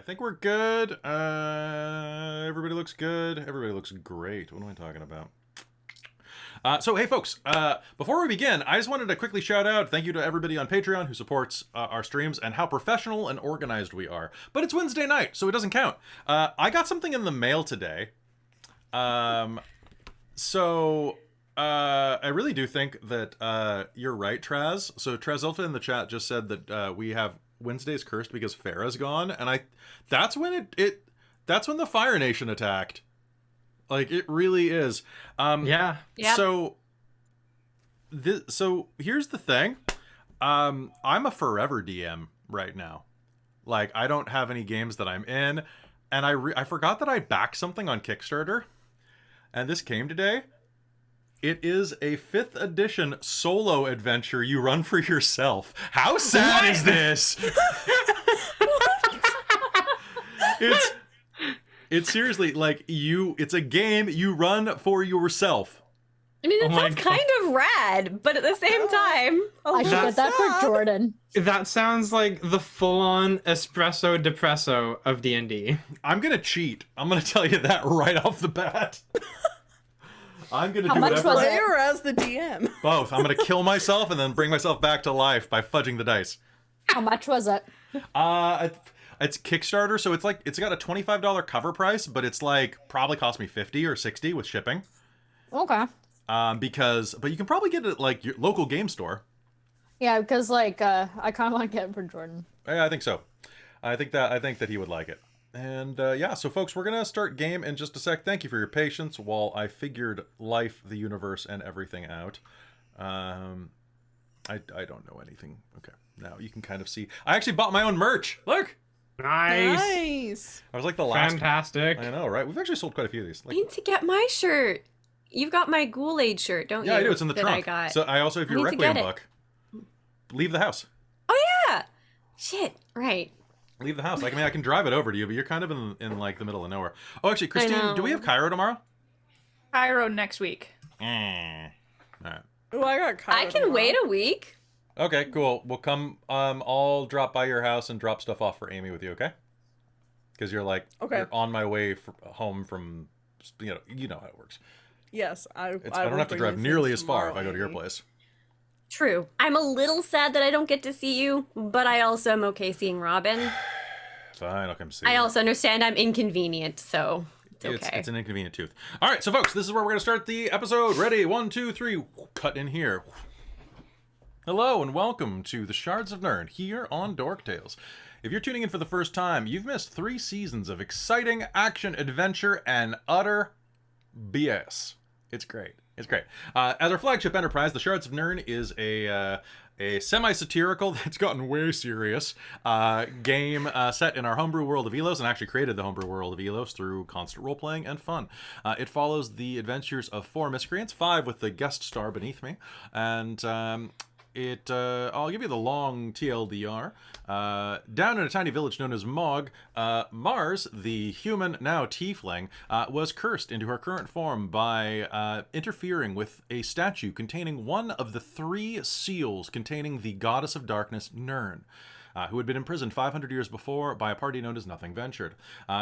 think we're good. Everybody looks good. Everybody looks great. What am I talking about? So, hey, folks, before we begin, I just wanted to quickly shout out, thank you to everybody on Patreon who supports our streams and how professional and organized we are. But it's Wednesday night, so it doesn't count. I got something in the mail today. I really do think that you're right, Traz. So, Trazulta in the chat just said that we have Wednesday's cursed because Farah's gone, and that's when that's when the Fire Nation attacked. Like, it really is. Yeah. So here's the thing. I'm a forever DM right now. Like, I don't have any games that I'm in, and I forgot that I backed something on Kickstarter, and this came today. It is a 5th edition solo adventure you run for yourself. How sad is this? It's seriously, like, it's a game you run for yourself. I mean, that sounds kind of rad, but at the same time... I should get that for Jordan. That sounds like the full-on espresso depresso of D&D. I'm gonna cheat. I'm gonna tell you that right off the bat. I'm gonna do whatever. Player as the DM. Both. I'm gonna kill myself and then bring myself back to life by fudging the dice. How much was it? It's Kickstarter, so it's got a $25 cover price, but it's like probably cost me $50 or $60 with shipping. Okay. But you can probably get it at like your local game store. Yeah, because like I kind of want to get it for Jordan. Yeah, I think so. I think that he would like it. And yeah, so folks, we're gonna start game in just a sec. Thank you for your patience while I figured life, the universe, and everything out. I don't know anything. Okay, now you can kind of see. I actually bought my own merch. Look. Nice. I was like the last. Fantastic. I know, right? We've actually sold quite a few of these. Like, I need to get my shirt. You've got my Ghoul Age shirt, don't you? Yeah, I do. It's in the that trunk. I got. So I also have your Requiem book. Leave the house. Oh yeah. Shit. Right. Leave the house. Like, I mean, I can drive it over to you, but you're kind of in like the middle of nowhere. Oh, actually, Christine, do we have Cairo tomorrow? Cairo next week. All right. Oh, I got Cairo I can tomorrow. wait a week. Okay, cool. We'll come. I'll drop by your house and drop stuff off for Amy with you. Okay? Because you're like, you're on my way home from, you know how it works. Yes, I don't have to drive nearly as far if I go to your place. True. I'm a little sad that I don't get to see you, but I also am okay seeing Robin. Fine, I'll come see you. I also understand I'm inconvenient, so it's okay. It's an inconvenient tooth. All right, so folks, this is where we're going to start the episode. Ready? 1, 2, 3. Cut in here. Hello and welcome to the Shards of Nyrn here on Dork Tales. If you're tuning in for the first time, you've missed 3 seasons of exciting action, adventure, and utter BS. It's great. It's great. As our flagship enterprise, the Shards of Nyrn is a semi-satirical, that's gotten way serious, game set in our homebrew world of Ylos, and actually created the homebrew world of Ylos through constant role-playing and fun. It follows the adventures of 4 miscreants, 5 with the guest star beneath me, and I'll give you the long TLDR. Down in a tiny village known as Mog, Mars, the human, now tiefling, was cursed into her current form by interfering with a statue containing one of the 3 seals containing the goddess of darkness, Nyrn. Who had been imprisoned 500 years before by a party known as Nothing Ventured.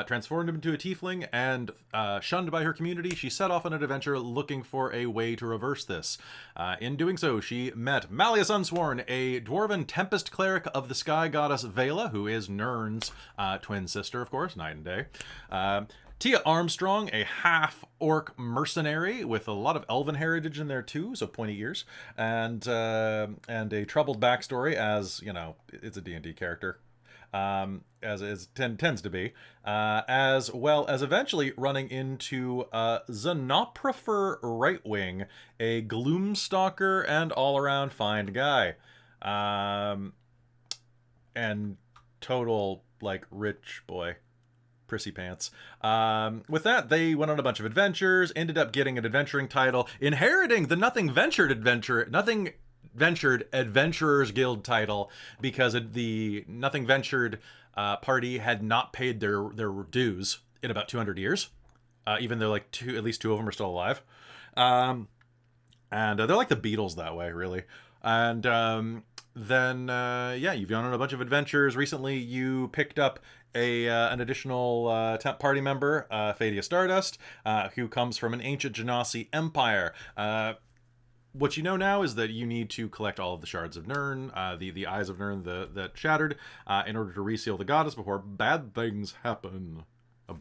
Transformed him into a tiefling and shunned by her community, she set off on an adventure looking for a way to reverse this. In doing so, she met Malleus Unsworn, a dwarven tempest cleric of the sky goddess Vela, who is Nyrn's twin sister, of course, night and day. Tia Armstrong, a half-orc mercenary with a lot of elven heritage in there too, so pointy ears, and a troubled backstory, as, you know, it's a D&D character, as tends to be, as well as eventually running into Xenopropher Rightwing, a gloomstalker and all-around fine guy, and total, like, rich boy. Prissy pants. With that, they went on a bunch of adventures, ended up getting an adventuring title, inheriting the Nothing Ventured Adventurers Guild title, because the Nothing Ventured party had not paid their dues in about 200 years, even though like at least 2 of them are still alive. And they're like the Beatles that way, really. And then yeah, you've gone on a bunch of adventures. Recently, you picked up an additional temp party member, Fadia Stardust, who comes from an ancient Genasi empire. What you know now is that you need to collect all of the Shards of Nyrn, the Eyes of Nyrn that shattered, in order to reseal the goddess before bad things happen.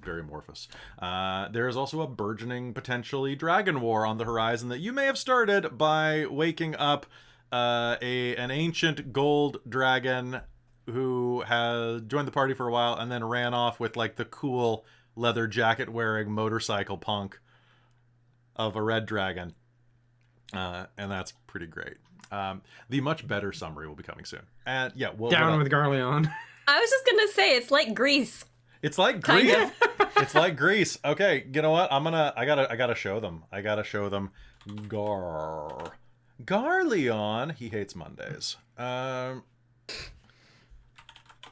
Very amorphous. There is also a burgeoning, potentially, dragon war on the horizon that you may have started by waking up an ancient gold dragon who has joined the party for a while and then ran off with, like, the cool leather jacket-wearing motorcycle punk of a red dragon. And that's pretty great. The much better summary will be coming soon. And yeah, Down with Garleon. I was just gonna say it's like Grease. It's like Kind Grease. of. It's like Grease. Okay, you know what? I gotta show them. Garleon. He hates Mondays.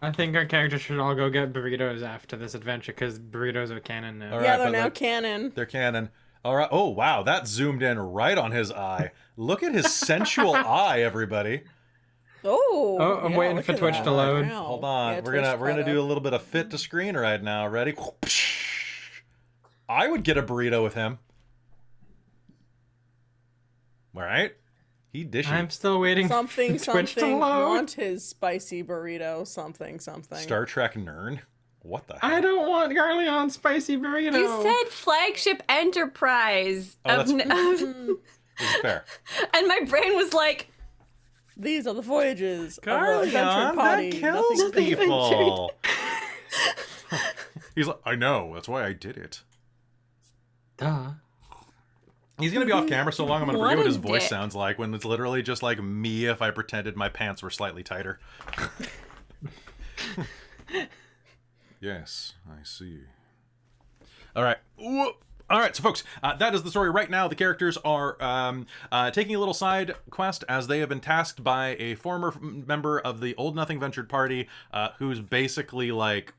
I think our characters should all go get burritos after this adventure, because burritos are canon now. All Yeah, right, they're but now like, canon. they're canon. All right. Oh wow, that zoomed in right on his eye. Look at his sensual eye, everybody. Oh, I'm yeah, waiting look for at Twitch that. to load. Wow. Hold on. Yeah, we're Twitch gonna caught do a up. little bit of fit to screen right now. Ready? I would get a burrito with him. All right. He dishy. I'm still waiting Something, for Twitch to something. load. Want his spicy burrito. Something, something. Star Trek Nyrn. What the hell? I don't want Garleon spicy burrito. You said flagship enterprise. Oh, of, This is fair. and my brain was like, These are the voyages of Garleon, an adventure party. that kills Nothing- people. He's like, I know. That's why I did it. Duh. He's gonna be off camera so long I'm gonna What forget what a his voice dick. sounds like when it's literally just like me if I pretended my pants were slightly tighter. Yes, I see. All right. All right, so folks, that is the story right now. The characters are taking a little side quest as they have been tasked by a former member of the Old Nothing Ventured Party, who's basically like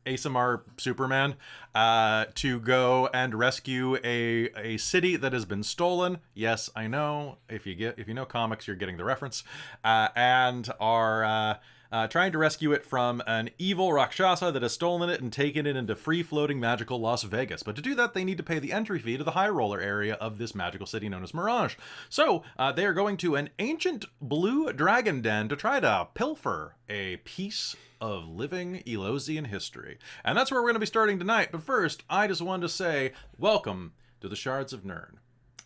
ASMR Superman, to go and rescue a city that has been stolen. Yes, I know. If you know comics, you're getting the reference. And are trying to rescue it from an evil Rakshasa that has stolen it and taken it into free-floating magical Las Vegas. But to do that, they need to pay the entry fee to the high roller area of this magical city known as Mirage. So they are going to an ancient blue dragon den to try to pilfer a piece of living Ylosian history. And that's where we're going to be starting tonight. But first, I just wanted to say, welcome to the Shards of Nyrn.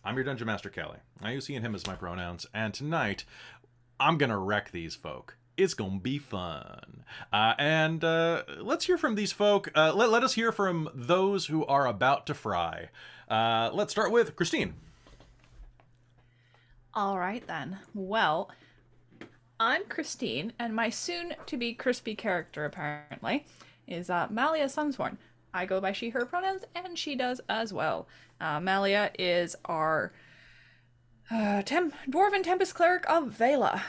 I'm your Dungeon Master, Kelly. I use he and him as my pronouns. And tonight, I'm going to wreck these folk. It's gonna be fun. And let's hear from these folk. Let us hear from those who are about to fry. Let's start with Christine. All right then. Well, I'm Christine, and my soon-to-be crispy character, apparently, is Malia Sunsworn. I go by she/her pronouns, and she does as well. Malia is our Dwarven Tempest Cleric of Vela.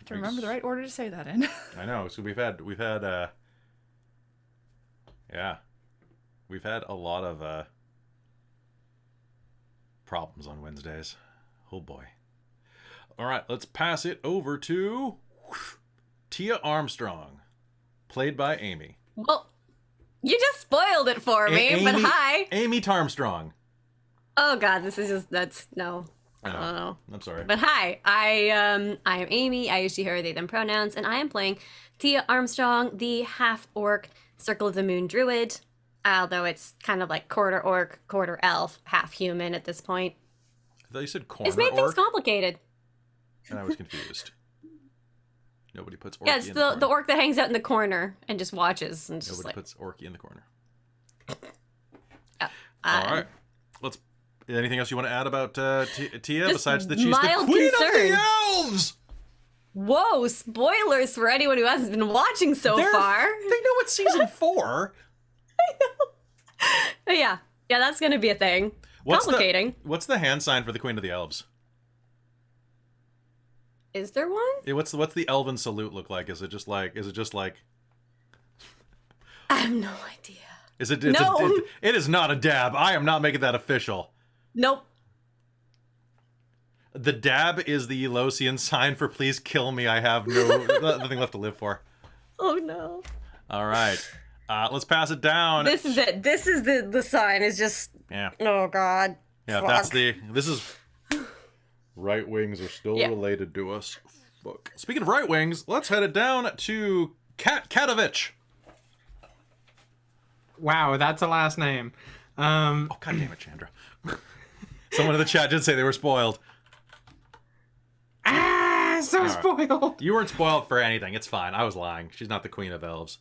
To remember the right order to say that in. I know. So we've had a lot of problems on Wednesdays. Oh boy. All right, let's pass it over to Tia Armstrong, played by Amy. well, you just spoiled it for me, but hi. Amy Tarmstrong. Oh god, that's no. I don't know. I'm sorry. But hi, I am Amy. I use she, her, they, them pronouns, and I am playing Tia Armstrong, the half-orc Circle of the Moon druid. Although it's kind of like quarter orc, quarter elf, half human at this point. I thought you said corner It's made things orc, complicated. and I was confused. Nobody puts Orky Yeah, it's in the corner. orc that hangs out in the corner and just watches and just Nobody like. puts Orky in the corner. uh, All right. Let's. Anything else you want to add about Tia Just besides that she's the mild queen concern. of the elves? Whoa! Spoilers for anyone who hasn't been watching so far. They know it's season 4. But yeah, that's gonna be a thing. Complicating. What's the hand sign for the queen of the elves? Is there one? What's the elven salute look like? Is it just like? I have no idea. Is it? No. It is not a dab. I am not making that official. Nope. The dab is the Yelosian sign for please kill me. I have nothing left to live for. Oh no. All right. Let's pass it down. This is it. This is the sign. Is just. Yeah. Oh God. Yeah, Fuck. this is... Right wings are still related to us. Fuck. Speaking of right wings, let's head it down to Katovich. Wow, that's a last name. Oh, God damn it, Chandra. Someone in the chat did say they were spoiled. So spoiled. You weren't spoiled for anything. It's fine. I was lying. She's not the queen of elves.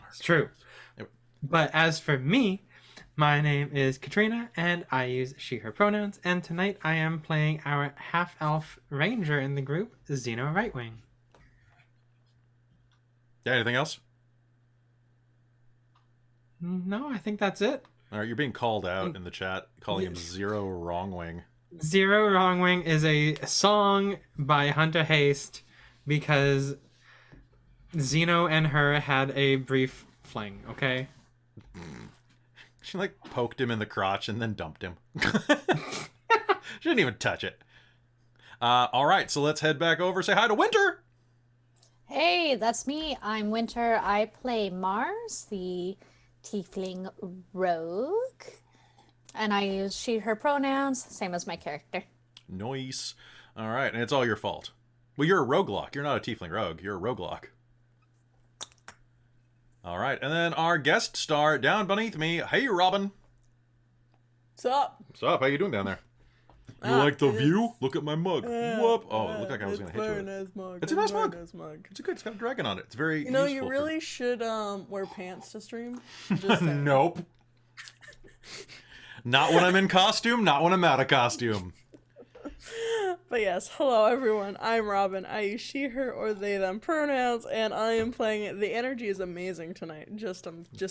It's true. Anyway. But as for me, my name is Katrina, and I use she/her pronouns, and tonight I am playing our half-elf ranger in the group, Xeno Rightwing. Yeah, anything else? No, I think that's it. All right, you're being called out in the chat, calling him Zero Wrongwing. Zero Wrongwing is a song by Hunter Heist because Xeno and her had a brief fling, okay? She, like, poked him in the crotch and then dumped him. She didn't even touch it. All right, so let's head back over. Say hi to Winter! Hey, that's me. I'm Winter. I play Mars, the tiefling rogue. And I use she/her pronouns, same as my character. Nice. All right, and it's all your fault. Well, you're a roguelock. You're not a tiefling rogue. You're a roguelock. All right, and then our guest star down beneath me. Hey, Robin. What's up? What's up? How you doing down there? You like the view? Look at my mug. Whoop. Oh, it looked like I was going to hit you. It's a nice mug. It's a good. It's got a dragon on it. It's very You useful really should wear pants to stream. Just saying. Nope. Not when I'm in costume, not when I'm out of costume. But yes, hello everyone. I'm Robin. I use she, her, or they, them pronouns, and I am playing it. The energy is amazing tonight. I'm just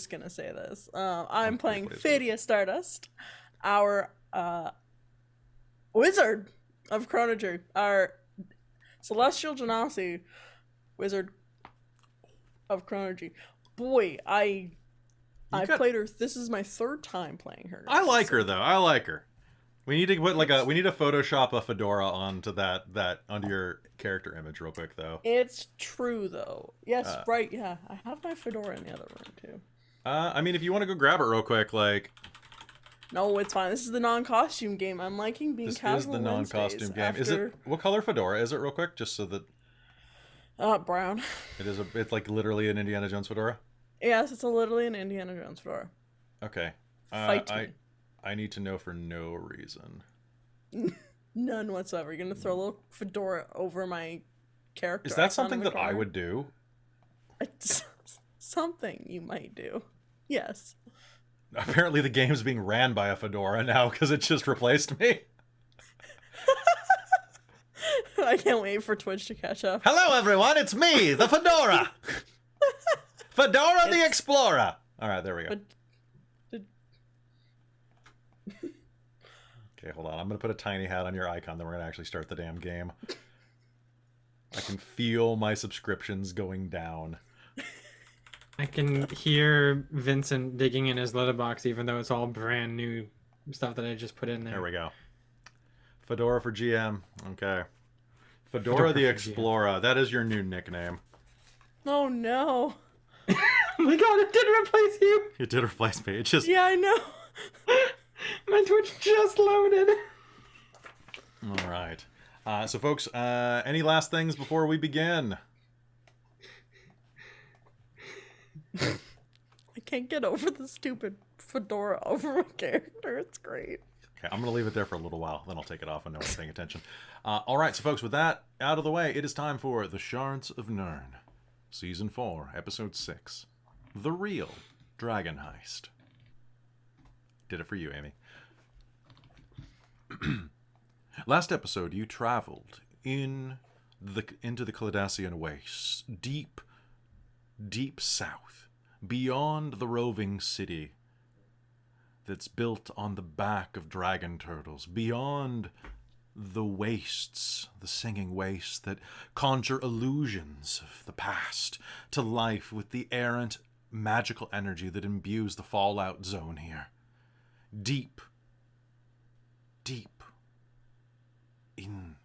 gonna say this. I'm playing Fadia Stardust, our wizard of Chronogy, our celestial genasi wizard of Chronogy. Boy, I played her. This is my third time playing her. I like her though. I like her. We need to put we need to Photoshop a fedora onto onto your character image real quick though. It's true though. Yes, right. Yeah, I have my fedora in the other room too. I mean, if you want to go grab it real quick, like. No, it's fine. This is the non-costume game. I'm liking being casual. This is the non-costume game. Is it what color fedora is it, real quick, just so that? Brown. It's like literally an Indiana Jones fedora. Yes, it's literally an Indiana Jones fedora. Okay. Fight me. I need to know for no reason. None whatsoever. You're gonna throw a little fedora over my character. Is that something that I would do? It's something you might do. Yes. Apparently the game's being ran by a fedora now because it just replaced me. I can't wait for Twitch to catch up. Hello everyone, it's me, the fedora. Fedora the Explorer. All right, there we go. Okay, hold on. I'm going to put a tiny hat on your icon, then we're going to actually start the damn game. I can feel my subscriptions going down. I can hear Vincent digging in his letterbox, even though it's all brand new stuff that I just put in there. There we go. Fedora for GM. Okay. Fedora the Explorer. That is your new nickname. Oh no. Oh my god, it did replace you! It did replace me. It just... Yeah, I know. My Twitch just loaded. All right. So, folks, any last things before we begin? I can't get over the stupid fedora over my character. It's great. Okay, I'm going to leave it there for a little while. Then I'll take it off when no one's paying attention. All right, so, folks, with that out of the way, it is time for The Shards of Nyrn, Season 4, Episode 6, The Real Dragon Heist. Did it for you, Amy. Last episode, you traveled into the Cladassian Wastes, deep south, beyond the roving city that's built on the back of dragon turtles, beyond the wastes, the singing wastes that conjure illusions of the past to life with the errant magical energy that imbues the Fallout zone here. Deep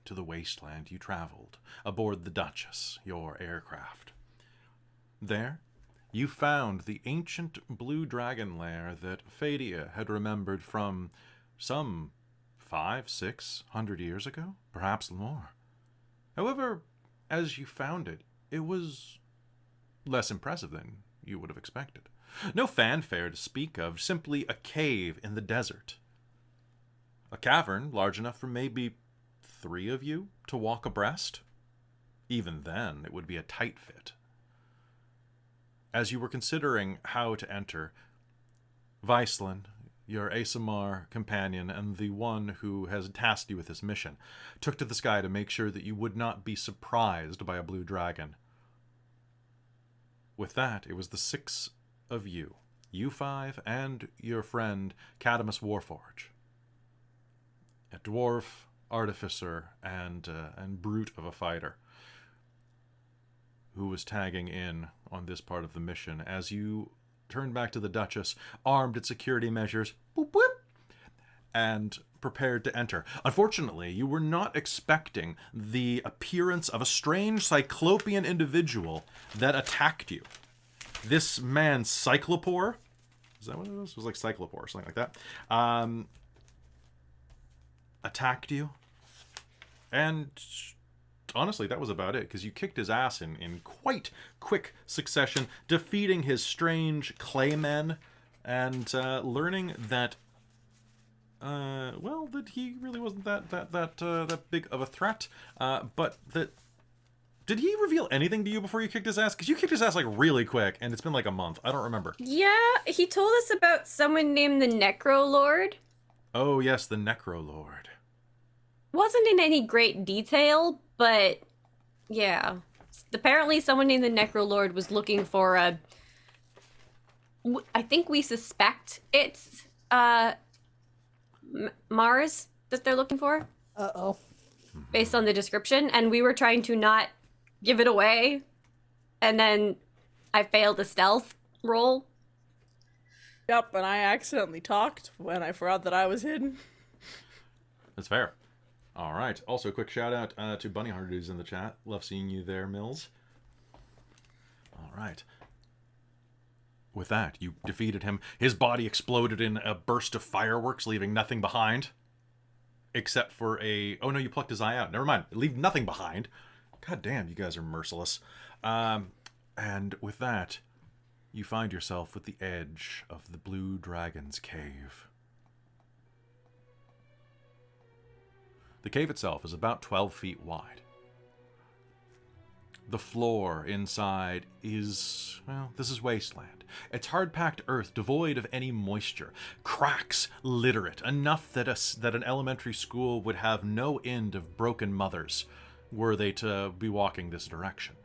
to the wasteland you traveled aboard the Duchess, your aircraft. There, you found the ancient blue dragon lair that Fadia had remembered from some 500-600 years ago, perhaps more. However, as you found it, it was less impressive than you would have expected. No fanfare to speak of, simply a cave in the desert. A cavern large enough for maybe 3 of you to walk abreast. Even then, it would be a tight fit. As you were considering how to enter, Viceland, your ASMR companion and the one who has tasked you with this mission, took to the sky to make sure that you would not be surprised by a blue dragon. With that, it was the 6 of you, you 5 and your friend Cadamus Warforge, a dwarf, artificer, and brute of a fighter, who was tagging in on this part of the mission as you turned back to the Duchess, armed at security measures, boop, boop, and prepared to enter. Unfortunately, you were not expecting the appearance of a strange cyclopean individual that attacked you. This man, Cyclopore, is that what it was? It was like Cyclopore or something like that. Attacked you. And honestly, that was about it, because you kicked his ass in quite quick succession, defeating his strange claymen, and learning that, that he really wasn't that big of a threat, but that... Did he reveal anything to you before you kicked his ass? Because you kicked his ass, like, really quick, and it's been, like, a month. I don't remember. Yeah, he told us about someone named the Necro Lord. Oh, yes, the Necro Lord. Wasn't in any great detail, but yeah. Apparently someone named the Necro Lord was looking for I think we suspect it's Mars that they're looking for. Uh-oh. Based on the description, and we were trying to not give it away, and then I failed a stealth roll. Yep, and I accidentally talked when I forgot that I was hidden. That's fair. All right. Also, a quick shout out to Bunny Heart, who's in the chat. Love seeing you there, Mills. All right. With that, you defeated him. His body exploded in a burst of fireworks, leaving nothing behind. Except for a... Oh, no, you plucked his eye out. Never mind. Leave nothing behind. God damn, you guys are merciless. And with that, you find yourself at the edge of the Blue Dragon's cave. The cave itself is about 12 feet wide. The floor inside is, well, this is wasteland. It's hard-packed earth devoid of any moisture. Cracks litter it, enough that an elementary school would have no end of broken mothers were they to be walking this direction.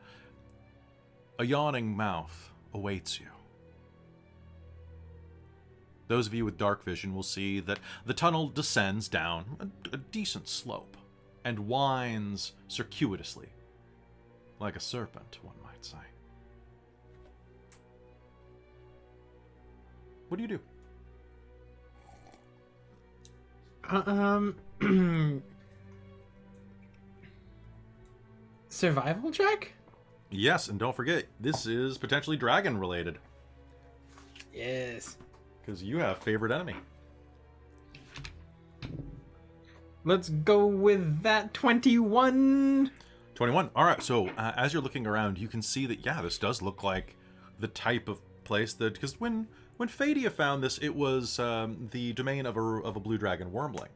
A yawning mouth awaits you. Those of you with dark vision will see that the tunnel descends down a decent slope and winds circuitously, like a serpent, one might say. What do you do? Survival check? Yes, and don't forget, this is potentially dragon related, Yes. because you have favorite enemy. Let's go with that 21. 21. All right, so as you're looking around, you can see that, yeah, this does look like the type of place that... Because when Fadia found this, it was the domain of a blue dragon wormling.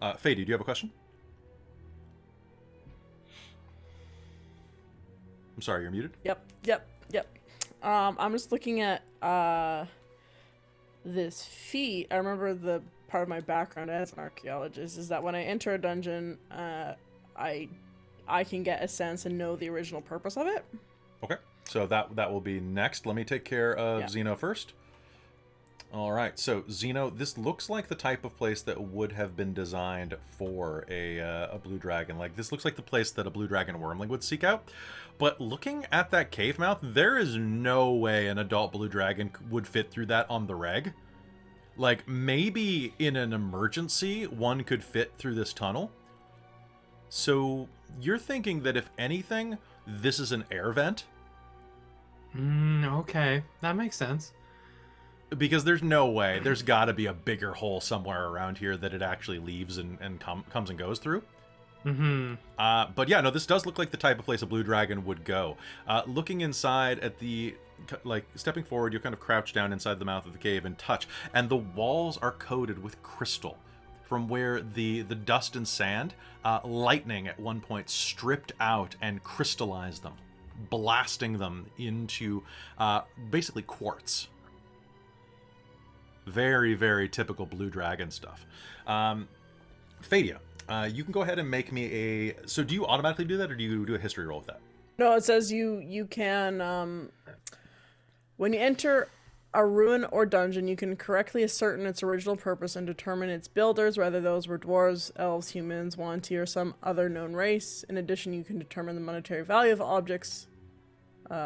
Fadia, do you have a question? I'm sorry, you're muted? Yep. I'm just looking at this feat. I remember the part of my background as an archaeologist is that when I enter a dungeon, I can get a sense and know the original purpose of it. Okay, so that will be next. Let me take care of Xeno first. All right, so Xeno, this looks like the type of place that would have been designed for a blue dragon. Like, this looks like the place that a blue dragon wormling would seek out. But looking at that cave mouth, there is no way an adult blue dragon would fit through that on the reg. Like, maybe in an emergency, one could fit through this tunnel. So you're thinking that if anything, this is an air vent? Okay. That makes sense. Because there's no way. There's got to be a bigger hole somewhere around here that it actually leaves and comes and goes through. But yeah, no, this does look like the type of place a blue dragon would go. Looking inside at the, like, stepping forward, you kind of crouch down inside the mouth of the cave and touch, and the walls are coated with crystal. From where the dust and sand, lightning at one point stripped out and crystallized them, blasting them into basically quartz. Very, very typical blue dragon stuff. Fadia, you can go ahead and make me a... So do you automatically do that, or do you do a history roll with that? No, it says you can, when you enter a ruin or dungeon, you can correctly ascertain its original purpose and determine its builders, whether those were dwarves, elves, humans, Wanti, or some other known race. In addition, you can determine the monetary value of objects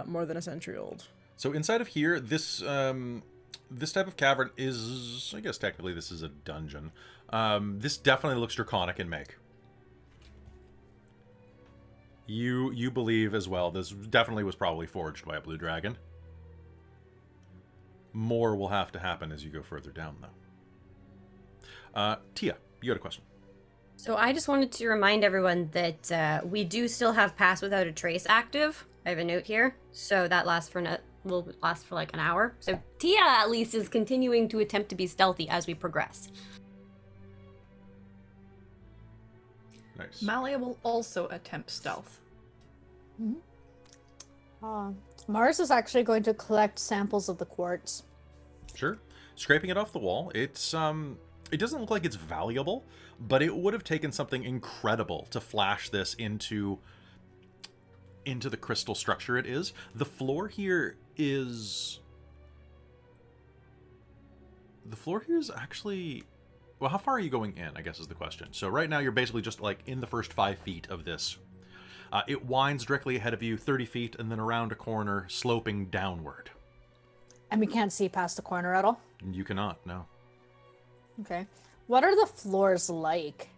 more than a century old. So inside of here, this type of cavern is... I guess technically this is a dungeon. This definitely looks draconic in make. You believe as well, this definitely was probably forged by a blue dragon. More will have to happen as you go further down, though. Tia, you got a question. So I just wanted to remind everyone that we do still have Pass Without a Trace active. I have a note here, so that will last for like an hour. So Tia, at least, is continuing to attempt to be stealthy as we progress. Nice. Malia will also attempt stealth. Mars is actually going to collect samples of the quartz. Sure. Scraping it off the wall. It's it doesn't look like it's valuable, but it would have taken something incredible to flash this into the crystal structure it is. The floor here is actually... Well, how far are you going in, I guess is the question. So right now you're basically just like in the first 5 feet of this. It winds directly ahead of you, 30 feet, and then around a corner, sloping downward. And we can't see past the corner at all? You cannot, no. Okay. What are the floors like?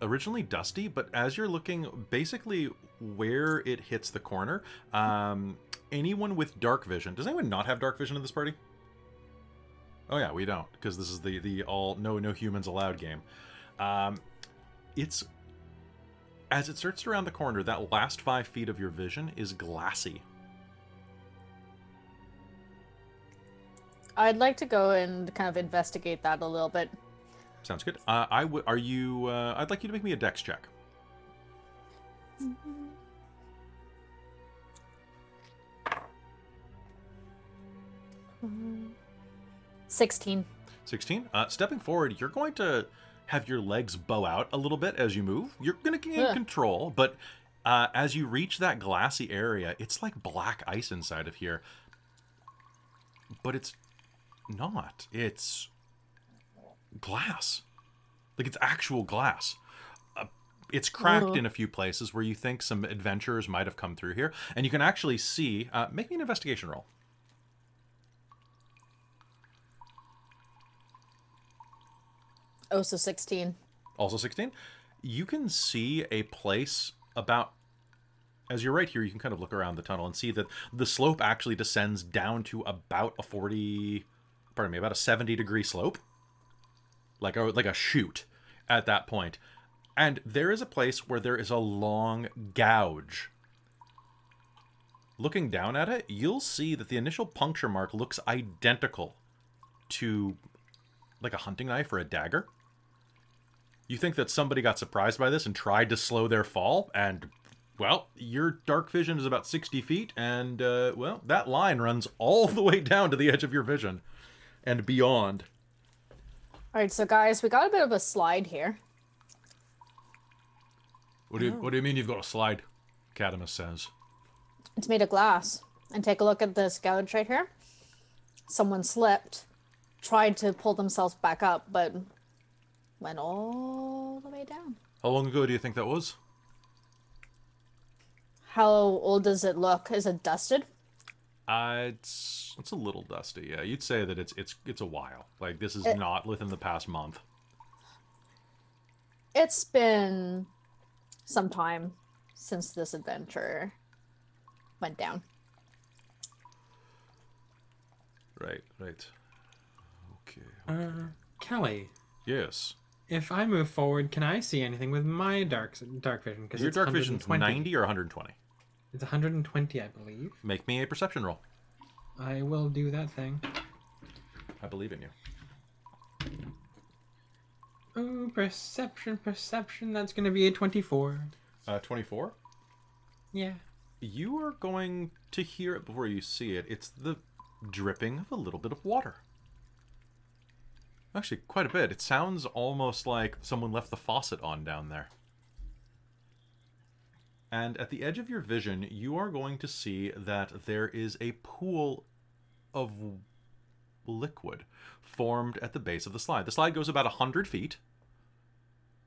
Originally dusty, but as you're looking, basically where it hits the corner, anyone with dark vision... Does anyone not have dark vision in this party? Oh yeah, we don't, because this is the all no humans allowed game. It's... As it starts around the corner, that last 5 feet of your vision is glassy. I'd like to go and kind of investigate that a little bit. Sounds good. I'd like you to make me a dex check. 16. 16. Stepping forward, you're going to have your legs bow out a little bit as you move. You're going to gain control, but as you reach that glassy area, it's like black ice inside of here. But it's not. It's glass. Like, it's actual glass. It's cracked in a few places where you think some adventurers might have come through here. And you can actually see... make me an investigation roll. Also 16. Also 16. You can see a place about... As you're right here, you can kind of look around the tunnel and see that the slope actually descends down to about a 70-degree slope. Like a chute at that point. And there is a place where there is a long gouge. Looking down at it, you'll see that the initial puncture mark looks identical to like a hunting knife or a dagger. You think that somebody got surprised by this and tried to slow their fall, and, well, your dark vision is about 60 feet, and, well, that line runs all the way down to the edge of your vision and beyond. Alright, so guys, we got a bit of a slide here. What do you mean you've got a slide? Cadmus says. It's made of glass. And take a look at this gouge right here. Someone slipped, tried to pull themselves back up, but went all the way down. How long ago do you think that was? How old does it look? Is it dusted? It's a little dusty. Yeah, you'd say that it's a while. Like, this is not within the past month. It's been some time since this adventure went down. Right. Okay. Kelly, Yes. if I move forward, can I see anything with my dark vision? Because Your dark vision's 90 or 120? It's 120, I believe. Make me a perception roll. I will do that thing. I believe in you. Oh, perception. That's going to be a 24. 24? Yeah. You are going to hear it before you see it. It's the dripping of a little bit of water. Actually, quite a bit. It sounds almost like someone left the faucet on down there. And at the edge of your vision, you are going to see that there is a pool of liquid formed at the base of the slide. The slide goes about 100 feet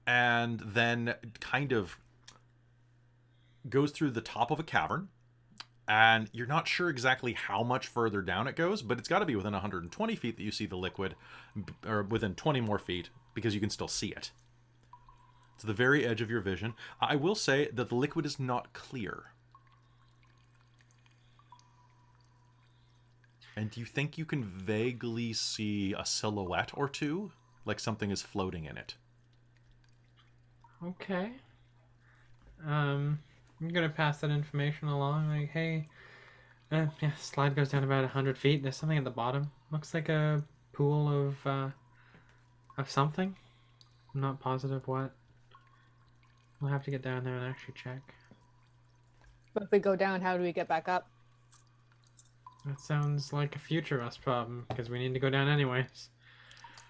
and then kind of goes through the top of a cavern. And you're not sure exactly how much further down it goes, but it's got to be within 120 feet that you see the liquid, or within 20 more feet, because you can still see it. It's the very edge of your vision. I will say that the liquid is not clear. And do you think you can vaguely see a silhouette or two? Like something is floating in it? Okay. I'm gonna pass that information along. Like, hey, yeah, slide goes down about 100 feet. There's something at the bottom. Looks like a pool of something. I'm not positive what. We'll have to get down there and actually check. But if we go down, how do we get back up? That sounds like a future us problem because we need to go down anyways.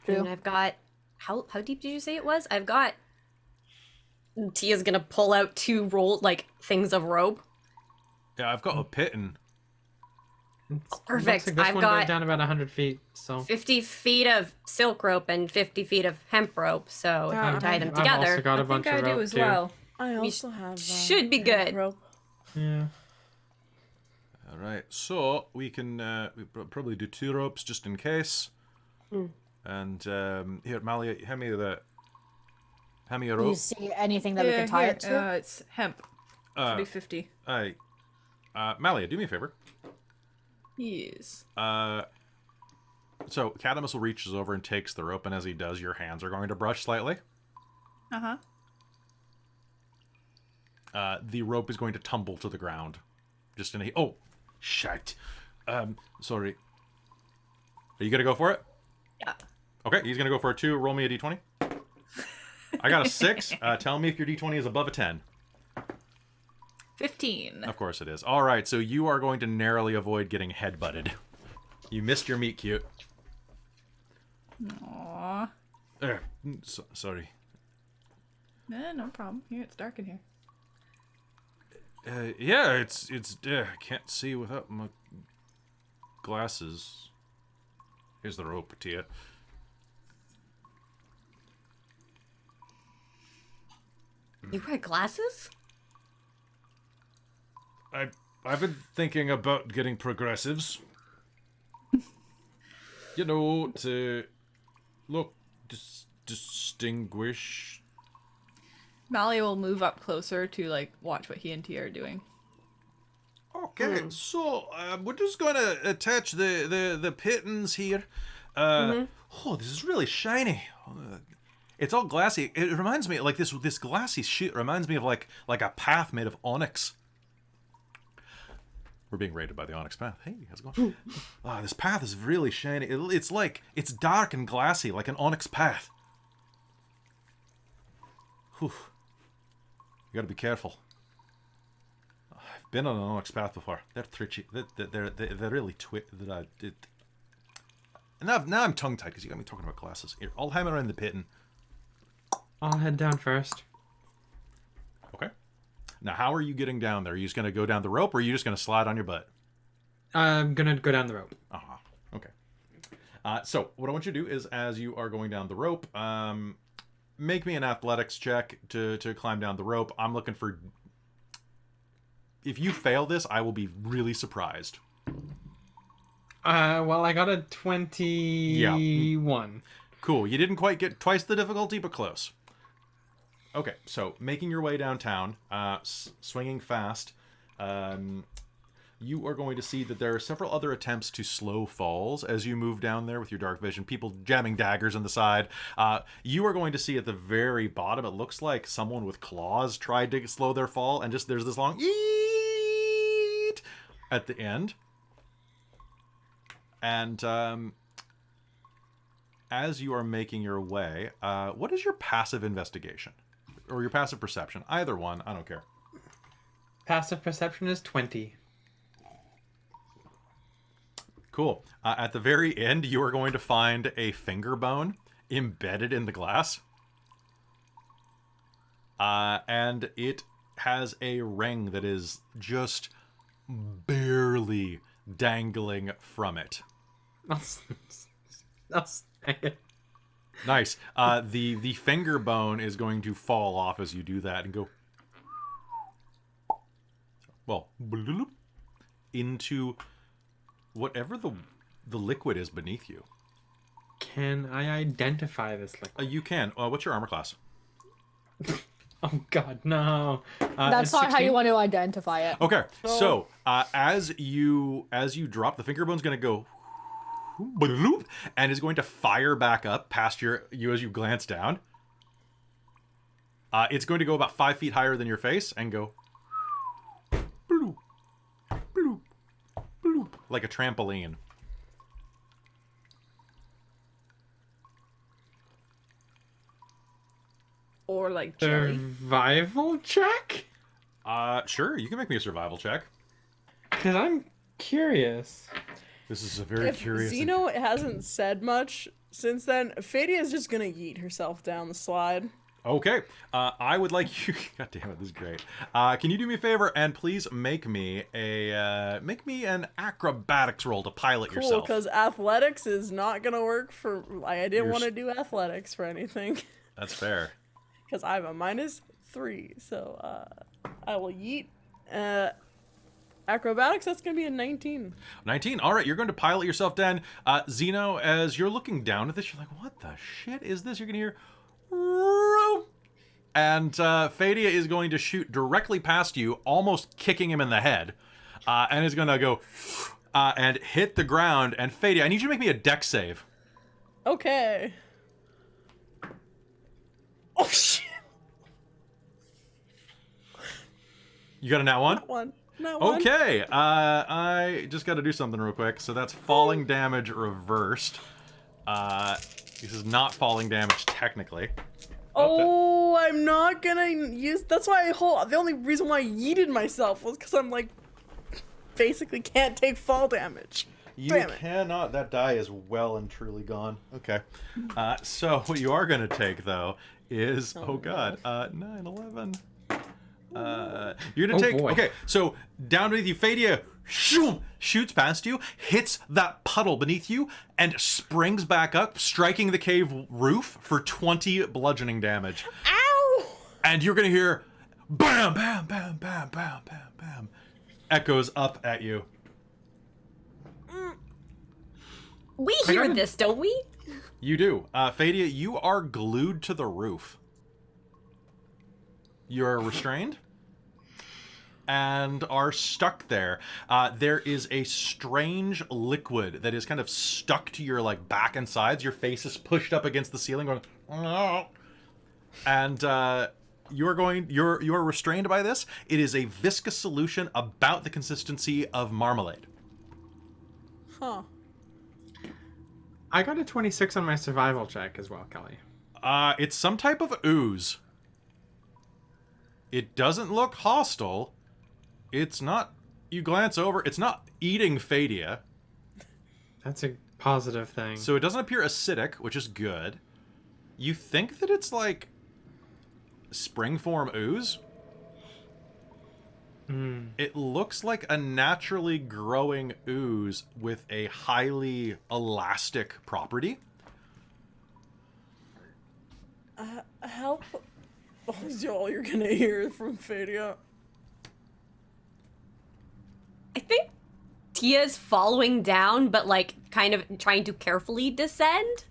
True. And I've got how deep did you say it was? I've got Tia's gonna pull out 2 rolled things of rope. Yeah, I've got a pitten. Perfect. Looks like this I've one got goes down about 100 feet. So 50 feet of silk rope and 50 feet of hemp rope. So if you tie them I've also together, got a I bunch think I of do rope as too. well. I also have should be good. rope. Yeah. All right, so we can probably do 2 ropes just in case. And here, Malia, hand me a Do you rope. see anything that we can tie it to? It's hemp. Should be 50. Malia, do me a favor. Yes. So Cadamus will reaches over and takes the rope, and as he does, your hands are going to brush slightly. Uh-huh. The rope is going to tumble to the ground. Just in a... Oh, shite. Sorry. Are you going to go for it? Yeah. Okay, he's going to go for a 2. Roll me a d20. I got a 6. Tell me if your d20 is above a 10. 15. Of course it is. All right, so you are going to narrowly avoid getting headbutted. You missed your meet cute. Aww. Sorry. No problem. Here, it's dark in here. Yeah, it's I can't see without my glasses. Here's the rope, Tia. You wear glasses? I've been thinking about getting progressives. You know, to look distinguish. Mally will move up closer to watch what he and Tia are doing. Okay, so we're just gonna attach the pittons here. Oh, this is really shiny. It's all glassy. It reminds me this glassy shit reminds me of like a path made of onyx. We're being raided by the Onyx Path. Hey, how's it going? This path is really shiny. It's dark and glassy, like an Onyx Path. Whew. You gotta be careful. I've been on an Onyx Path before. They're twitchy. They're really Now I'm tongue-tied because you got me talking about glasses. Here, I'll hammer in the pit and... I'll head down first. Okay. Now, how are you getting down there? Are you just going to go down the rope, or are you just going to slide on your butt? I'm gonna go down the rope. Uh-huh. Okay. So, what I want you to do is, as you are going down the rope, make me an athletics check to climb down the rope. I'm looking for... If you fail this, I will be really surprised. Well, I got a 21. Cool. You didn't quite get twice the difficulty, but close. Okay, so making your way downtown, swinging fast, you are going to see that there are several other attempts to slow falls as you move down there with your dark vision. People jamming daggers on the side. You are going to see at the very bottom, it looks like someone with claws tried to slow their fall, and just there's this long eeet at the end. And as you are making your way, what is your passive investigation? Or your passive perception? Either one, I don't care. Passive perception is 20. Cool. At the very end, you are going to find a finger bone embedded in the glass. And it has a ring that is just barely dangling from it. I'll snag it. Nice. The finger bone is going to fall off as you do that and go... Well, bloop, into... whatever the liquid is beneath you. Can I identify this liquid? You can. What's your armor class? Oh god, no. That's it's not how 16? you want to identify it. Okay, so as you drop, the finger bone's going to go bloop, and is going to fire back up past you as you glance down. It's going to go about 5 feet higher than your face and go bloop, bloop, bloop, like a trampoline. Or like jelly. Survival check? Sure, you can make me a survival check. Because I'm curious. This is a very If curious... Xeno hasn't said much since then, Fadia is just gonna yeet herself down the slide. Okay, I would like you... God damn it, this is great. Can you do me a favor and please make me an acrobatics roll to pilot Cool, yourself. because athletics is not gonna work for... I didn't You're want to do athletics for anything. That's fair. Because I have a -3, so I will yeet. Acrobatics, that's gonna be a 19. 19. All right, you're going to pilot yourself down. Xeno, as you're looking down at this, you're like, what the shit is this? You're going to hear... And Fadia is going to shoot directly past you, almost kicking him in the head. And is going to go and hit the ground. And Fadia, I need you to make me a dex save. Okay. Oh, shit. You got a nat 1? Not one. Not one. Okay, I just got to do something real quick. So that's falling damage reversed. This is not falling damage technically. Oh, I'm not gonna use... That's why the only reason why I yeeted myself was because I'm, like, basically can't take fall damage. You Damn it. cannot. That die is well and truly gone. Okay. So what you are going to take, though, is... Oh, God. 9, 11... you're gonna take... boy. Okay, so down beneath you, Fadia shoots past you, hits that puddle beneath you, and springs back up, striking the cave roof for 20 bludgeoning damage. Ow! And you're gonna hear bam, bam, bam, bam, bam, bam, bam, echoes up at you. We hear this, don't we? You do. Fadia, you are glued to the roof. You're restrained and are stuck there. There is a strange liquid that is kind of stuck to your like back and sides. Your face is pushed up against the ceiling going, "Oh." And you're restrained by this. It is a viscous solution about the consistency of marmalade. Huh. I got a 26 on my survival check as well, Kelly. It's some type of ooze. It doesn't look hostile. It's not... You glance over, it's not eating Fadia. That's a positive thing. So it doesn't appear acidic, which is good. You think that it's like... springform ooze? It looks like a naturally growing ooze with a highly elastic property. Help. Oh, is all you're gonna hear from Fadia. I think Tia's following down, but like kind of trying to carefully descend.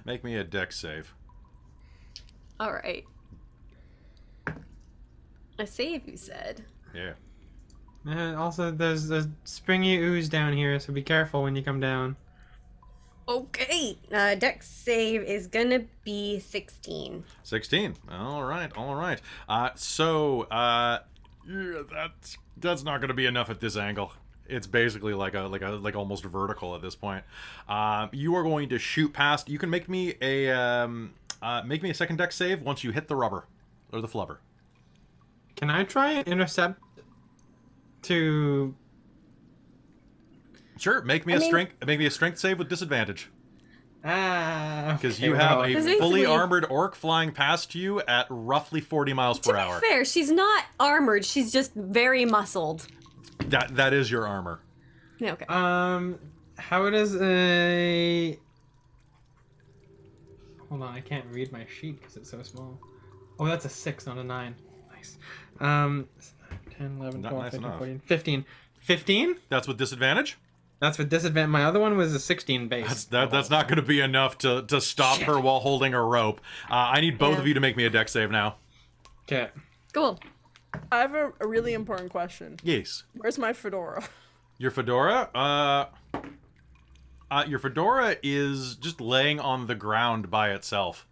Make me a dex save. All right. A save, you said. Yeah. Also, there's springy ooze down here, so be careful when you come down. Okay. Dex save is gonna be 16. 16. All right. Yeah, that's not going to be enough at this angle. It's basically like almost vertical at this point. You are going to shoot past. You can make me a second dex save once you hit the rubber or the flubber. Can I try and intercept to... Sure, make me a strength save with disadvantage. Because you have a Basically- fully armored orc flying past you at roughly 40 miles per To hour. be fair, she's not armored. She's just very muscled. That is your armor. Yeah, okay. How does a... Hold on, I can't read my sheet because it's so small. Oh, that's a 6, not a 9. Nice. 10, 11, Not 12, nice 13, enough. 14, 15. 15? That's with disadvantage? That's with disadvantage. My other one was a 16 base. That's not going to be enough to stop her while holding a rope. I need both of you to make me a dex save now. Okay. Cool. I have a really important question. Yes. Where's my fedora? Your fedora? Your fedora is just laying on the ground by itself.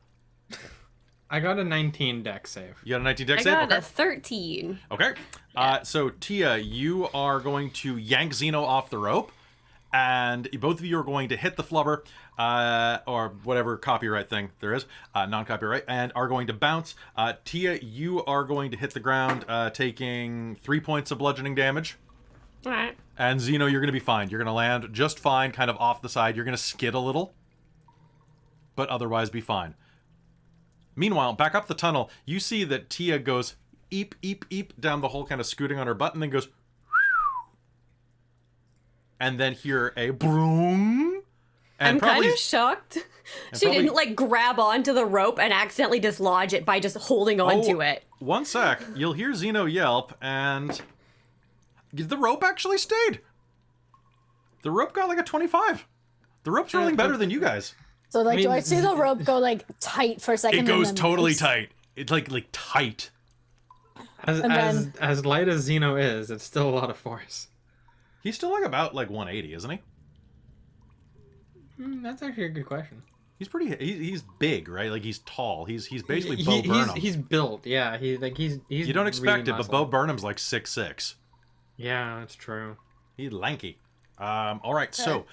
I got a 19 deck save. You got a 19 dex I save? got Okay. a 13. Okay. So Tia, you are going to yank Xeno off the rope, and both of you are going to hit the flubber, or whatever copyright thing there is, non-copyright, and are going to bounce. Tia, you are going to hit the ground, taking 3 points of bludgeoning damage. All right. And Xeno, you're going to be fine. You're going to land just fine, kind of off the side. You're going to skid a little, but otherwise be fine. Meanwhile, back up the tunnel, you see that Tia goes eep, eep, eep down the hole, kind of scooting on her butt, and then goes... And then hear a broom. And I'm kind of shocked. She probably- didn't like grab onto the rope and accidentally dislodge it by just holding onto it. 1 sec. You'll hear Xeno yelp, and the rope actually stayed. The rope got like a 25. The rope's rolling better than you guys. So like, do mean- I see the rope go like tight for a second? It and goes then totally loops? tight. It's like tight. As, And as, then- as light as Xeno is, it's still a lot of force. He's still about 180, isn't he? That's actually a good question. He's pretty. He's big, right? Like he's tall. He's basically He- Bo Burnham. he's built, yeah. He's You don't expect really it, but muscled. Bo Burnham's like 6'6". Yeah, that's true. He's lanky. All right. So,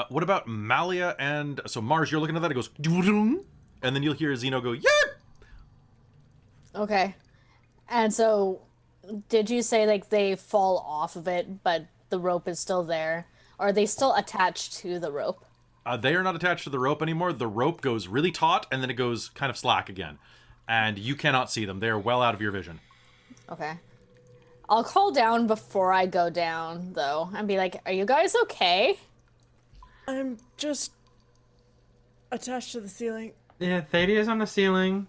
what about Malia and so Mars? You're looking at that. It goes, "Doo-doo," and then you'll hear Xeno go, "Yeah." Okay. And so, did you say like they fall off of it, but the rope is still there? Or are they still attached to the rope? They are not attached to the rope anymore. The rope goes really taut, and then it goes kind of slack again, and you cannot see them. They are well out of your vision. Okay. I'll call down before I go down, though, and be like, "Are you guys okay?" I'm just attached to the ceiling. Yeah, Thadia's on the ceiling.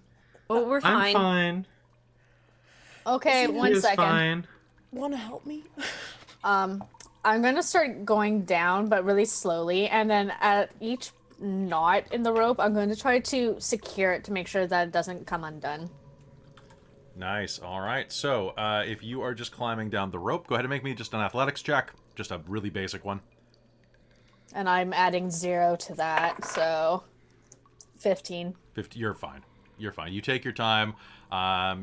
Oh, we're I'm fine. fine. Okay, Is he- one He is second. fine. Want to help me? I'm gonna start going down, but really slowly, and then at each knot in the rope, I'm going to try to secure it to make sure that it doesn't come undone. Nice. All right. So, if you are just climbing down the rope, go ahead and make me just an athletics check, just a really basic one. And I'm adding 0 to that, so 15. 50. You're fine. You're fine. You take your time.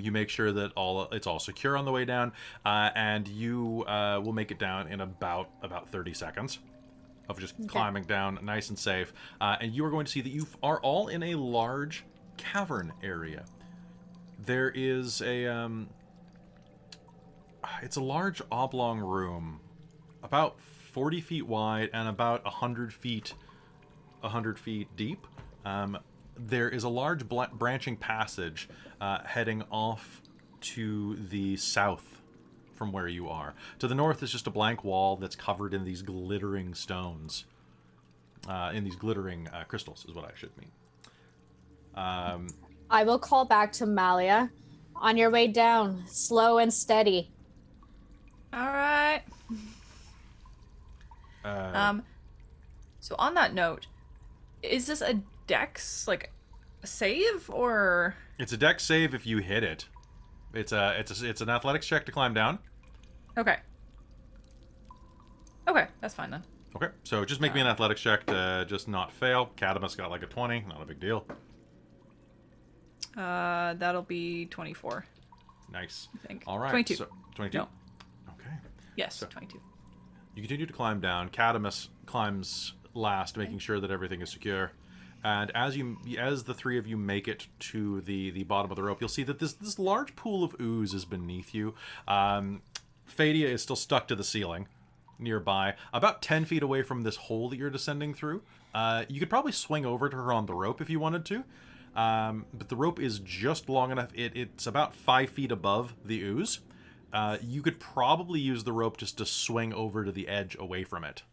You make sure that it's all secure on the way down, and you will make it down in about 30 seconds of just climbing down, nice and safe. And you are going to see that you are all in a large cavern area. There is it's a large oblong room, about 40 feet wide and about 100 feet deep. There is a large branching passage heading off to the south from where you are. To the north is just a blank wall that's covered in these glittering stones. In these glittering crystals is what I should mean. I will call back to Malia. On your way down, slow and steady. All right. So on that note, is this a dex, like, save, or... It's a dex save if you hit it. It's an athletics check to climb down. Okay. Okay, that's fine then. Okay, so just make me an athletics check to just not fail. Catamus got like a 20, not a big deal. That'll be 24, Nice. I think. All right. 22. So, 22? No. Okay. Yes, So- 22. You continue to climb down. Catamus climbs last, making sure that everything is secure. And as the three of you make it to the bottom of the rope, you'll see that this large pool of ooze is beneath you. Fadia is still stuck to the ceiling nearby, about 10 feet away from this hole that you're descending through. You could probably swing over to her on the rope if you wanted to. But the rope is just long enough. It's about 5 feet above the ooze. You could probably use the rope just to swing over to the edge away from it.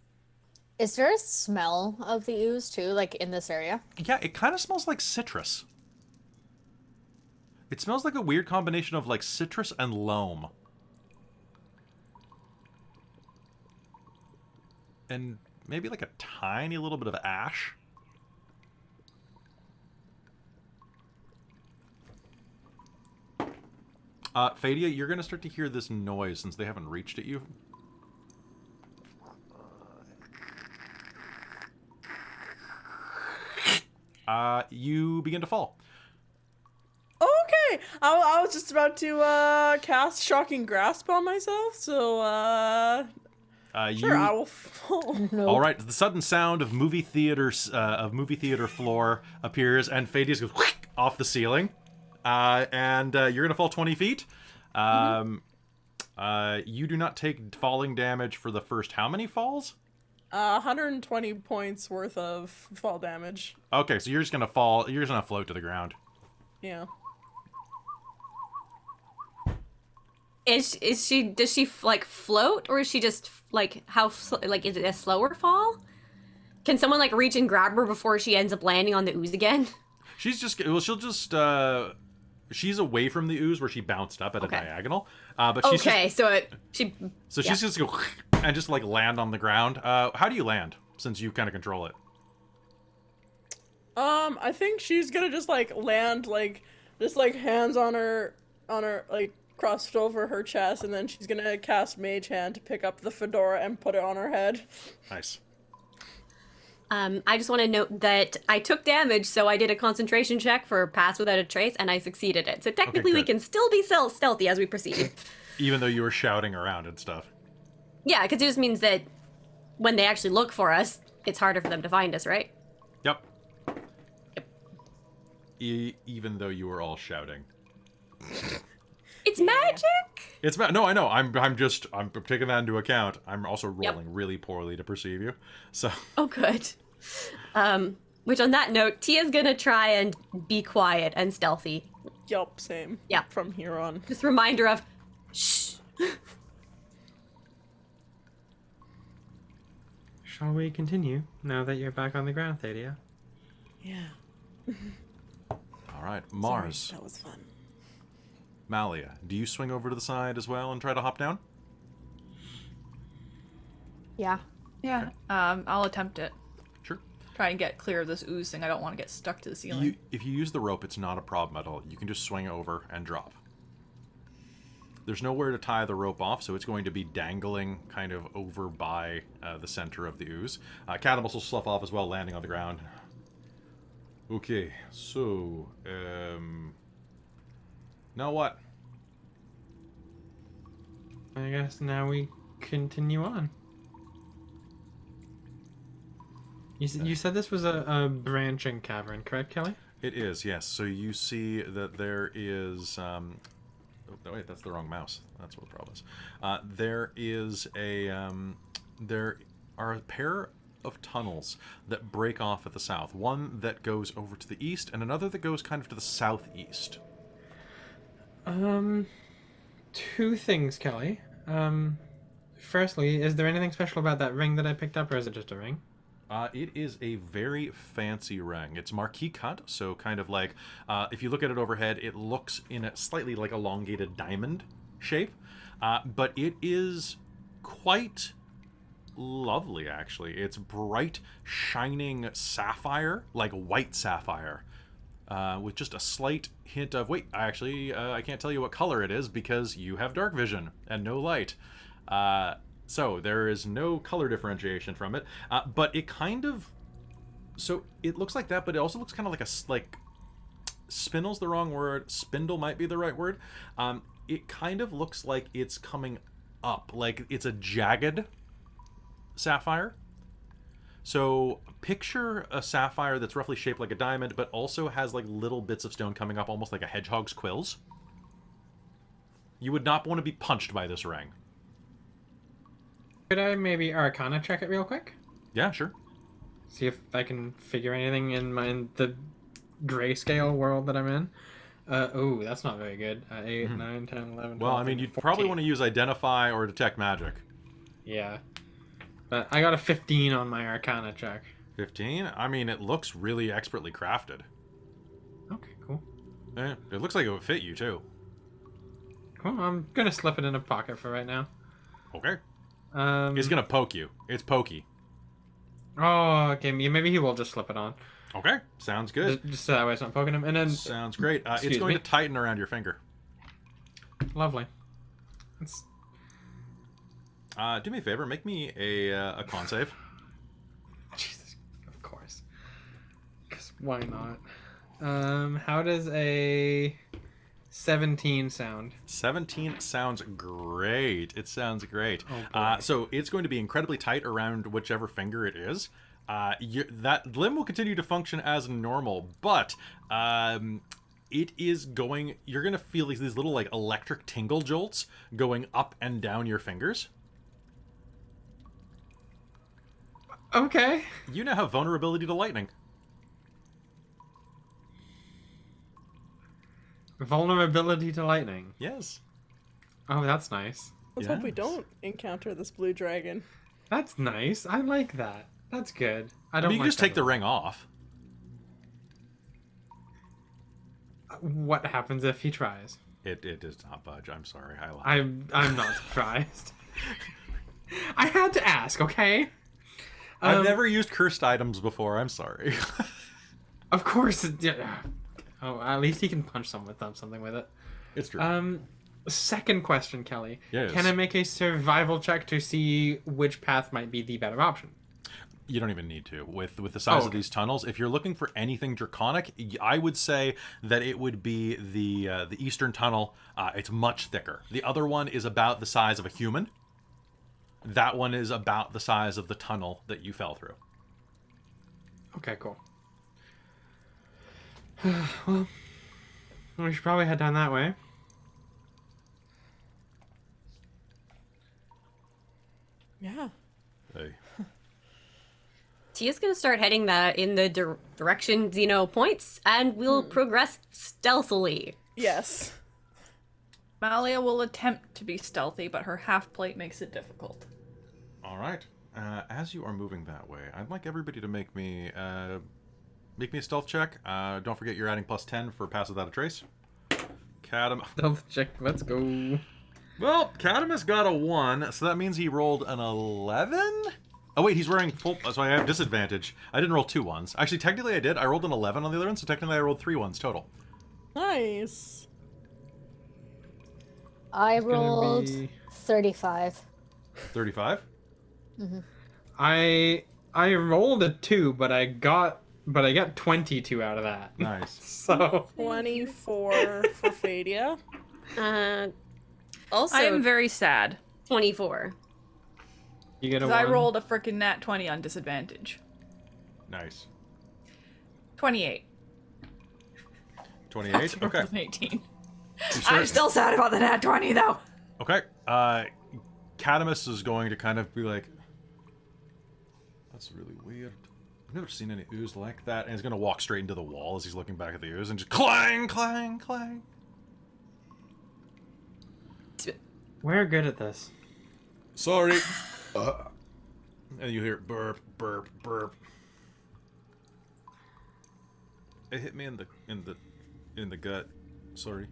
Is there a smell of the ooze too, like in this area? Yeah, it kind of smells like citrus. It smells like a weird combination of like citrus and loam. And maybe like a tiny little bit of ash. Fadia, you're going to start to hear this noise since they haven't reached at you. You begin to fall. Okay, I was just about to cast Shocking Grasp on myself, so sure, I will fall. All right, the sudden sound of movie theater floor appears, and Fadius goes off the ceiling, and you're gonna fall 20 feet. You do not take falling damage for the first how many falls? 120 points worth of fall damage. Okay, so you're just gonna fall. You're just gonna float to the ground. Yeah. Is she? Does she like float, or is she just like like is it a slower fall? Can someone like reach and grab her before she ends up landing on the ooze again? She's just she'll just she's away from the ooze where she bounced up at a diagonal. But she's Okay, just, so she's just go and just like land on the ground. How do you land since you kind of control it? I think she's gonna just like land just hands on her like crossed over her chest, and then she's gonna cast Mage Hand to pick up the fedora and put it on her head. Nice. I just want to note that I took damage, so I did a concentration check for Pass Without a Trace, and I succeeded it. So technically, we good. can still be stealthy as we proceed. Even though you were shouting around and stuff. Yeah, because it just means that when they actually look for us, it's harder for them to find us, right? Yep. Even though you were all shouting. It's magic! It's no, I know. I'm taking that into account. I'm also rolling really poorly to perceive you. So. Oh, good. Which on that note, Tia's gonna try and be quiet and stealthy. Yup, same. Yeah. From here on. Just a reminder of, shh. Shall we continue now that you're back on the ground, Thadia? Yeah. All right, Mars. Sorry, that was fun. Malia, do you swing over to the side as well and try to hop down? Yeah. Yeah, I'll attempt it. Sure. Try and get clear of this ooze thing. I don't want to get stuck to the ceiling. If you use the rope, it's not a problem at all. You can just swing over and drop. There's nowhere to tie the rope off, so it's going to be dangling kind of over by the center of the ooze. Catamus will slough off as well, landing on the ground. Okay, so, now what? I guess now we continue on. You said this was a branching cavern, correct, Kelly? It is, yes. So you see that there is... oh, wait, that's the wrong mouse. That's what the problem is. There is a... there are a pair of tunnels that break off at the south. One that goes over to the east, and another that goes kind of to the southeast. Two things, Kelly. Firstly, is there anything special about that ring that I picked up, or is it just a ring? It is a very fancy ring. It's marquee cut, so kind of like, if you look at it overhead, it looks in a slightly like elongated diamond shape, but it is quite lovely, actually. It's bright, shining sapphire, like white sapphire, with just a slight hint of... Wait, actually, I can't tell you what color it is because you have dark vision and no light. So there is no color differentiation from it, but it kind of... So it looks like that, but it also looks kind of like spindle's the wrong word. Spindle might be the right word. It kind of looks like it's coming up, like it's a jagged sapphire. So picture a sapphire that's roughly shaped like a diamond, but also has like little bits of stone coming up, almost like a hedgehog's quills. You would not want to be punched by this ring. Could I maybe Arcana check it real quick? Yeah, sure. See if I can figure anything in the grayscale world that I'm in. Oh, that's not very good. 8, 9, 10, 11, 12, Well, I mean, you'd probably want to use Identify or Detect Magic. Yeah. But I got a 15 on my Arcana check. 15? I mean, it looks really expertly crafted. Okay, cool. Eh, it looks like it would fit you, too. Cool, I'm gonna slip it in a pocket for right now. Okay. It's gonna poke you. It's pokey. Oh, okay, maybe he will just slip it on. Okay, sounds good. Just so that way it's not poking him. And then... Sounds great. It's Excuse going me? to tighten around your finger. Lovely. It's... Do me a favor, make me a con save. Jesus, of course. Because why not? How does a 17 sound? 17 sounds great. It sounds great. Oh, boy. So it's going to be incredibly tight around whichever finger it is. That limb will continue to function as normal, but it is going... You're going to feel these little like electric tingle jolts going up and down your fingers. Okay. You now have vulnerability to lightning. Vulnerability to lightning. Yes. Oh, that's nice. Let's hope we Yes. don't encounter this blue dragon. That's nice. I like that. That's good. I I don't mean, you can like just take that the ring off. What happens if he tries? It does not budge. I'm sorry. I lied. I'm not surprised. I had to ask, okay? I've never used cursed items before. I'm sorry. Of course. Yeah. Oh, at least he can punch something with it. It's true. Second question, Kelly. Yes. Can I make a survival check to see which path might be the better option? You don't even need to. With the size of okay. these tunnels, if you're looking for anything draconic, I would say that it would be the eastern tunnel. It's much thicker. The other one is about the size of a human. That one is about the size of the tunnel that you fell through. Okay, cool. Well, we should probably head down that way. Yeah. Hey. Tia's gonna start heading in the direction Zeno points, and we'll progress stealthily. Yes. Malia will attempt to be stealthy, but her half plate makes it difficult. All right. As you are moving that way, I'd like everybody to make me a stealth check. Don't forget you're adding +10 for pass without a trace. Stealth check, let's go. Well, Cadamus got a 1, so that means he rolled an 11? Oh wait, he's wearing full, so I have disadvantage. I didn't roll 2 ones. Actually, technically I did. I rolled an 11 on the other end, so technically I rolled 3 ones total. Nice. I It's gonna rolled be- 35. 35? I rolled a 2, but I got 22 out of that. Nice. So 24 for Fadia. Also, I am very sad, 24. you get a because I 1. rolled a frickin' nat 20 on disadvantage. Nice. 28. 28? Okay. 18. You start- I'm still sad about the nat 20, though. Okay. Cadamus is going to kind of be like, that's really weird. I've never seen any ooze like that. And he's going to walk straight into the wall as he's looking back at the ooze and just clang, clang, clang. We're good at this. Sorry. And you hear burp, burp, burp. It hit me in the gut. Sorry.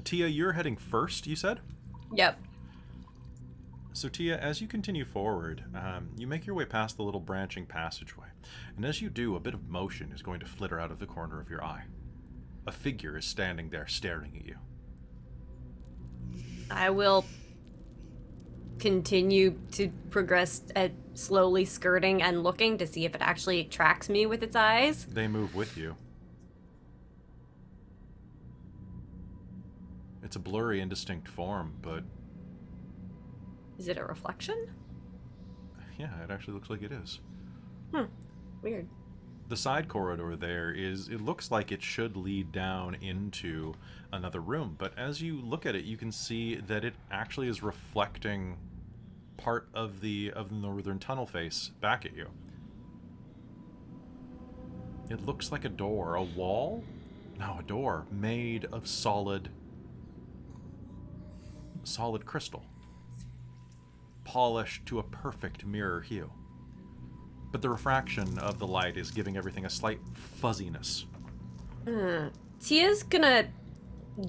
Tia, you're heading first, you said? Yep. So Tia, as you continue forward, you make your way past the little branching passageway, and as you do, a bit of motion is going to flitter out of the corner of your eye. A figure is standing there staring at you. I will continue to progress at slowly skirting and looking to see if it actually tracks me with its eyes. They move with you. It's a blurry, indistinct form, but Is it a reflection? yeah, it actually looks like it is. Weird. The side corridor there it looks like it should lead down into another room, but as you look at it, you can see that it actually is reflecting part of the northern tunnel face back at you. It looks like a door, a wall? No, a door made of solid crystal, polished to a perfect mirror hue. But the refraction of the light is giving everything a slight fuzziness. Tia's gonna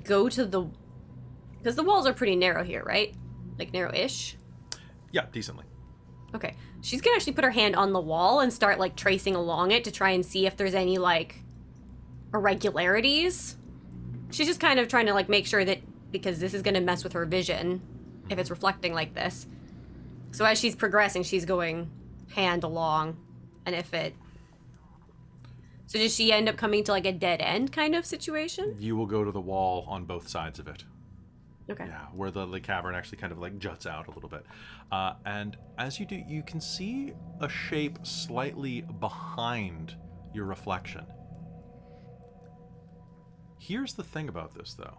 go to the... Because the walls are pretty narrow here, right? Like, narrow-ish? Yeah, decently. Okay. She's gonna actually put her hand on the wall and start, like, tracing along it to try and see if there's any, like, irregularities. She's just kind of trying to, like, make sure that... Because this is gonna mess with her vision if it's reflecting like this. So as she's progressing, she's going hand along, and if it... So does she end up coming to, like, a dead end kind of situation? You will go to the wall on both sides of it. Okay. Yeah, where the cavern actually kind of like juts out a little bit. And as you do, you can see a shape slightly behind your reflection. Here's the thing about this, though.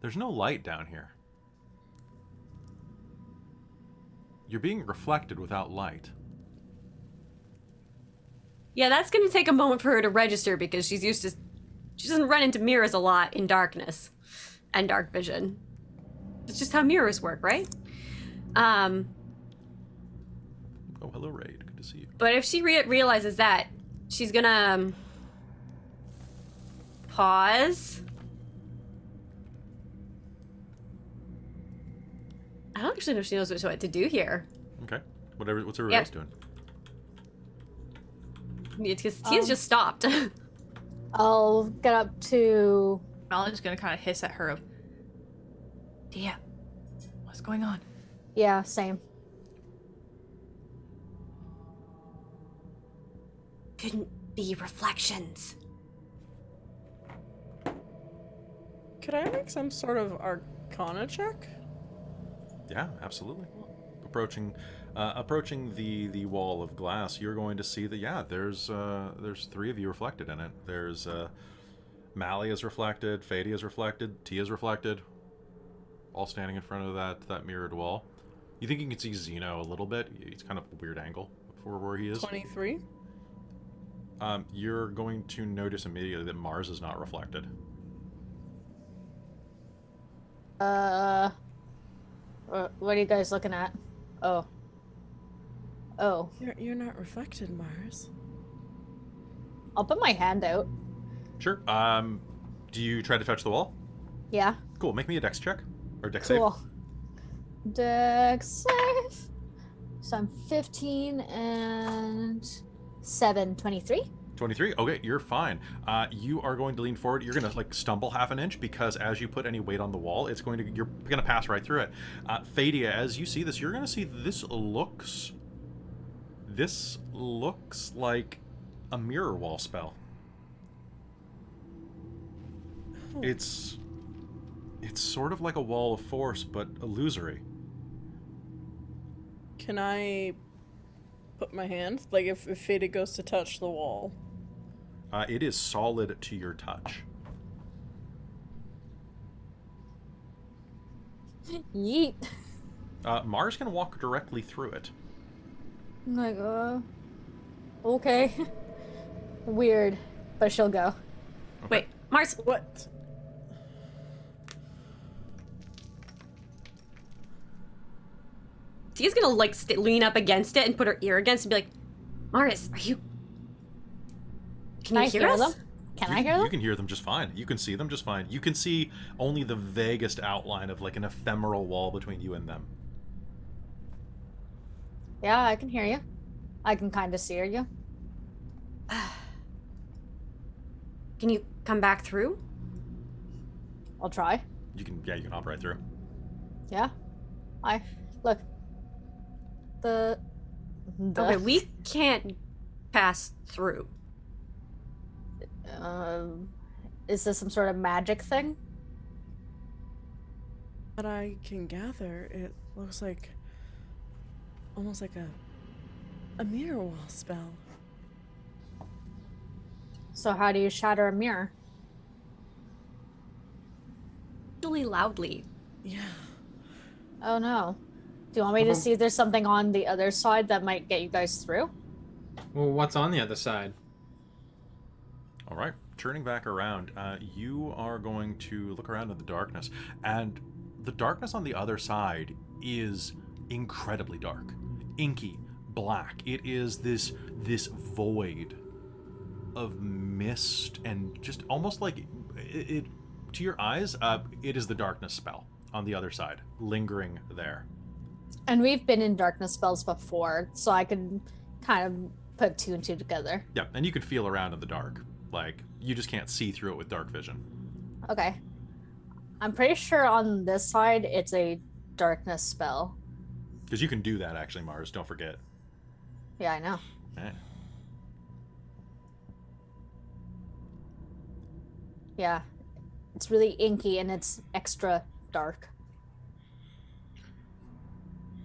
There's no light down here. You're being reflected without light. Yeah, that's gonna take a moment for her to register because she's used to... She doesn't run into mirrors a lot in darkness and dark vision. It's just how mirrors work, right? Oh, hello, Raid. Good to see you. But if she realizes that, she's gonna pause. I don't actually know if she knows what to do here. Okay. What's everybody else doing? Because Tia's just stopped. I'll get up to... Mallory's gonna kind of hiss at her of, Tia, what's going on? Yeah, same. Couldn't be reflections. Could I make some sort of arcana check? Yeah, absolutely. Approaching the wall of glass, you're going to see that there's three of you reflected in it. There's Mally is reflected, Fady is reflected, Tia is reflected, all standing in front of that mirrored wall. You think you can see Zeno a little bit? It's kind of a weird angle for where he is. 23. You're going to notice immediately that Mars is not reflected. What are you guys looking at? Oh. You're not reflected, Mars. I'll put my hand out. Sure. Do you try to touch the wall? Yeah. Cool. Make me a dex check. Or dex Cool. Dex save. So I'm 15 and 7, 23. 23. Okay, you're fine. You are going to lean forward. You're going to like stumble half an inch because as you put any weight on the wall, you're going to pass right through it. Fadia, as you see this, you're going to see this looks like a mirror wall spell. Oh. It's sort of like a wall of force, but illusory. Can I put my hand? Like if Fada goes to touch the wall. It is solid to your touch. Yeet. Mars can walk directly through it. I'm like, okay. Weird, but she'll go. Okay. Wait, Mars. What? Tia's gonna like lean up against it and put her ear against it and be like, Mars, are you... Can you hear us? them? Can I hear them? You can hear them just fine. You can see them just fine. You can see only the vaguest outline of like an ephemeral wall between you and them. Yeah, I can hear you. I can kind of see you. Can you come back through? I'll try. You can hop right through. Yeah. Look. The Okay, we can't pass through. Is this some sort of magic thing? But I can gather, it looks like almost like a mirror wall spell. So how do you shatter a mirror? Really loudly. Yeah. Oh no. Do you want me to see if there's something on the other side that might get you guys through? Well, what's on the other side? All right, turning back around, you are going to look around in the darkness, and the darkness on the other side is incredibly dark, inky, black. It is this void of mist and just almost like it to your eyes. It is the darkness spell on the other side, lingering there. And we've been in darkness spells before, so I can kind of put two and two together. Yeah, and you can feel around in the dark. Like, you just can't see through it with dark vision. Okay. I'm pretty sure on this side it's a darkness spell. Because you can do that, actually, Mars. Don't forget. Yeah, I know. Eh. Yeah. It's really inky and it's extra dark.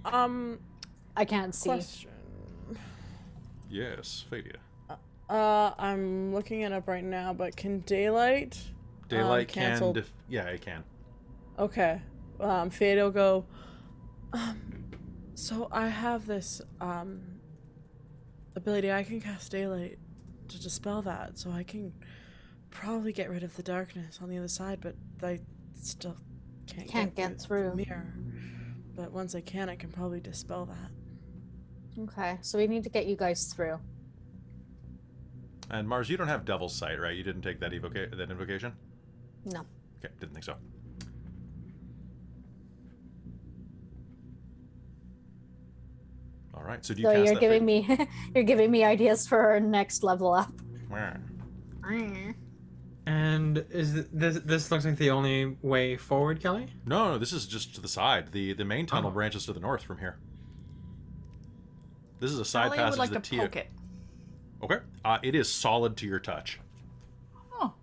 I can't see. Question. Yes, Fadia. I'm looking it up right now, but can daylight cancel? Yeah, it can. Okay. Fade will go. So I have this ability. I can cast daylight to dispel that, so I can probably get rid of the darkness on the other side. But I still can't get through the mirror. But once I can probably dispel that. Okay, so we need to get you guys through. And Mars, you don't have Devil's Sight, right? You didn't take that that invocation? No. Okay, didn't think so. All right, so do you So cast you're that giving me you're giving me ideas for our next level up. And is this looks like the only way forward, Kelly? No, this is just to the side. The main tunnel Oh. branches to the north from here. This is a side Ellie passage would like that to poke it. Okay. It is solid to your touch. Oh.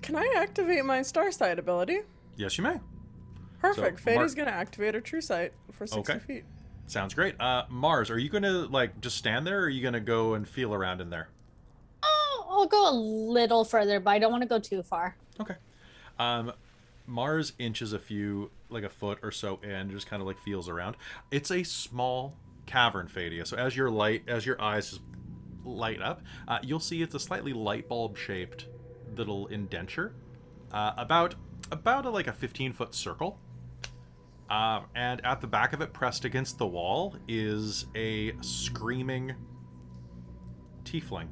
Can I activate my Starsight ability? Yes, you may. Perfect. So, Fady's gonna activate her True Sight for 60 Okay. feet. Sounds great. Mars, are you going to, like, just stand there, or are you going to go and feel around in there? Oh, I'll go a little further, but I don't want to go too far. Okay. Mars inches a foot or so in, just kind of, like, feels around. It's a small cavern, Fadia. So as your eyes light up, you'll see it's a slightly light bulb shaped little indenture, about a 15-foot circle. And at the back of it, pressed against the wall, is a screaming tiefling.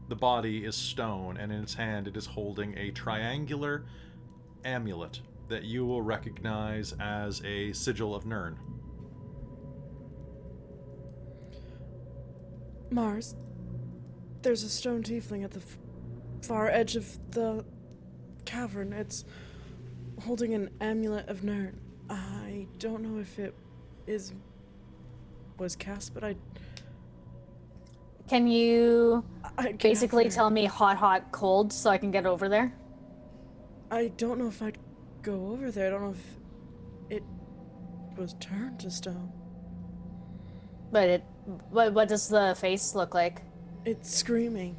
The body is stone, and in its hand it is holding a triangular amulet that you will recognize as a sigil of Nyrn. Mars, there's a stone tiefling at the far edge of the cavern. It's holding an amulet of Nyrn. I don't know if it was cast, but Can you I can basically have her- tell me hot, cold so I can get over there? I don't know if I'd go over there. I don't know if it was turned to stone. But what does the face look like? It's screaming.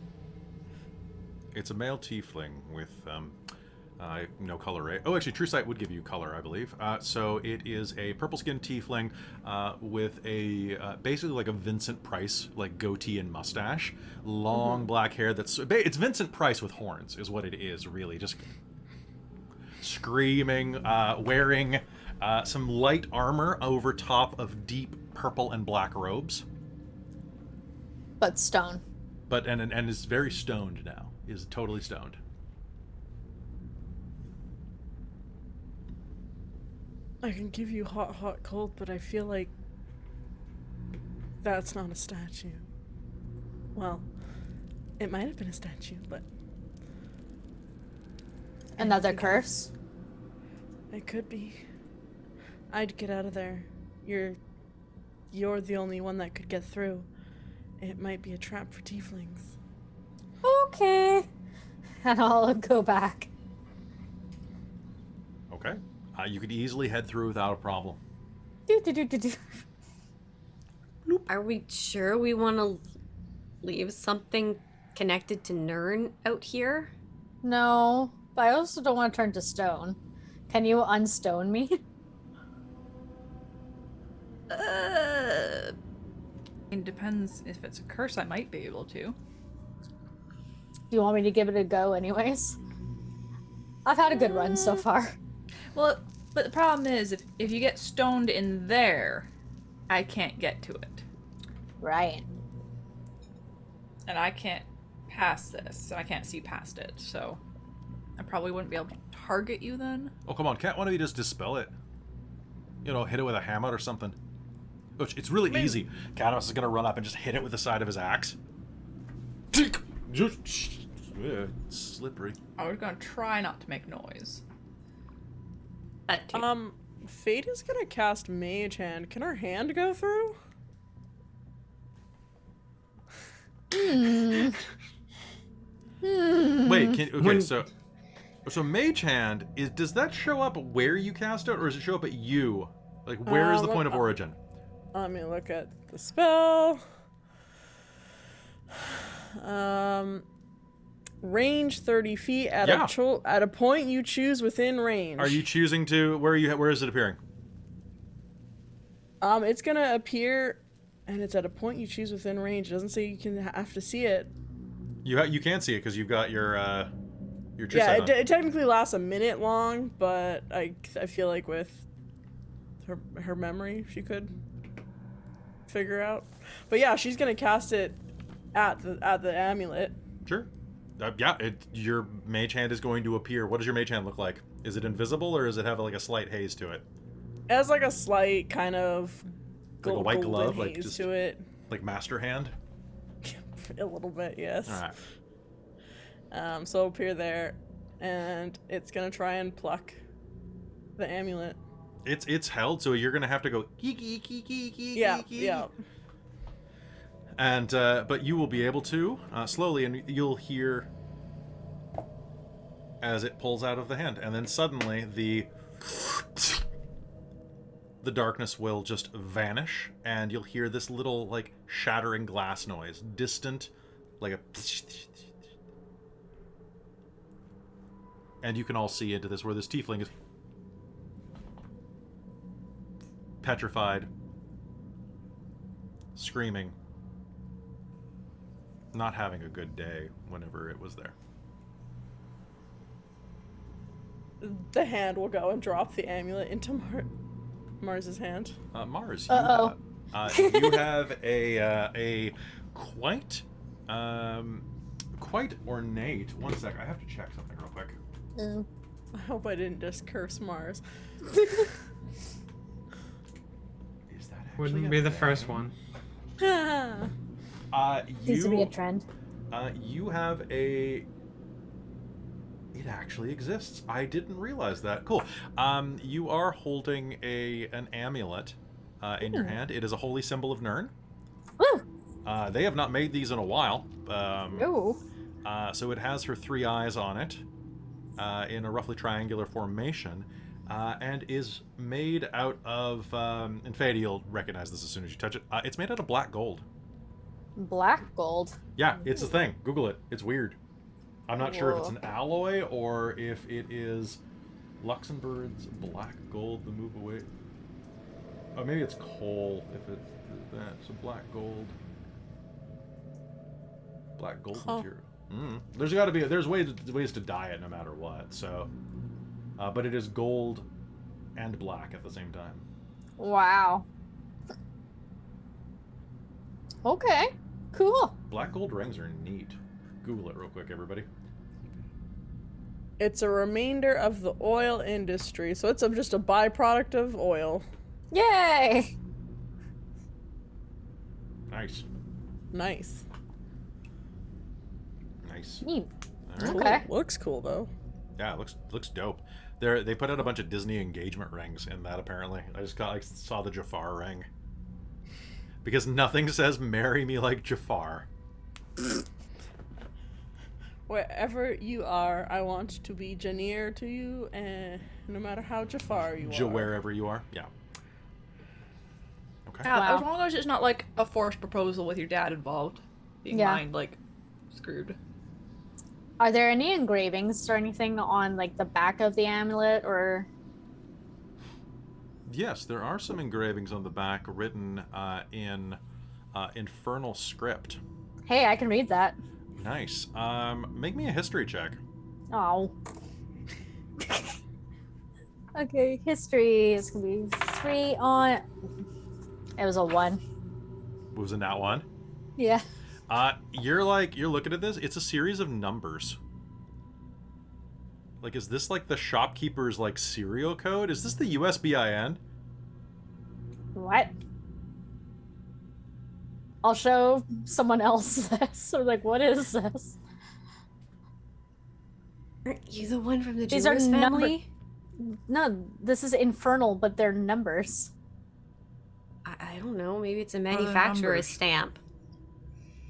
It's a male tiefling with no color, right? Oh, actually, True Sight would give you color, I believe. So it is a purple-skinned tiefling with a basically like a Vincent Price like goatee and mustache, long black hair. It's Vincent Price with horns, is what it is, really. Just screaming, wearing Some light armor over top of deep purple and black robes. But stone. But and is very stoned now. Is totally stoned. I can give you hot, hot, cold, but I feel like that's not a statue. Well, it might have been a statue, but Another curse? it could be. I'd get out of there. You're the only one that could get through. It might be a trap for tieflings. Okay. And I'll go back. Okay. You could easily head through without a problem. Do. Are we sure we want to leave something connected to Nyrn out here? No, but I also don't want to turn to stone. Can you unstone me? It depends if it's a curse. I might be able to. Do you want me to give it a go anyways? I've had a good run so far. Well, but the problem is, if you get stoned in there, I can't get to it. Right. And I can't pass this, and I can't see past it, so I probably wouldn't be able to target you then. Oh, come on. Can't one of you just dispel it? You know, hit it with a hammer or something. Which, it's really easy. Cadmus is going to run up and just hit it with the side of his axe. It's slippery. I was gonna try not to make noise. That too. Fate is gonna cast Mage Hand. Can her hand go through? Wait, okay, so Mage Hand, does that show up where you cast it, or does it show up at you? Like, where is the point of origin? Let me look at the spell. Range 30 feet at a point you choose within range. Are you choosing to, where is it appearing? It's gonna appear, and it's at a point you choose within range. It doesn't say you can have to see it. You can't see it because you've got your true Yeah, sight on. it technically lasts a minute long, but I feel like with her memory, she could figure out. But yeah, she's gonna cast it at the amulet. Sure. Your Mage Hand is going to appear. What does your Mage Hand look like? Is it invisible, or does it have like a slight haze to it? It has like a slight kind of Like a white glove, like haze just to it. like Master Hand? A little bit, yes. All right. So it'll appear there, and it's gonna try and pluck the amulet. It's held, so you're gonna have to go. Yeah. And but you will be able to slowly, and you'll hear as it pulls out of the hand, and then suddenly the darkness will just vanish, and you'll hear this little like shattering glass noise, distant, like a. And you can all see into this, where this tiefling is petrified, screaming, not having a good day whenever it was there. The hand will go and drop the amulet into Mars's hand. Mars, Uh-oh. you have a quite ornate. One sec, I have to check something real quick. I hope I didn't just curse Mars. Is that actually Wouldn't a be the thing? first one. Seems to be a trend. You have a. It actually exists. I didn't realize that. Cool. You are holding an amulet in your hand. It is a holy symbol of Nyrn. Woo! They have not made these in a while. Ooh. So it has her 3 eyes on it in a roughly triangular formation, and is made out of. In fact, you'll recognize this as soon as you touch it. It's made out of black gold. Black gold. Yeah, it's a thing. Google it. It's weird. I'm not sure if it's Whoa. an alloy or if it is Luxembourg's black gold, the move away. Oh, maybe it's coal if it's that. So black gold. Black gold material. There's got to be there's ways to dye it no matter what. So, but it is gold and black at the same time. Wow. Okay. Cool. Black gold rings are neat. Google it real quick, everybody. It's a remainder of the oil industry, so it's just a byproduct of oil. Yay! Nice. Nice. Nice. Neat. All right. Okay. Cool. Looks cool though. Yeah, it looks dope. They put out a bunch of Disney engagement rings in that apparently. I saw the Jafar ring. Because nothing says marry me like Jafar. Wherever you are, I want to be Janir to you, and no matter how Jafar you are. Wherever you are. Yeah. Okay. Yeah, Wow. as long as it's not like a forced proposal with your dad involved. Being Yeah. mind like screwed. Are there any engravings or anything on like the back of the amulet or? Yes, there are some engravings on the back written in infernal script. Hey, I can read that. Nice. Make me a history check. Oh. Okay, history is gonna be 3 on. It was a 1. Was in that one? Yeah. You're looking at this. It's a series of numbers. Like, is this like the shopkeeper's like serial code? Is this the USBIN? What? I'll show someone else this. Or like, what is this? Aren't you the one from the These are Jewelers family? No, this is infernal, but they're numbers. I don't know. Maybe it's a are the manufacturer's numbers? stamp.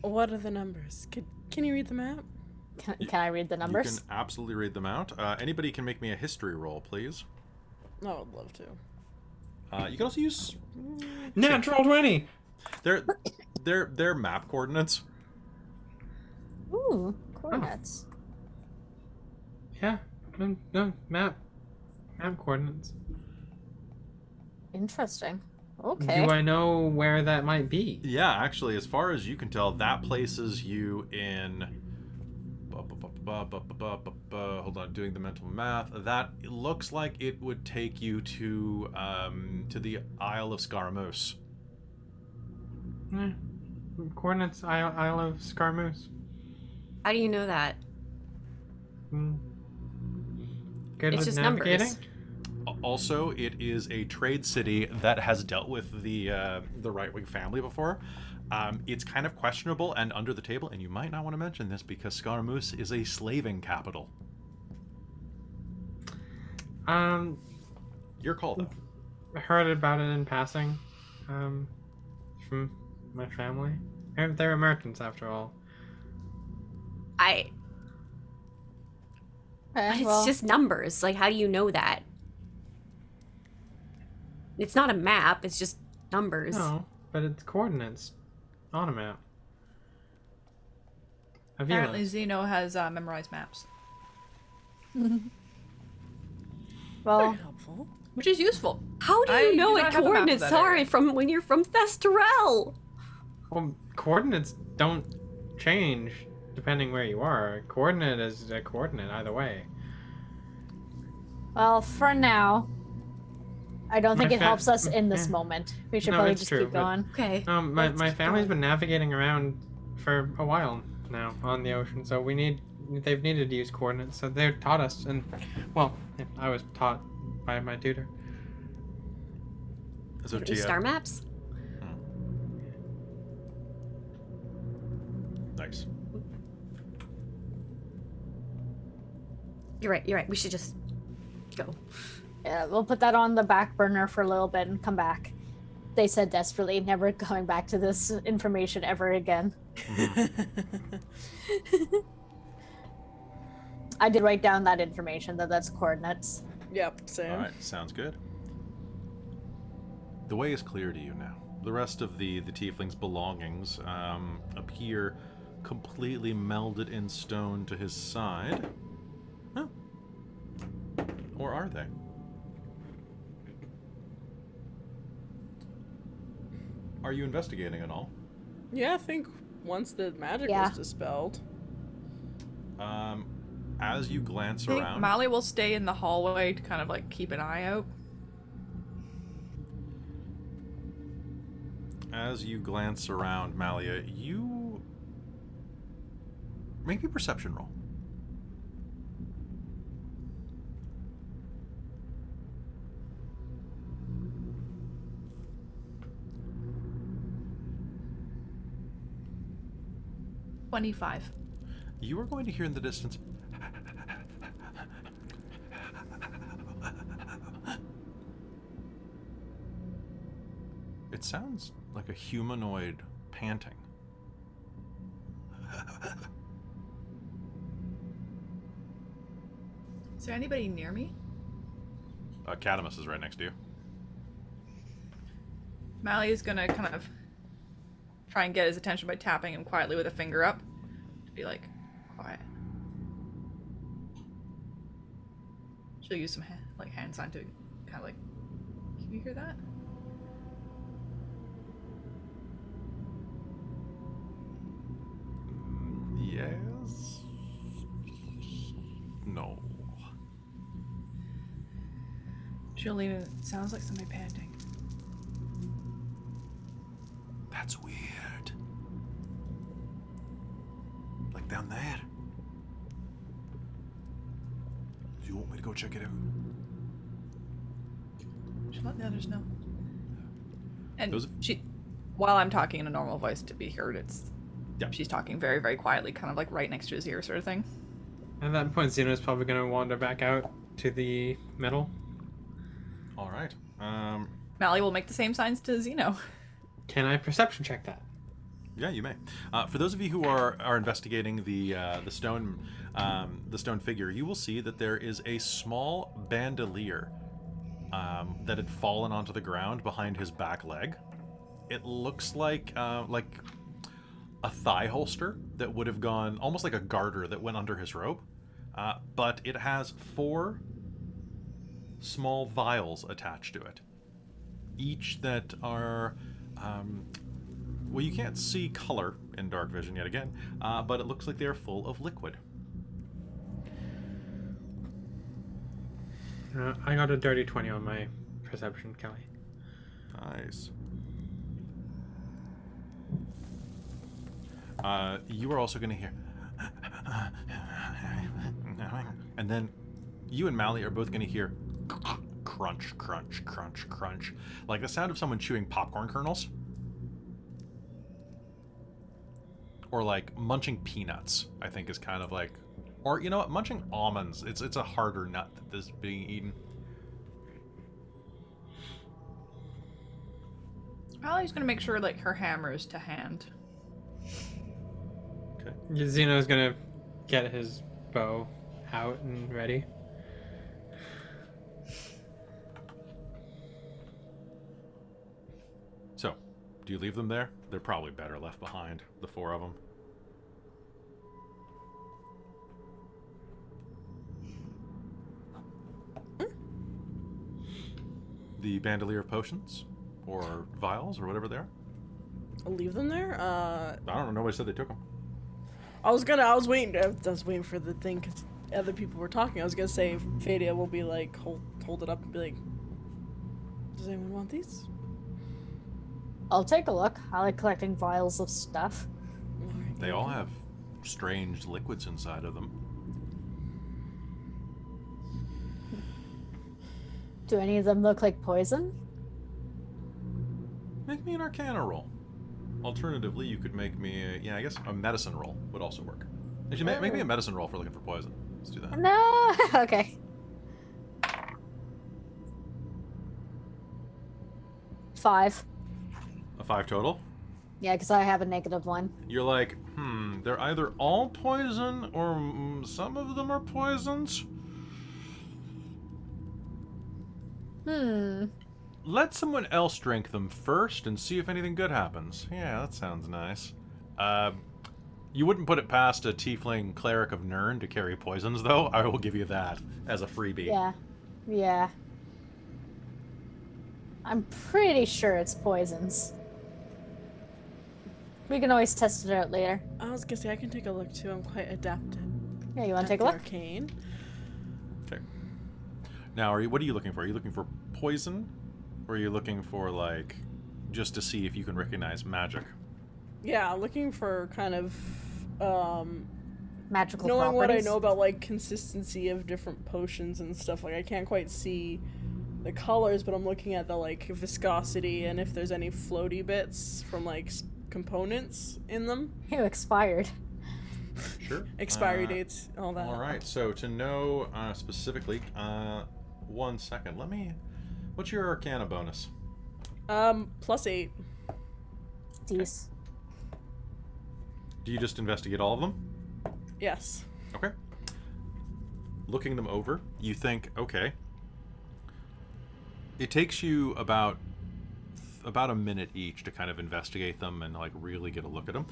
What are the numbers? Can you read the map? Can I read the numbers? You can absolutely read them out. Anybody can make me a history roll, please. I would love to. You can also use Natural 20. They're map coordinates. Ooh, coordinates. Yeah. No, map. Map coordinates. Interesting. Okay. Do I know where that might be? Yeah, actually, as far as you can tell, that places you in. Hold on, doing the mental math. That looks like it would take you to the Isle of Scaramouche. Eh, coordinates Isle of Scaramouche. How do you know that? Good It's with just navigating? numbers. Also, it is a trade city that has dealt with the right-wing family before. It's kind of questionable and under the table, and you might not want to mention this because Scaramouche is a slaving capital. Your call, though. I heard about it in passing from my family. They're merchants, after all. Okay, But it's well, just numbers. Like, how do you know that? It's not a map. It's just numbers. No, but it's coordinates on a map. Of Apparently Ylos. Zeno has memorized maps. well, Helpful. Which is useful. How do I you do know not what have a map of coordinates that are area. from when you're from Thestorel? Well, coordinates don't change depending where you are. A coordinate is a coordinate either way. well, for now, I don't think My it helps us in this yeah. moment. We should No, probably it's just true, keep but- going. Okay. My Let's keep family's going. been navigating around for a while now on the ocean, so they've needed to use coordinates, so they've taught us, and well, I was taught by my tutor. So, Use star maps? Nice. You're right. We should just go. Yeah, we'll put that on the back burner for a little bit and come back. They said desperately, never coming back to this information ever again. I did write down that information, that's coordinates. Yep, same. All right, sounds good. The way is clear to you now. The rest of the tiefling's belongings appear completely melded in stone to his side. Huh. Or are they? Are you investigating at all? Yeah, I think once the magic Yeah. was dispelled. As you glance I think around, Molly will stay in the hallway to kind of like keep an eye out. as you glance around, Malia, you make a perception roll. $25. You are going to hear in the distance. It sounds like a humanoid panting. Is there anybody near me? Cadamus is right next to you. Mally is gonna kind of try and get his attention by tapping him quietly with a finger up. To be like, quiet. She'll use some hand sign to kind of like, can you hear that? Yes. No. She'll lean in. Sounds like somebody panting. That's weird. Like down there. Do you want me to go check it out? She'll let the others know. And Those- she, while I'm talking in a normal voice to be heard, Yeah. she's talking very, very quietly, kind of like right next to his ear sort of thing. At that point, Xeno's probably going to wander back out to the middle. All right. Mally will make the same signs to Xeno. Can I perception check that? Yeah, you may. For those of you who are investigating the stone figure, you will see that there is a small bandolier that had fallen onto the ground behind his back leg. It looks like a thigh holster that would have gone almost like a garter that went under his robe, but it has 4 small vials attached to it, each that are well, you can't see color in dark vision yet again, but it looks like they are full of liquid. I got a dirty 20 on my perception, Kelly. Nice. You are also going to hear, and then you and Mally are both going to hear crunch, crunch, crunch, crunch, like the sound of someone chewing popcorn kernels, or like munching peanuts. I think is kind of like, or you know what, munching almonds. It's a harder nut that is being eaten. Mally's gonna make sure like her hammer is to hand. Okay. Xeno's going to get his bow out and ready. So, do you leave them there? They're probably better left behind, the 4 of them. The bandolier of potions, or vials, or whatever they are. I'll leave them there. I don't know. Nobody said they took them. I was waiting for the thing because other people were talking. I was gonna say Fadia will be like hold it up and be like, does anyone want these? I'll take a look. I like collecting vials of stuff. Alright, They all have strange liquids inside of them. Do any of them look like poison? Make me an Arcana roll. Alternatively, you could make me, I guess a medicine roll would also work. Actually, make me a medicine roll for looking for poison. Let's do that. No. Okay. 5. A 5 total. Yeah, because I have a -1. You're like, they're either all poison or some of them are poisons. Let someone else drink them first and see if anything good happens. Yeah, that sounds nice. You wouldn't put it past a tiefling cleric of Nyrn to carry poisons, though. I will give you that as a freebie. Yeah. Yeah. I'm pretty sure it's poisons. We can always test it out later. I was gonna say I can take a look too. I'm quite adapted. Yeah, you want to take a at look? Arcane. Okay. Now, what are you looking for? Are you looking for poison? Or are you looking for, like, just to see if you can recognize magic. Yeah, looking for kind of Magical knowing what I properties. know about like consistency of different potions and stuff. Like I can't quite see the colors, but I'm looking at the like viscosity and if there's any floaty bits from like components in them. Ew, expired. Sure. Expiry dates, all that. All right. So to know specifically, 1 second. What's your Arcana bonus? +8. Jeez. Do you just investigate all of them? Yes. Okay. Looking them over, you think, okay. It takes you about a minute each to kind of investigate them and like really get a look at them.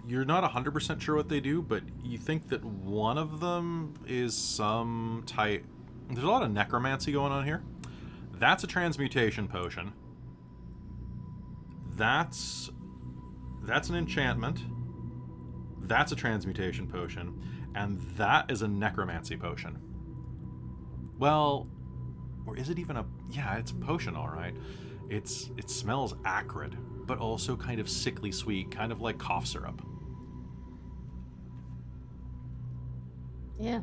You're not 100% sure what they do, but you think that one of them is some type. There's a lot of necromancy going on here. That's a transmutation potion. That's an enchantment. That's a transmutation potion, and that is a necromancy potion. Well, or is it even a... Yeah, it's a potion, all right. It smells acrid, but also kind of sickly sweet, kind of like cough syrup. Yeah.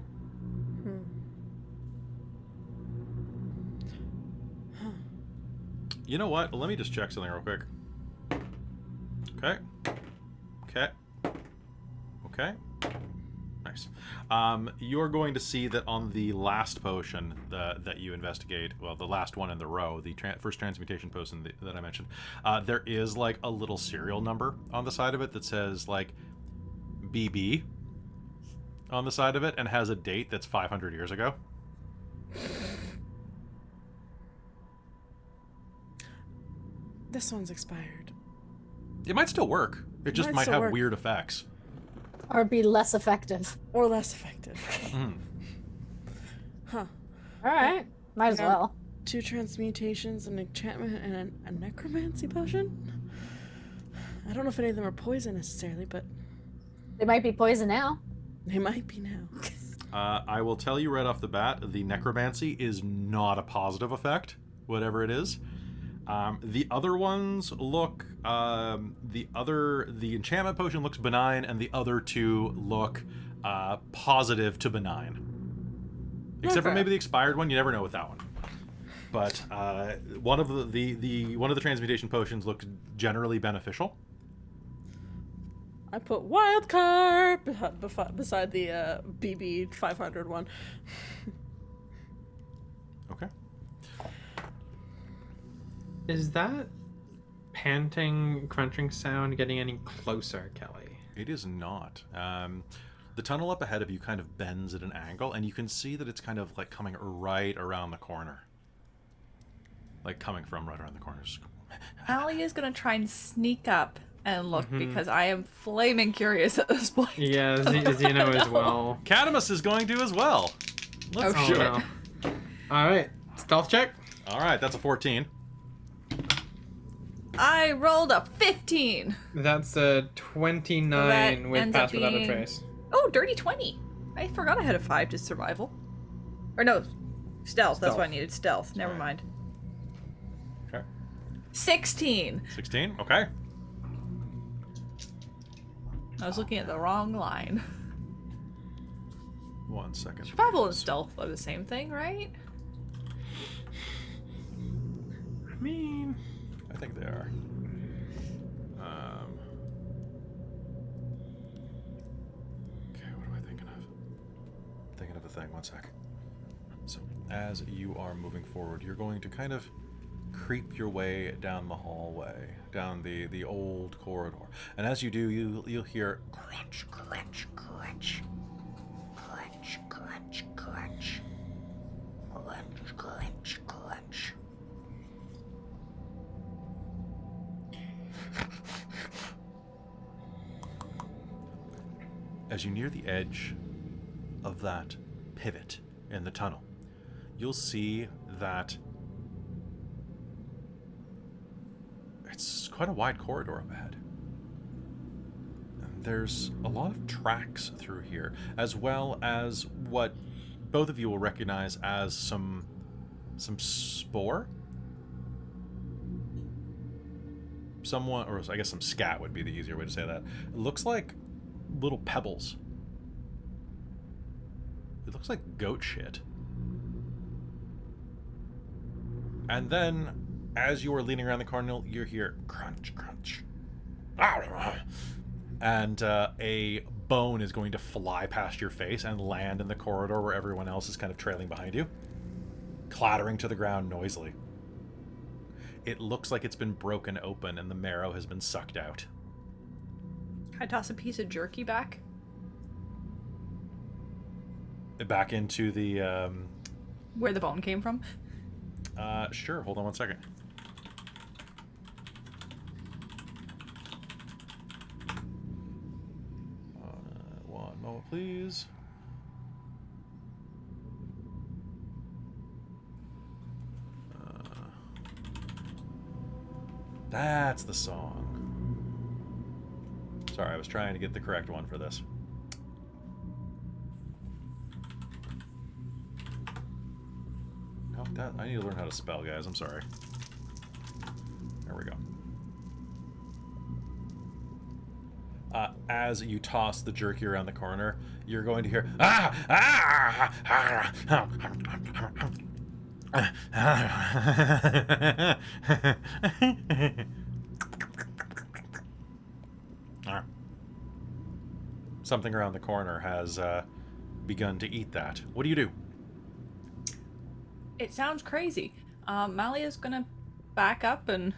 You know what? Let me just check something real quick. Okay. Okay. Nice. You're going to see that on the last potion that you investigate, well, the last one in the row, the first transmutation potion that I mentioned, there is like a little serial number on the side of it that says like BB on the side of it and has a date that's 500 years ago. This one's expired. It might still work. It just might have weird effects. Or be less effective. Or less effective. Huh. Alright. Might as Yeah. well. 2 transmutations, an enchantment, and a necromancy potion? I don't know if any of them are poison necessarily, but They might be poison now. they might be now. I will tell you right off the bat, the necromancy is not a positive effect, whatever it is. The other ones look, the enchantment potion looks benign, and the other two look positive to benign. Except for Okay. maybe the expired one, you never know with that one. But one of the transmutation potions looks generally beneficial. I put wild card beside the BB 500 one. Okay. Is that panting, crunching sound getting any closer, Kelly? It is not. The tunnel up ahead of you kind of bends at an angle, and you can see that it's kind of like coming right around the corner. Like coming from right around the corners. Allie is gonna try and sneak up and look because I am flaming curious at this point. Yeah, Zeno as well. Catamus is going to as well. Let's Oh, do shit. it. no. Alright, stealth check. All right, that's a 14. I rolled a 15. That's a 29 That with ends up pass without a being- trace. Oh, dirty 20. I forgot I had a 5 to survival. Or no, stealth. That's what I needed. Stealth. Never mind. Okay. 16. 16. Okay. I was looking at the wrong line. 1 second. Survival and stealth are the same thing, right? I mean, I think they are. Okay, what am I thinking of? Thinking of a thing. 1 sec. So, as you are moving forward, you're going to kind of creep your way down the hallway, down the old corridor. And as you do, you'll hear crunch, crunch, crunch. Crunch, crunch, crunch. Crunch, crunch, crunch. As you near the edge of that pivot in the tunnel, you'll see that it's quite a wide corridor up ahead. And there's a lot of tracks through here, as well as what both of you will recognize as some spore. someone, or I guess some scat would be the easier way to say that. It looks like little pebbles. It looks like goat shit. And then, as you are leaning around the corner, you hear crunch, crunch. And a bone is going to fly past your face and land in the corridor where everyone else is kind of trailing behind you, clattering to the ground noisily. It looks like it's been broken open and the marrow has been sucked out. Can I toss a piece of jerky back? Back into the... Where the bone came from? Sure, hold on one second. One moment, please. That's the song. Sorry, I was trying to get the correct one for this. No, I need to learn how to spell, guys. I'm sorry. There we go. As you toss the jerky around the corner, you're going to hear Something around the corner has begun to eat that. What do you do? It sounds crazy. Malia's gonna back up and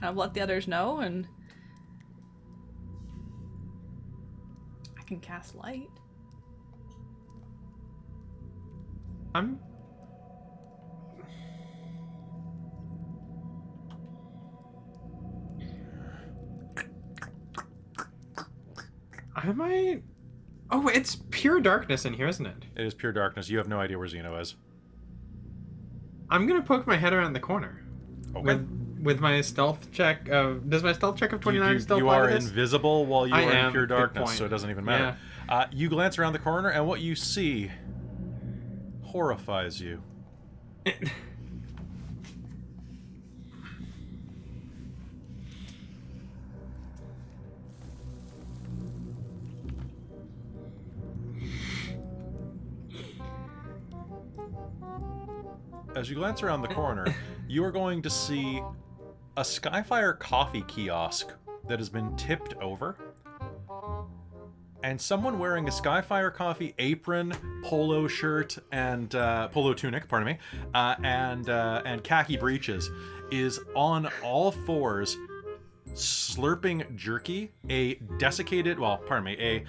kind of let the others know, and I can cast light. Am I... Oh, it's pure darkness in here, isn't it? It is pure darkness. You have no idea where Xeno is. I'm gonna poke my head around the corner. Okay. With my stealth check of... Does my stealth check of 29 still You apply are to this? invisible while you are in pure Good darkness, point. so it doesn't even matter. You glance around the corner, and what you see horrifies you. As you glance around the corner, you are going to see a Skyfire coffee kiosk that has been tipped over, and someone wearing a Skyfire coffee apron, polo shirt, and polo tunic, pardon me, and khaki breeches is on all fours, slurping jerky, a desiccated, well, pardon me,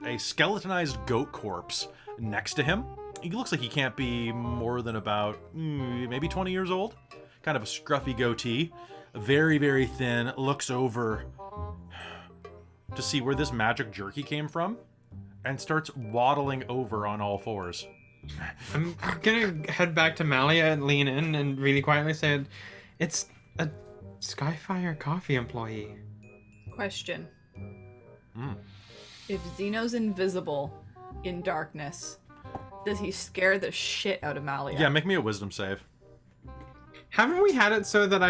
a skeletonized goat corpse next to him. He looks like he can't be more than about maybe 20 years old. Kind of a scruffy goatee, very, very thin, looks over to see where this magic jerky came from and starts waddling over on all fours. I'm gonna head back to Malia and lean in and really quietly say, it's a Skyfire coffee employee. Question. If Xeno's invisible in darkness, does he scare the shit out of Malia? Yeah, make me a wisdom save. Haven't we had it so that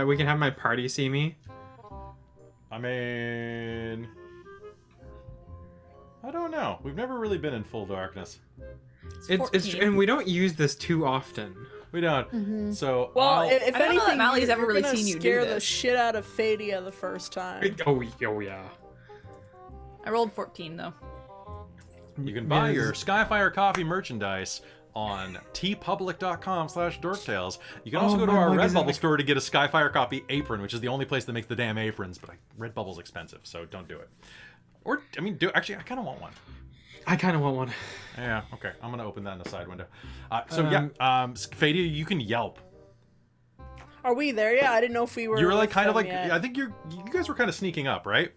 we can have my party see me? I mean, I don't know. We've never really been in full darkness. It's and we don't use this too often. We don't. So Well, I'll- if I don't know that anything, Mali's you're ever really gonna seen you do scare the this. shit out of Fadia the first time. Oh yeah. I rolled 14 though. you can buy Yes. your Skyfire coffee merchandise on tpublic.com/dorktales. You can also Oh, go to my our mug is in Redbubble the- store to get a Skyfire coffee apron, which is the only place that makes the damn aprons, but Redbubble's expensive, so don't do it. Or, I mean, actually, I kind of want one. I kind of want one. Yeah, okay. I'm going to open that in the side window. Fadia, you can yelp. Are we there yet? I didn't know if we were. You were like with kind of them like, yet. I think you guys were kind of sneaking up, right?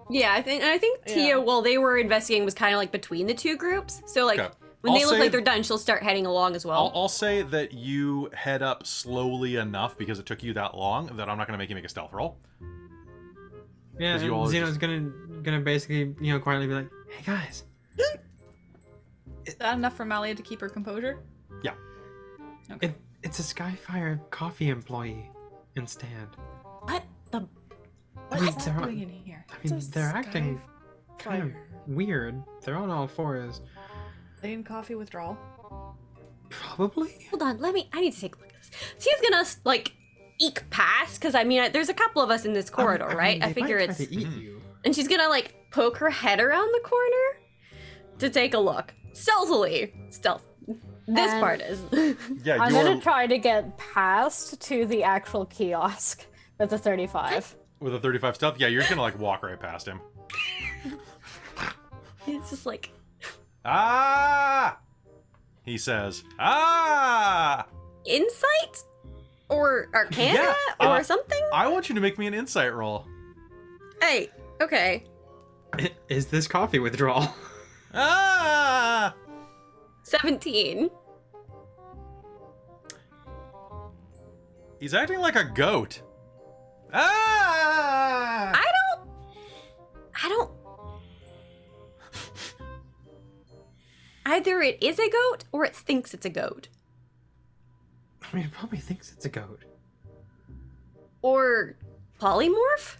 Yeah, I think Tia, Yeah. while they were investigating, was kind of like between the two groups. So like Okay. when they I'll look say- like they're done, she'll start heading along as well. I'll say that you head up slowly enough because it took you that long that I'm not going to make you make a stealth roll. Yeah, 'Cause and you all Xeno's gonna basically, quietly be like, "Hey guys, Is that enough for Malia to keep her composure? Yeah. Okay. it's a Skyfire coffee employee, and stand. What the? I mean, What's they're doing on- in here? I mean, they're acting kind of weird. They're on all fours. They in coffee withdrawal? Probably. Hold on, I need to take a look at this. She's gonna, like, eke past, because, I mean, there's a couple of us in this corridor, right? I figure might it's... try to eat you. And she's gonna, like, poke her head around the corner to take a look. Stealthily. Stealth. This And- part is. Yeah, I'm you're gonna try to get past to the actual kiosk with the 35. with a 35 stealth. Yeah, you're just gonna like walk right past him. It's just like, Ah! He says, ah! insight? Or Arcana? Yeah, or something? I want you to make me an insight roll. Hey, okay. Is this coffee withdrawal? Ah! 17. He's acting like a goat. Ah! I don't. Either it is a goat or it thinks it's a goat. I mean, it probably thinks it's a goat. Or polymorph?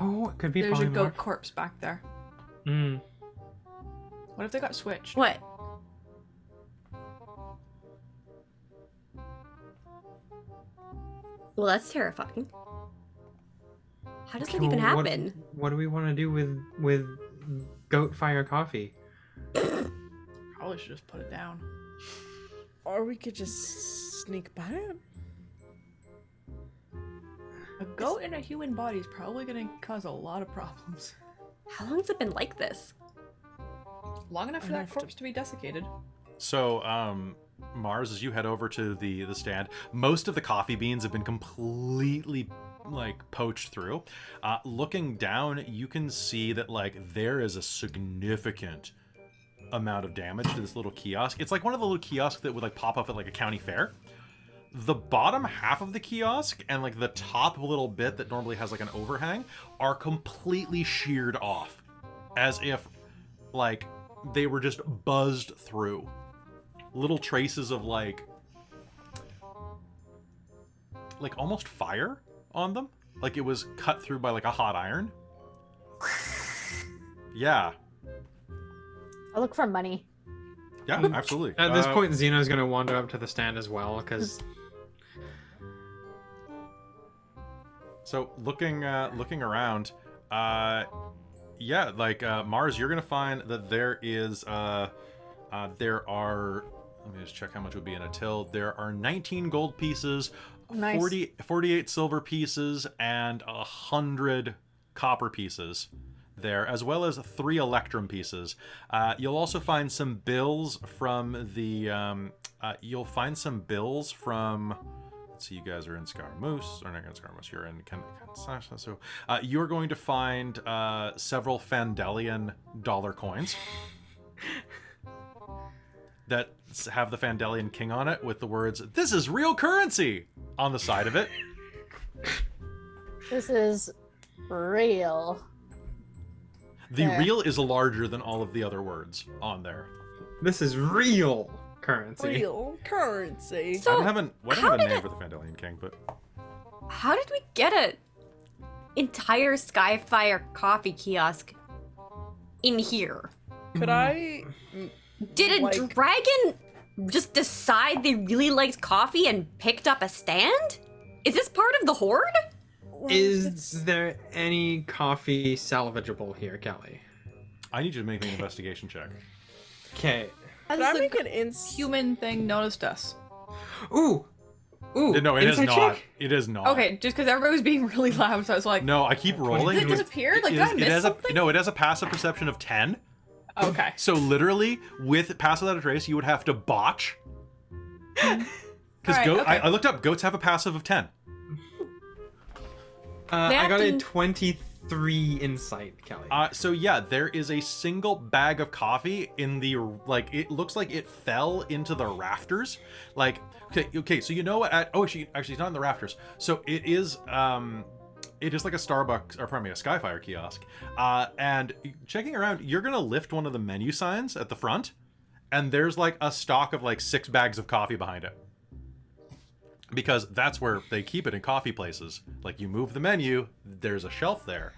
Oh, it could be There's a polymorph. goat corpse back there. Mm. What if they got switched? What? Well, that's terrifying. How does that Okay, even well, happen? What do we want to do with goat fire coffee? Probably should just put it down. Or we could just sneak by him. A goat in a human body is probably going to cause a lot of problems. How long has it been like this? Long enough for that corpse to be desiccated. So, Mars, as you head over to the stand, most of the coffee beans have been completely like poached through. Looking down, you can see that like there is a significant amount of damage to this little kiosk. It's like one of the little kiosks that would like pop up at like a county fair. The bottom half of the kiosk and like the top little bit that normally has like an overhang are completely sheared off, as if like they were just buzzed through. Little traces of like almost fire on them, like it was cut through by like a hot iron. Yeah, I look for money. yeah, absolutely. At this point, Xeno's gonna wander up to the stand as well, because So looking around, yeah, like Mars, you're gonna find that there is there are. Let me just check how much would be in a till. There are 19 gold pieces, Nice. 48 silver pieces, and 100 copper pieces there, as well as 3 electrum pieces. You'll also find some bills from the. You'll find some bills from. Let's see, you guys are in Scaramouche, or not in Scaramouche, you're in Kansas. So you're going to find several Fandelian dollar coins that have the Fandelian king on it with the words, "This is real currency," on the side of it. This is real. The There. real is larger than all of the other words on there. this is real currency. Real currency. So, I don't have a how did name it- for the Fandelian king, but How did we get a entire Skyfire coffee kiosk in here? Could I? Did a Like- dragon just decide they really liked coffee and picked up a stand? Is this part of the horde? Is there any coffee salvageable here, Kelly? I need you to make me an investigation check. Okay. Could I make an ins? Human thing noticed us. Ooh. Ooh. No, it is insight not. check? It is not. Okay, just because everybody was being really loud, so I was like, No, I keep rolling. Did it disappear? Like, did I miss it has something? no, it has a passive perception of 10. okay. So literally, with Pass Without a Trace, you would have to botch. Because Alright, okay. I looked up, goats have a passive of 10. I They got a acting- 23 insight, Kelly. So yeah, there is a single bag of coffee in the, like, it looks like it fell into the rafters. Like, okay, so you know at, oh, actually, it's not in the rafters. So it is like a Starbucks, or pardon me, a Skyfire kiosk. And checking around, you're gonna lift one of the menu signs at the front, and there's like a stock of like 6 bags of coffee behind it. because that's where they keep it in coffee places. Like, you move the menu, there's a shelf there.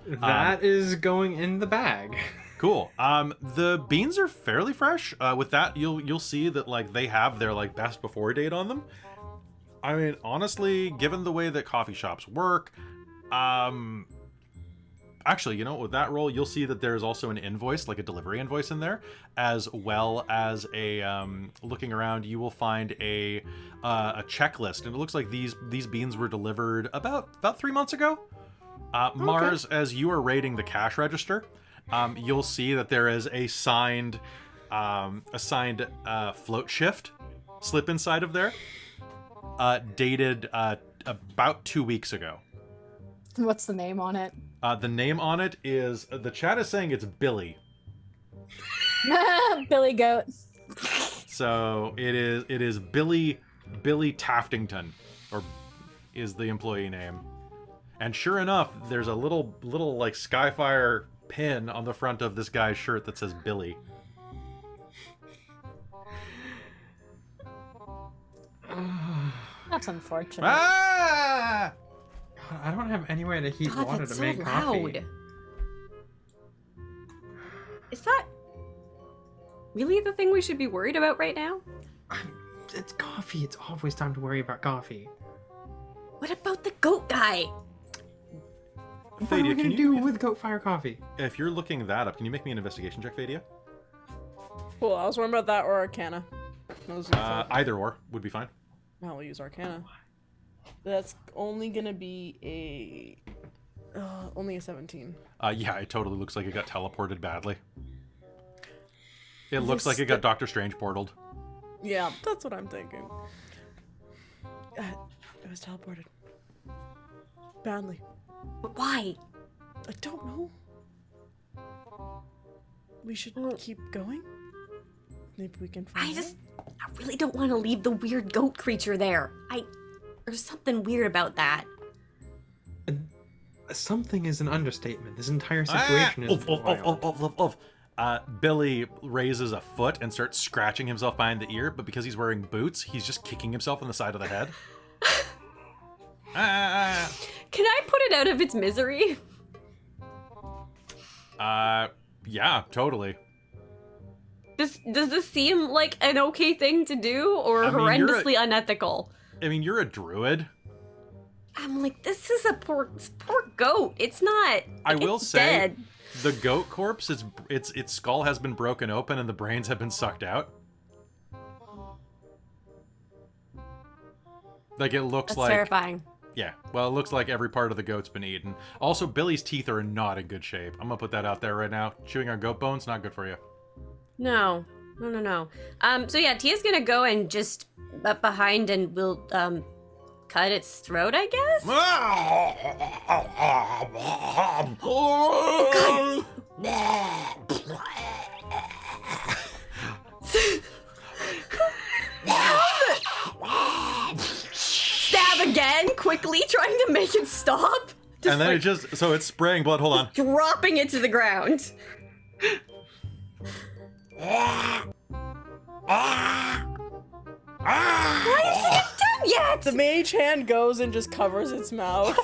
That is going in the bag. Cool. The beans are fairly fresh. With that, you'll see that like they have their like best before date on them. I mean, honestly, given the way that coffee shops work, actually, you know, with that roll, you'll see that there's also an invoice, like a delivery invoice in there, as well as a looking around, you will find a checklist, and it looks like these beans were delivered about 3 months ago. Mars, as you are raiding the cash register, you'll see that there is a signed float shift slip inside of there, dated about 2 weeks ago. What's the name on it? The name on it is, the chat is saying it's Billy. Billy Goat. So it is Billy Taftington, or is the employee name. And sure enough, there's a little like Skyfire pin on the front of this guy's shirt that says Billy. That's unfortunate. Ah! I don't have any way to heat God, water that's to so make loud. coffee. Is that really the thing we should be worried about right now? It's coffee. It's always time to worry about coffee. What about the goat guy? What are we Fadia, gonna do with goat fire coffee? If you're looking that up, can you make me an investigation check, Fadia? Cool, I was wondering about that or Arcana. Either or would be fine. I'll use Arcana. That's only gonna be only a 17. Yeah, it totally looks like it got teleported badly. It looks like it got Doctor Strange portaled. Yeah, that's what I'm thinking. It was teleported. Badly. But why? I don't know. We should keep going? Maybe we can find I really don't want to leave the weird goat creature there. There's something weird about that. Something is an understatement. This entire situation is wild. Billy raises a foot and starts scratching himself behind the ear, but because he's wearing boots, he's just kicking himself on the side of the head. Can I put it out of its misery? Yeah, totally. Does this seem like an okay thing to do, or I mean, horrendously unethical? I mean, you're a druid. I'm like, this is a poor goat. It's not. I will it's say, dead. the goat corpse, its skull has been broken open and the brains have been sucked out. Like, it looks That's like... terrifying. Yeah, well, it looks like every part of the goat's been eaten. Also, Billy's teeth are not in good shape. I'm gonna put that out there right now. Chewing on goat bones, not good for you. No. So yeah, Tia's gonna go and just up behind and we'll cut its throat, I guess. Oh, God. Stab again, quickly, trying to make it stop. And then so it's spraying blood. Hold on. Dropping it to the ground. Why isn't it done yet? The mage hand goes and just covers its mouth.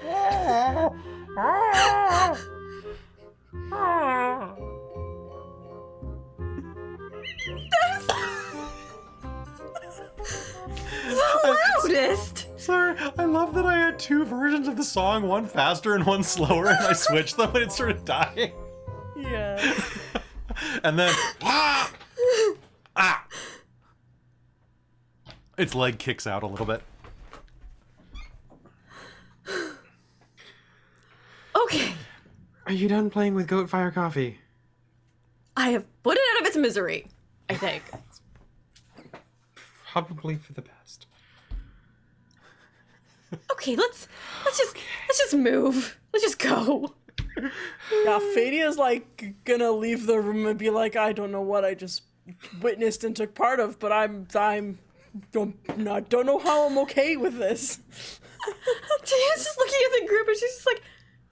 The loudest. Sorry, I love that I had two versions of the song, one faster and one slower, and I switched them and it started dying. Yeah. And then... Its leg kicks out a little bit. Okay. Are you done playing with goat fire coffee? I have put it out of its misery, I think. Probably for the best. Okay, let's just move. Let's just go. Yeah, Fadia's like gonna leave the room and be like, I don't know what I just witnessed and took part of, but I don't know how I'm okay with this. Tia's just looking at the group and she's just like,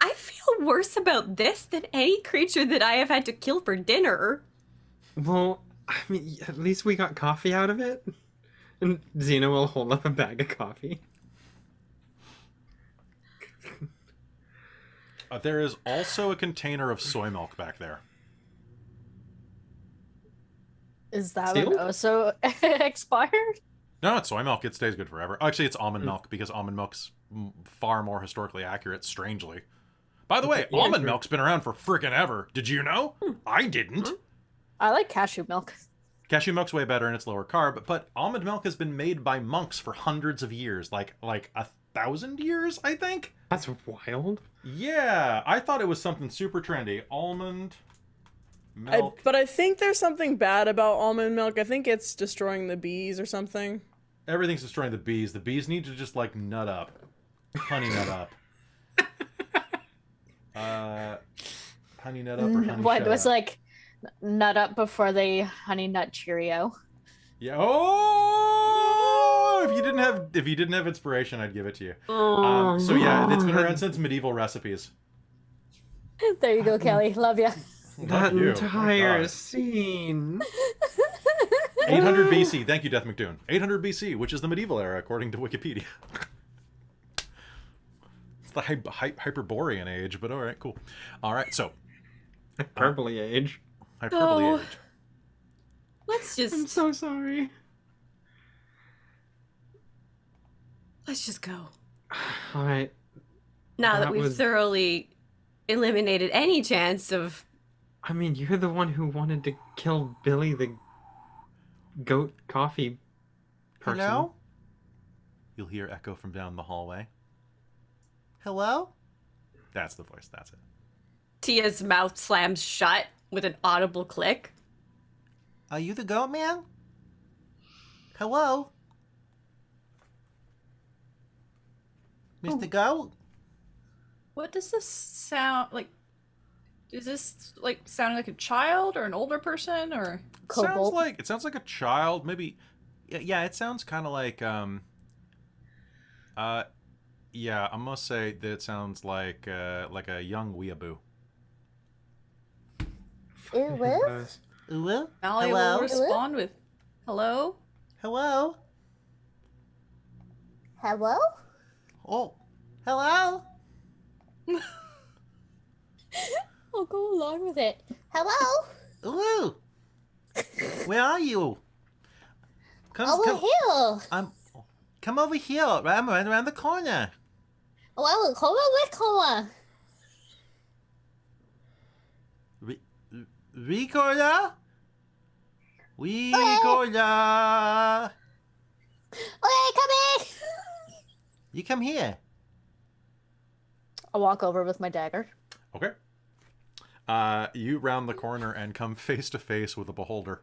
I feel worse about this than any creature that I have had to kill for dinner. Well, I mean, at least we got coffee out of it. And Xena will hold up a bag of coffee. There is also a container of soy milk back there. Is that Sealed? one also expired? No, it's soy milk. It stays good forever. Actually, it's almond milk because almond milk's far more historically accurate, strangely. By the way, Yeah, almond sure. milk's been around for frickin' ever. Did you know? I didn't. I like cashew milk. Cashew milk's way better and it's lower carb, but almond milk has been made by monks for hundreds of years. Like 1,000 years, I think? That's wild. Yeah, I thought it was something super trendy. Almond milk. But I think there's something bad about almond milk. I think it's destroying the bees or something. Everything's destroying the bees. The bees need to just, like, nut up. Honey nut up. Honey nut up or honey What shut was up? like nut up before they honey nut Cheerio? Yeah. Oh! If you didn't have inspiration, I'd give it to you. So yeah, it's been around since medieval recipes. There you go, Kelly. Love ya. That Love you. entire Oh, God. scene. 800 BC. Thank you, Death McDoon. 800 BC, which is the medieval era, according to Wikipedia. It's the Hyperborean age, but all right, cool. All right, so Hyperbole age. hyperbole Oh. age. Let's I'm just so sorry. go. All right. Now that That we've was- thoroughly eliminated any chance of I mean, you're the one who wanted to kill Billy the goat coffee person. Hello? You'll hear echo from down the hallway. Hello? That's the voice. That's it. Tia's mouth slams shut with an audible click. Are you the goat man? Hello? Mr. Goat? What does this sound like? Is this like sounding like a child or an older person or? Cobalt. It sounds like a child, maybe. Yeah, it sounds kind of like yeah, I must say that it sounds like a young weeaboo. Ew, Malia Hello? will respond with, "Hello." Hello? hello? Oh, hello? I'll go along with it. Hello? Hello? Where are you? Over here. Come over here. I'm right around the corner. Well, come on, come Recorder? Recorder? Okay, come in. You come here. I'll walk over with my dagger. Okay. You round the corner and come face to face with a beholder.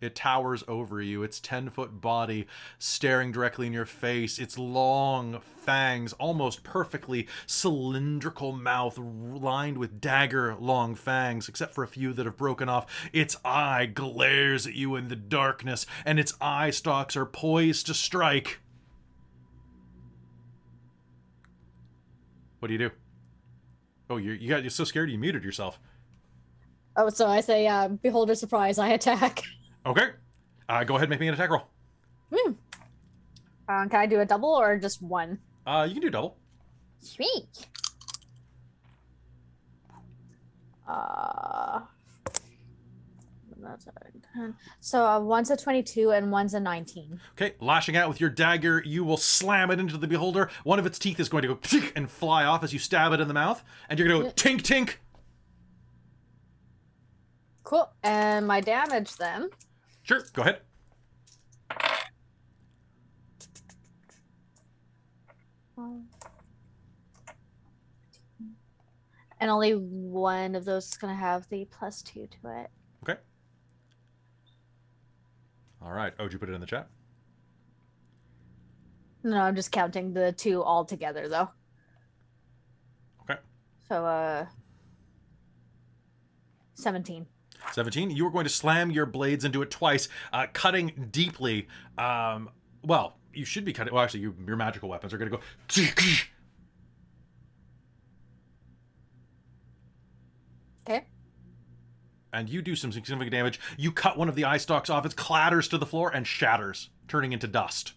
It towers over you, its 10-foot body staring directly in your face, its long fangs, almost perfectly cylindrical mouth lined with dagger-long fangs, except for a few that have broken off. Its eye glares at you in the darkness, and its eye stalks are poised to strike. What do you do? Oh, you're so scared you muted yourself. Oh, so I say, beholder surprise, I attack. Okay. Go ahead and make me an attack roll. Can I do a double or just one? You can do double. Sweet. That's a 10. So one's a 22 and one's a 19. Okay, lashing out with your dagger, you will slam it into the beholder. One of its teeth is going to go tink and fly off as you stab it in the mouth, and you're going to go tink tink. Cool. And my damage then. Sure, go ahead. And only one of those is going to have the +2 to it. Okay. All right. Oh, did you put it in the chat? No, I'm just counting the two all together though. Okay. So 17. 17. You are going to slam your blades into it twice, cutting deeply. Well, you should be cutting. Well, actually, your magical weapons are going to go. Okay. and you do some significant damage. You cut one of the eye stalks off. It clatters to the floor and shatters, turning into dust.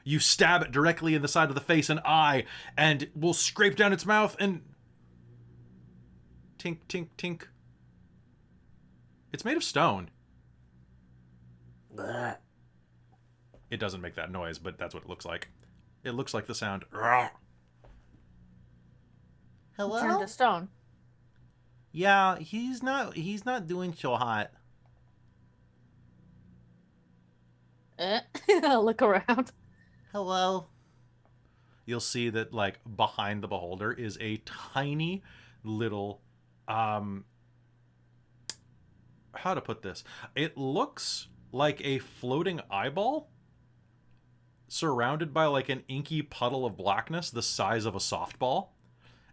You stab it directly in the side of the face and eye, and will scrape down its mouth and... Tink, tink, tink. It's made of stone. It doesn't make that noise, but that's what it looks like. It looks like the sound. Hello? Turned to stone. Yeah, he's not doing so hot. Look around. Hello? You'll see that, like, behind the beholder is a tiny little, how to put this? It looks like a floating eyeball surrounded by, like, an inky puddle of blackness the size of a softball.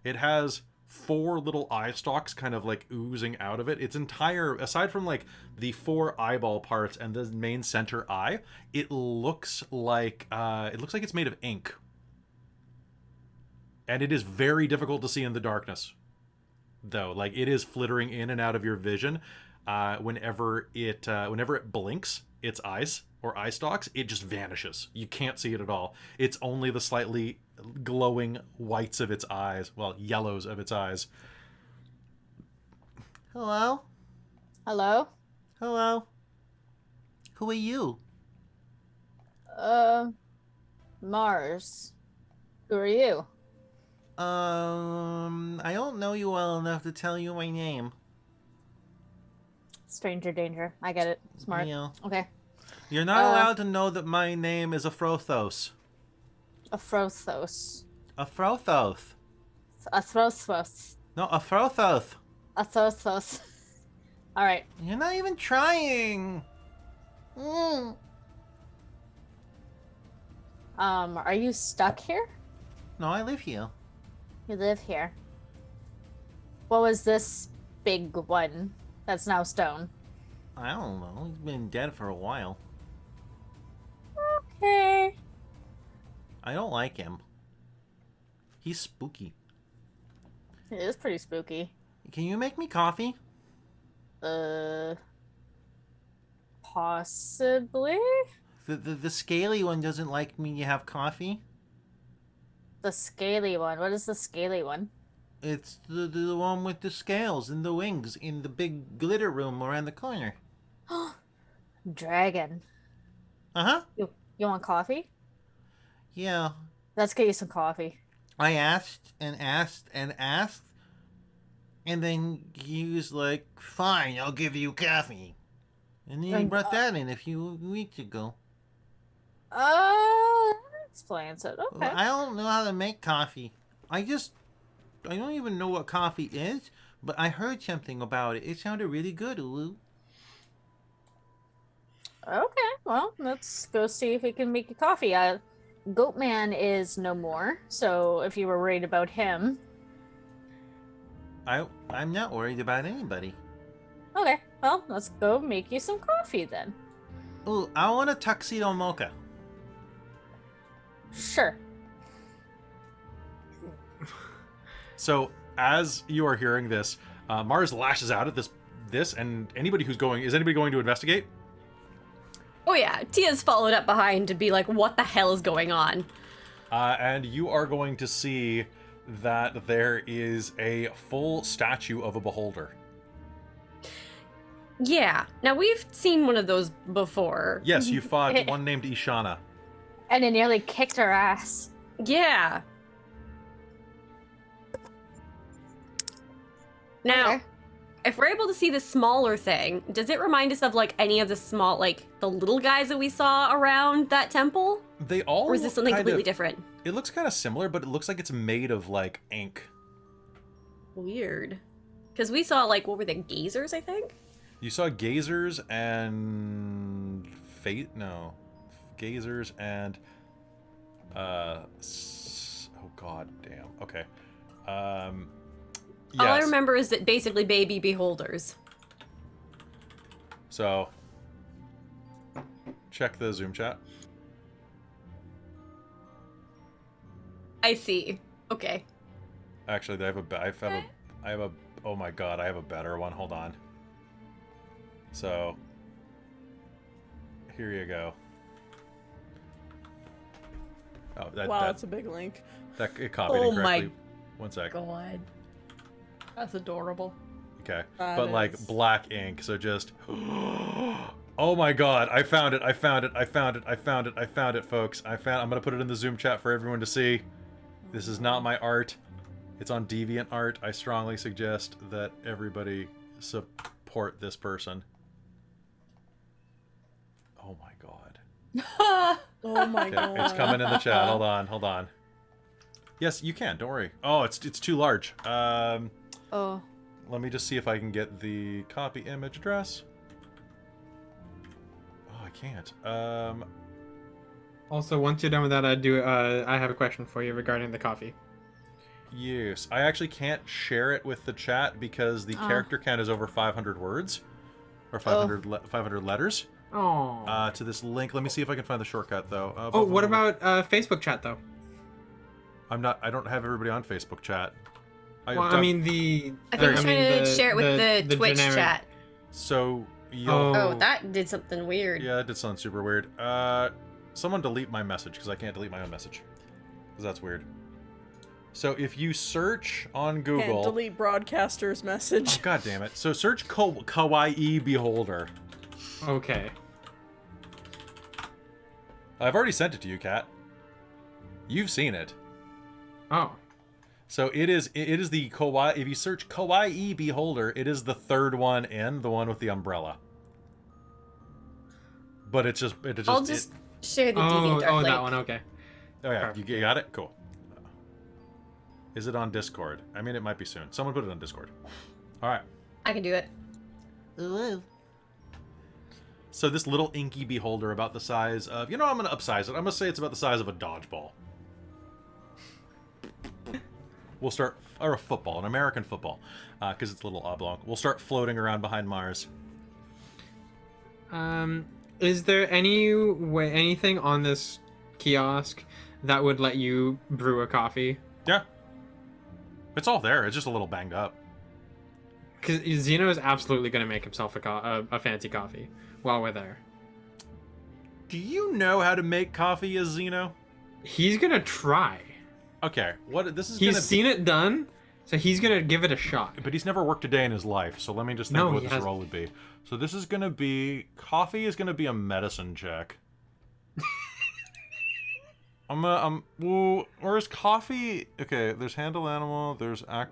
It has 4 little eye stalks kind of, like, oozing out of it. Its entire, aside from, like, the 4 eyeball parts and the main center eye, it looks like it's made of ink. And it is very difficult to see in the darkness, though. Like, it is flittering in and out of your vision. Whenever it blinks its eyes or eye stalks, it just vanishes. You can't see it at all. It's only the slightly glowing whites of its eyes, well, yellows of its eyes. Hello? Hello? Hello? Who are you? Mars. Who are you? I don't know you well enough to tell you my name. Stranger danger. I get it. Smart. Yeah. Okay. You're not allowed to know that my name is Afrothos. Afrothos. Afrothos. Athrothos. No, Afrothos. Athrothos. All right. You're not even trying. Are you stuck here? No, I live here. You live here. What was this big one that's now stone? I don't know. He's been dead for a while. Okay. I don't like him. He's spooky. It is pretty spooky. Can you make me coffee? Possibly? The scaly one doesn't like me to have coffee. The scaly one. What is the scaly one? It's the one with the scales and the wings in the big glitter room around the corner. Dragon. Uh-huh. You want coffee? Yeah. Let's get you some coffee. I asked and asked and asked. And then he was like, fine, I'll give you coffee. And then he brought that in a few weeks ago. That explains it. Okay. I don't know how to make coffee. I don't even know what coffee is, but I heard something about it. It sounded really good, Ulu. Okay, well, let's go see if we can make you coffee. Goatman is no more, so if you were worried about him. I'm not worried about anybody. Okay, well, let's go make you some coffee then. Ooh, I want a tuxedo mocha. Sure. So, as you are hearing this, Mars lashes out at this, and is anybody going to investigate? Oh yeah, Tia's followed up behind to be like, what the hell is going on? And you are going to see that there is a full statue of a beholder. Yeah, now we've seen one of those before. Yes, you fought one named Ishana. And it nearly kicked her ass. Yeah. Now, Okay. if we're able to see the smaller thing, does it remind us of like any of the small, like the little guys that we saw around that temple? They all Or is this something completely different? It looks kind of similar, but it looks like it's made of like ink. Weird. Because we saw like, what were they, gazers, I think? You saw gazers and gazers and oh god damn. Okay. All I yes. remember is that basically baby beholders. So check the Zoom chat. I see. Okay. Actually, I have a oh my god, I have a better one. Hold on. So, here you go. Oh, Wow, that's a big link. it copied Oh incorrectly. my 1 sec. God. That's adorable. Okay, That but like is- black ink, so just. Oh my God! I found it! I found it! I found it! I found it! I found it, folks! I'm gonna put it in the Zoom chat for everyone to see. This is not my art. It's on DeviantArt. I strongly suggest that everybody support this person. Oh my God! Oh my Okay, god. it's coming in the chat. Hold on, hold on. Yes, you can. Don't worry. Oh, it's too large. Oh. Let me just see if I can get the copy image address. Oh, I can't. Also, once you're done with that, I have a question for you regarding the coffee. Yes. I actually can't share it with the chat because the character count is over 500 words. Or 500 letters. Oh. To this link. Let me see if I can find the shortcut, though. Oh, what about Facebook chat, though? I don't have everybody on Facebook chat. Well, I mean the... I think he's trying to share it with the Twitch generic- chat. So, you'll... Oh, Oh. that did something weird. Yeah, it did sound super weird. Someone delete my message, because I can't delete my own message. Because that's weird. So if you search on Google... Can't delete broadcaster's message. Oh, God damn it. So search Kawaii Beholder. Okay. I've already sent it to you, Kat. You've seen it. Oh. So it is the Kawaii... If you search Kawaii Beholder, it is the third one in, the one with the umbrella. But it's just... I'll just share the DeviantArt Oh, link. that one, okay. Oh, yeah. Perfect. You got it? Cool. Is it on Discord? I mean, it might be soon. Someone put it on Discord. All right. I can do it. Ooh. So this little inky beholder about the size of... You know, I'm going to upsize it. I'm going to say it's about the size of a dodgeball. We'll start... Or a football. An American football. Because it's a little oblong. We'll start floating around behind Mars. Is there anything on this kiosk that would let you brew a coffee? Yeah. It's all there. It's just a little banged up. Because Zeno is absolutely going to make himself a fancy coffee while we're there. Do you know how to make coffee as Zeno? He's going to try. Okay. What this is He's gonna seen it done, so he's going to give it a shot. But he's never worked a day in his life, so let me just think No, what he this hasn't. role would be. So this is going to be... Coffee is going to be a medicine check. Where's coffee? Okay, there's handle animal, there's... I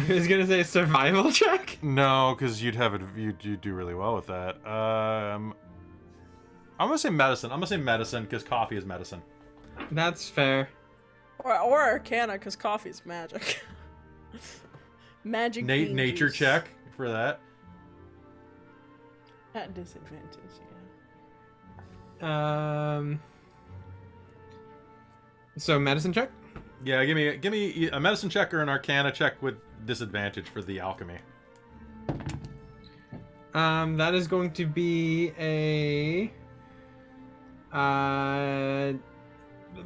was going to say survival check? No, because you'd do really well with that. I'm going to say medicine. I'm going to say medicine, because coffee is medicine. That's fair. Or Arcana, because coffee's magic. Magic bean Nature juice. check for that. At disadvantage, yeah. So medicine check? Yeah, give me a medicine check or an arcana check with disadvantage for the alchemy. That is going to be a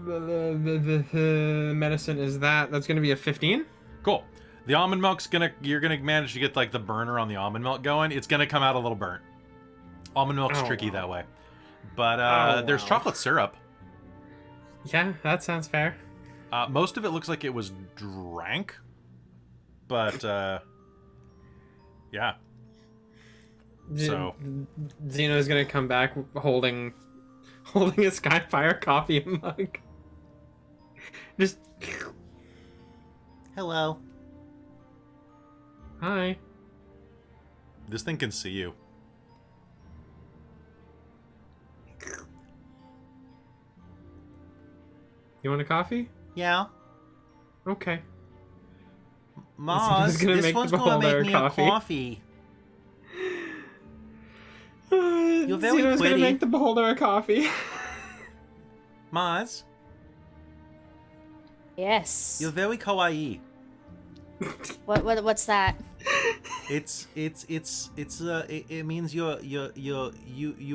the medicine is that's going to be a 15. Cool. The almond milk's you're gonna manage to get like the burner on the almond milk going. It's gonna come out a little burnt. Almond milk's Oh, tricky wow. that way. But Oh, there's wow. chocolate syrup. Yeah, that sounds fair. Most of it looks like it was drank. But yeah. So Zeno's going to come back holding a Skyfire coffee mug. Just Hello. hi. this thing can see you. You want a coffee? Yeah. Okay. Mars, gonna this make one's the gonna beholder make me coffee. a coffee. You're very Zeno's pretty. gonna make the beholder a coffee. Mars, Yes. you're very kawaii. What's that? It means you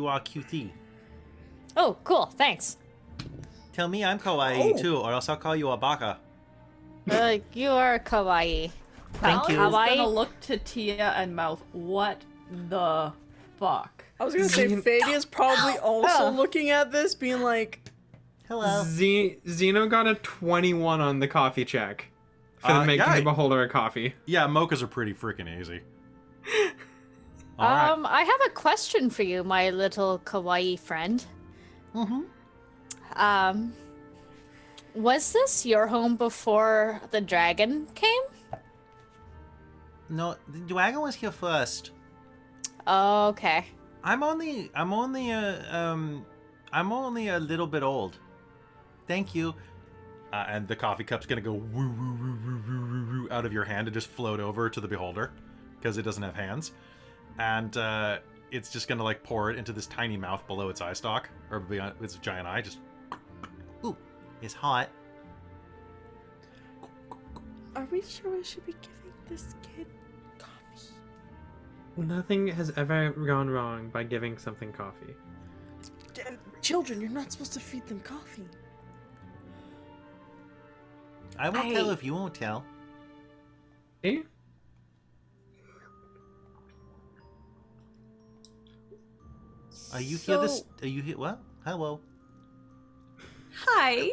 are cutie. Oh, cool. Thanks. Tell me I'm kawaii too, or else I'll call you a baka. You are kawaii. Thank you. I'm Kawaii? gonna look to Tia and mouth, what the fuck? I was gonna say Fadia's probably also Oh. looking at this, being like, Hello. Zeno got a 21 on the coffee check for making yeah. the beholder a coffee. Yeah, mochas are pretty freaking easy. All right. I have a question for you, my little kawaii friend. Mm-hmm. Was this your home before the dragon came? No, the dragon was here first. Oh, okay. I'm only a little bit old. Thank you. And the coffee cup's gonna go woo woo woo woo woo woo woo out of your hand and just float over to the beholder because it doesn't have hands, and it's just gonna like pour it into this tiny mouth below its eye stalk or beyond its giant eye. Just Ooh, it's hot. are we sure we should be giving this kid coffee? Nothing has ever gone wrong by giving something coffee. Children, you're not supposed to feed them coffee. I won't tell if you won't tell. Eh? Are you here this? Are you here? What? Hello. Hi.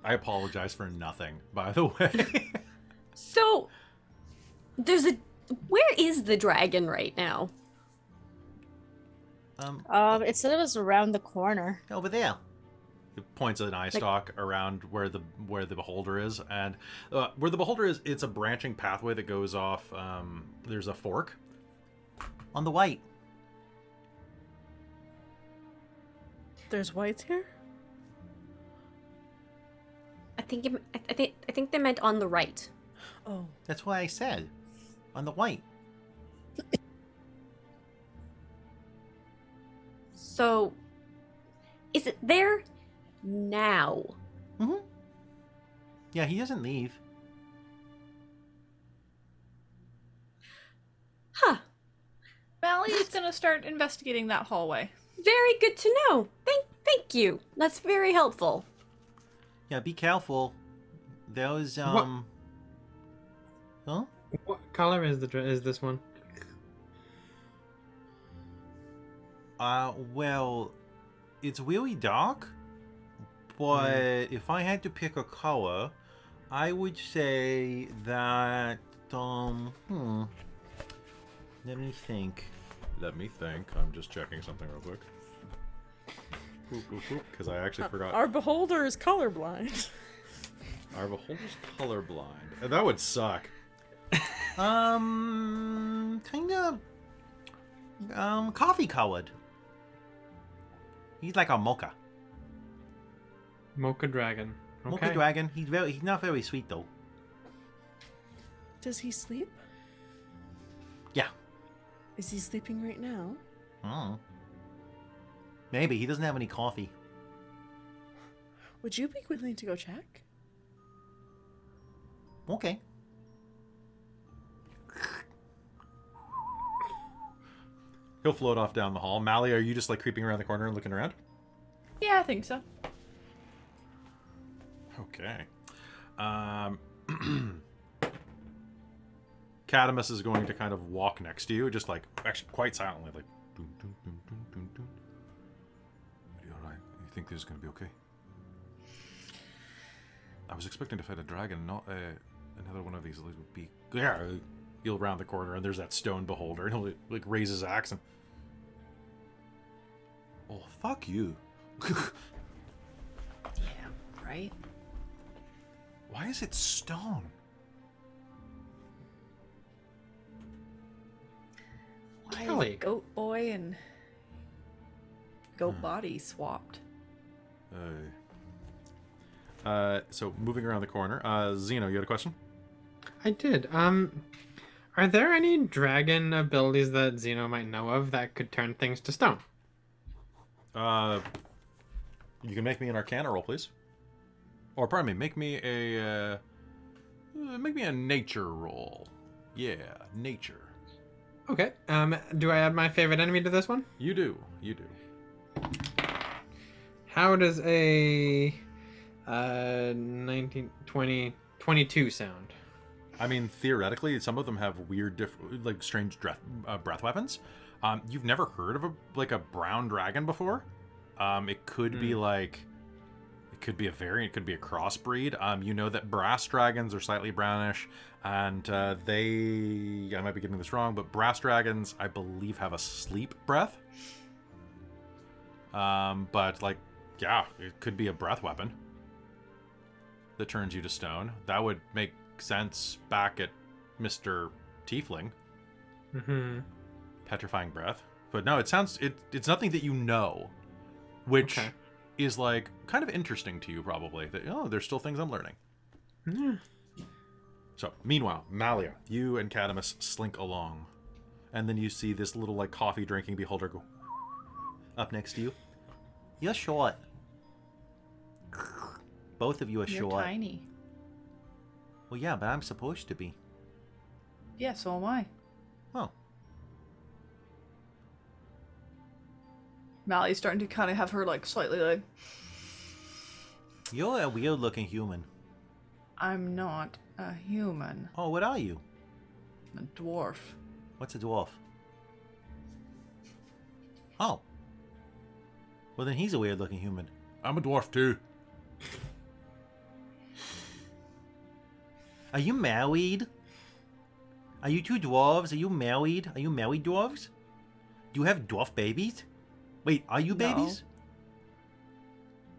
I apologize for nothing, by the way. So, where is the dragon right now? It said it was around the corner. Over there. It points an eye stalk around where the beholder is, and where the beholder is, it's a branching pathway that goes off. There's a fork. On the white. There's whites here? I think they meant on the right. Oh. That's what I said. On the white. So, is it there now? Mm-hmm. Yeah, he doesn't leave. Huh. Mally is gonna start investigating that hallway. Very good to know. Thank you. That's very helpful. Yeah, be careful. Those What? Huh? What color is this one? Well, it's really dark, but if I had to pick a color, I would say that, let me think. I'm just checking something real quick. Because I actually forgot. Our beholder is colorblind. Our beholder's colorblind. That would suck. Kind of, coffee colored. He's like a mocha. Mocha dragon. Okay. Mocha dragon. He's not very sweet though. Does he sleep? Yeah. Is he sleeping right now? Oh. Maybe. He doesn't have any coffee. Would you be willing to go check? Okay. He'll float off down the hall. Mally, are you just like creeping around the corner and looking around? Yeah, I think so. Okay. Cadamus is going to kind of walk next to you, just like, actually quite silently, like, dun, dun, dun, dun, dun, dun. Are you alright? You think this is going to be okay? I was expecting to fight a dragon, not another one of these little beak. Yeah, you'll round the corner and there's that stone beholder, and he'll like raise his axe and. Oh, fuck you. Yeah, right? Why is it stone? Why Kelly. is Goat Boy and Goat Body swapped? So moving around the corner, Zeno, you had a question? I did. Are there any dragon abilities that Zeno might know of that could turn things to stone? You can make me an Arcana roll, please. Or pardon me, make me a nature roll. Yeah, nature. Okay. Do I add my favorite enemy to this one? You do. You do. How does a 19, 20, 22 sound. I mean, theoretically, some of them have weird, like strange breath weapons. You've never heard of a brown dragon before. It could be like, it could be a variant, it could be a crossbreed. You know that brass dragons are slightly brownish, and I might be getting this wrong, but brass dragons, I believe, have a sleep breath. But like, yeah, it could be a breath weapon that turns you to stone. That would make sense back at Mr. Tiefling. Mm-hmm. Petrifying breath. But no, it's nothing that you know, which is like kind of interesting to you probably. That, oh, there's still things I'm learning. Mm. So, meanwhile, Malia, you and Cadamus slink along. And then you see this little like coffee drinking beholder go up next to you. You're short. Both of you are You're short. tiny. Well, yeah, but I'm supposed to be. Yeah, so am I. Oh. Mally's starting to kind of have her like slightly like. You're a weird-looking human. I'm not a human. Oh, what are you? I'm a dwarf. What's a dwarf? Oh. Well, then he's a weird-looking human. I'm a dwarf too. Are you married? Are you two dwarves? Are you married? Are you married dwarves? Do you have dwarf babies? Wait, are you No. babies?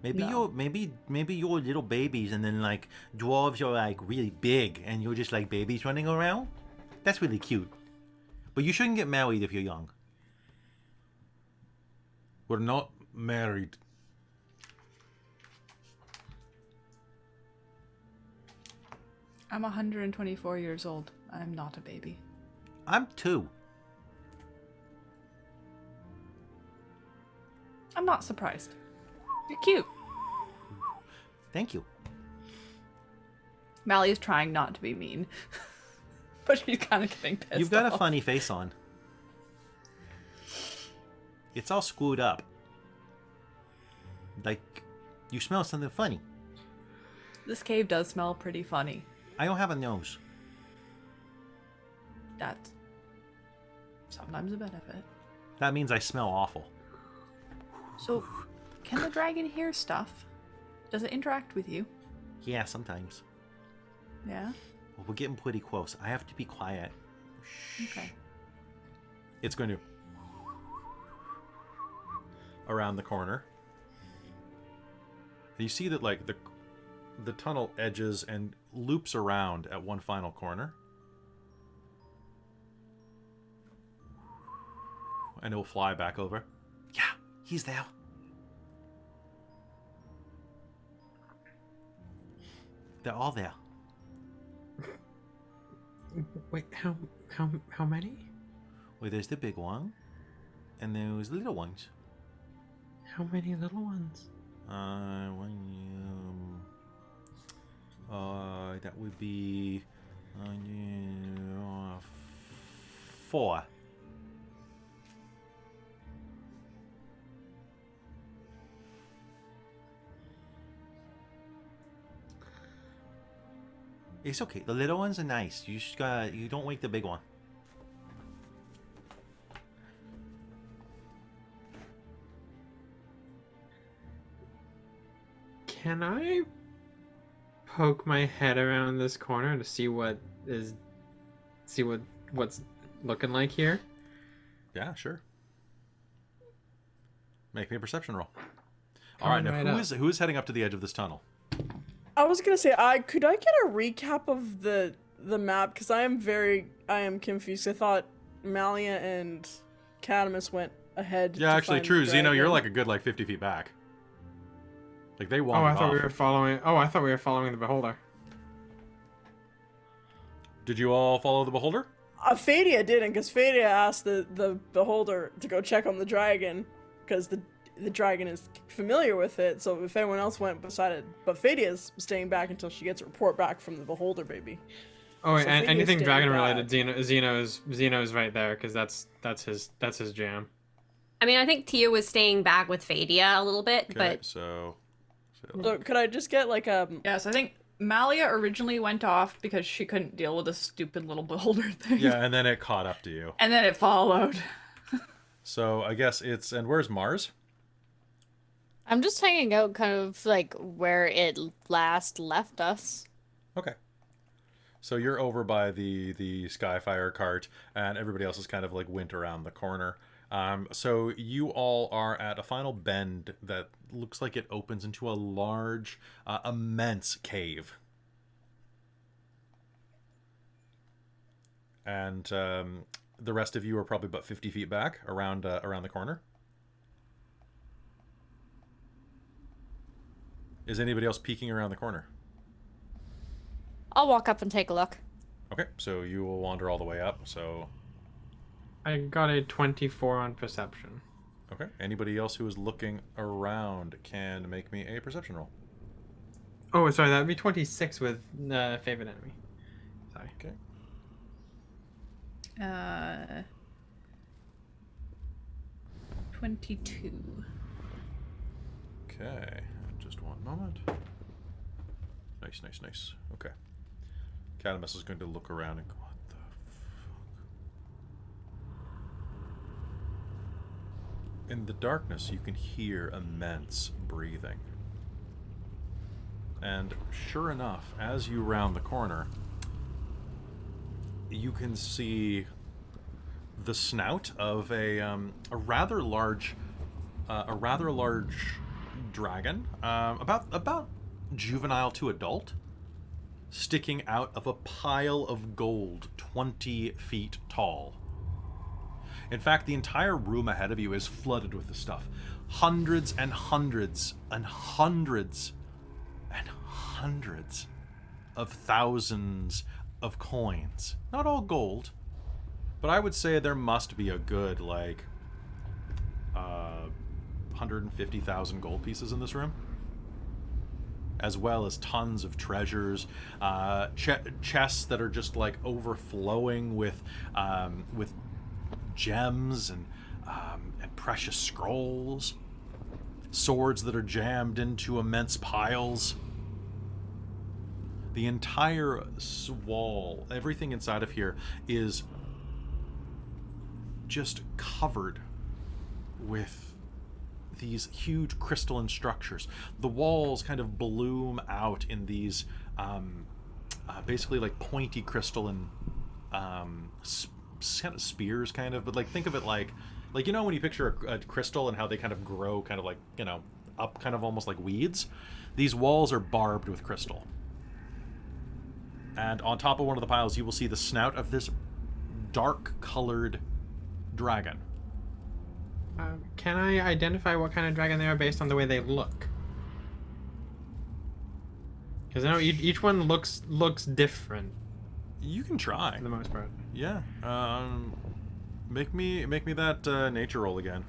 Maybe No. you're maybe you're little babies, and then like dwarves are like really big, and you're just like babies running around. That's really cute. But you shouldn't get married if you're young. We're not married. I'm 124 years old. I'm not a baby. I'm 2. I'm not surprised. You're cute. Thank you. Mally is trying not to be mean. But she's kind of getting pissed You've got off. a funny face on. It's all screwed up. Like, you smell something funny. This cave does smell pretty funny. I don't have a nose. That's sometimes a benefit. That means I smell awful. So, can the dragon hear stuff? Does it interact with you? Yeah, sometimes. Yeah? Well, we're getting pretty close. I have to be quiet. Okay. It's going to around the corner. And you see that like the tunnel edges and loops around at one final corner. And it'll fly back over. Yeah, he's there. They're all there. Wait, how many? Well, there's the big one, and there's the little ones. How many little ones? That would be 4. It's okay. The little ones are nice. You just gotta, you don't wake the big one. Can I poke my head around this corner to see what's looking like here? Yeah, sure. Make me a perception roll. All right, now Coming right who is heading up to the edge of this tunnel? I was gonna say, could I get a recap of the map, because I am confused. I thought Malia and Cadamus went ahead. Yeah, to actually, find true. the Zeno, you're dragon. like a good 50 feet back. Like they Oh, wandered I thought off. we were following. Oh, I thought we were following the beholder. Did you all follow the beholder? Fadia didn't, because Fadia asked the beholder to go check on the dragon, because the dragon is familiar with it. So if anyone else went beside it, but Fadia's staying back until she gets a report back from the beholder baby. Oh, So and Fadia's anything staying dragon back. related, Zeno's right there because that's his jam. I mean, I think Tia was staying back with Fadia a little bit, Okay, but so So could I just get like a... Yes, I think Malia originally went off because she couldn't deal with a stupid little boulder thing. Yeah, and then it caught up to you. And then it followed. So I guess it's... And where's Mars? I'm just hanging out kind of like where it last left us. Okay. So you're over by the Skyfire cart, and everybody else is kind of like went around the corner. So you all are at a final bend that looks like it opens into a large, immense cave. And the rest of you are probably about 50 feet back around the corner. Is anybody else peeking around the corner? I'll walk up and take a look. Okay, so you will wander all the way up. So, I got a 24 on perception. okay. Anybody else who is looking around can make me a perception roll. Oh, sorry, that would be 26 with favorite enemy. Sorry. Okay. 22. Okay. Just one moment. Nice, nice, nice. Okay. Catamus is going to look around and go, what the fuck? In the darkness, you can hear immense breathing. And sure enough, as you round the corner, you can see the snout of a rather large dragon, about juvenile to adult, sticking out of a pile of gold 20 feet tall. In fact, the entire room ahead of you is flooded with the stuff. Hundreds and hundreds and hundreds and hundreds of thousands of coins. Not all gold, but I would say there must be a good, 150,000 gold pieces in this room, as well as tons of treasures, chests that are just overflowing with gems and precious scrolls, swords that are jammed into immense piles. The entire wall, everything inside of here is just covered with these huge crystalline structures. The walls kind of bloom out in these basically pointy crystalline spears, kind of, but think of it like when you picture a crystal and how they kind of grow up kind of almost like weeds. These walls are barbed with crystal. And on top of one of the piles, you will see the snout of this dark-colored dragon. Can I identify what kind of dragon they are based on the way they look? Because I know each one looks different. You can try. For the most part. Yeah. Make me that nature roll again.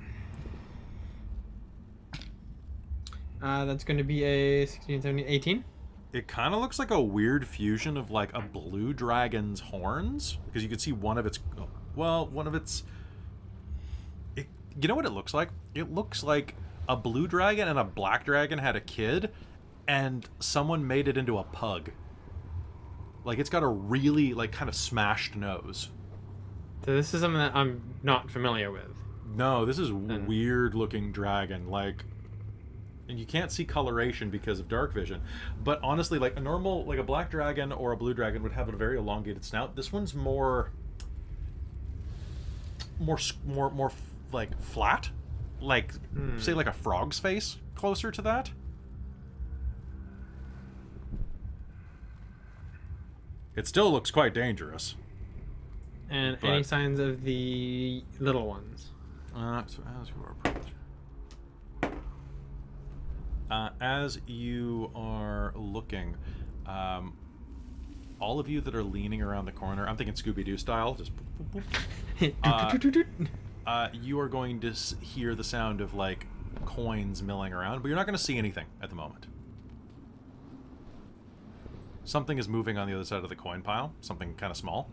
That's going to be a 16, 17, 18. It kind of looks like a weird fusion of a blue dragon's horns, because you can see one of its. You know what it looks like? It looks like a blue dragon and a black dragon had a kid, and someone made it into a pug. It's got a really kind of smashed nose. So this is something that I'm not familiar with. No, this is weird looking dragon. And you can't see coloration because of dark vision. But honestly, a normal, a black dragon or a blue dragon would have a very elongated snout. This one's more flat. Say a frog's face, closer to that. It still looks quite dangerous. And any signs of the little ones? So as you are approaching. As you are looking, all of you that are leaning around the corner, I'm thinking Scooby-Doo style, just you are going to hear the sound of coins milling around, but you're not going to see anything at the moment. Something is moving on the other side of the coin pile, something kind of small.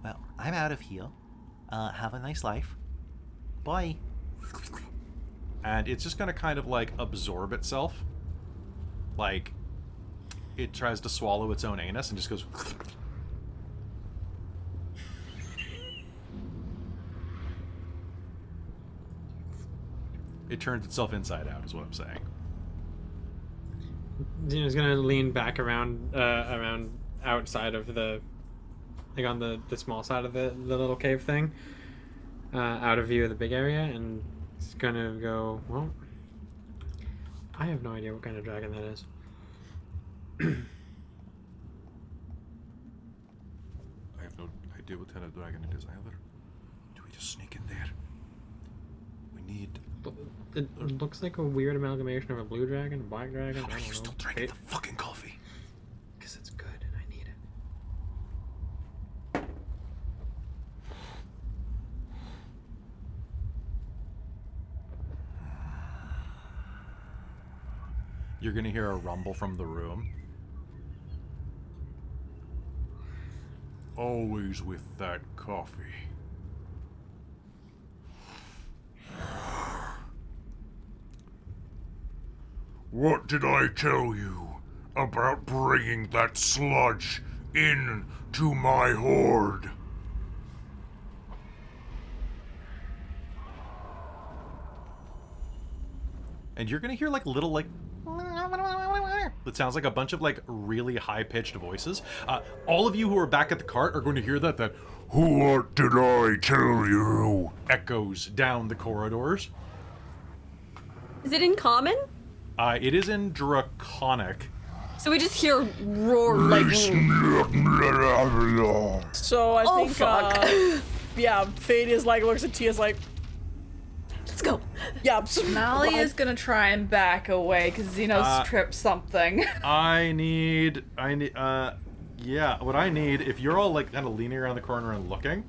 Well, I'm out of here. Have a nice life. Bye. and it's just going to kind of like absorb itself. Like it tries to swallow its own anus and just goes. It turns itself inside out, is what I'm saying. Xeno's gonna lean back around outside of the, like on the small side of the little cave thing, out of view of the big area, and it's gonna go, well, I have no idea what kind of dragon that is. I have no idea what kind of dragon it is either. Do we just sneak in there? We need... It looks like a weird amalgamation of a blue dragon, a black dragon. How are you still drinking the fucking coffee? Because it's good and I need it. You're gonna hear a rumble from the room. Always with that coffee. What did I tell you about bringing that sludge in to my hoard? And you're gonna hear like little like that sounds like a bunch of like really high-pitched voices. All of you who are back at the cart are going to hear that "What did I tell you?" echoes down the corridors. Is it in common? It is in Draconic. So we just hear roar like. So I think, fuck. yeah, Fade is like, looks at Tia's like, Let's go. yeah. Mally is gonna try and back away because Xeno's tripped something. Yeah, what I need, if you're all like kind of leaning around the corner and looking.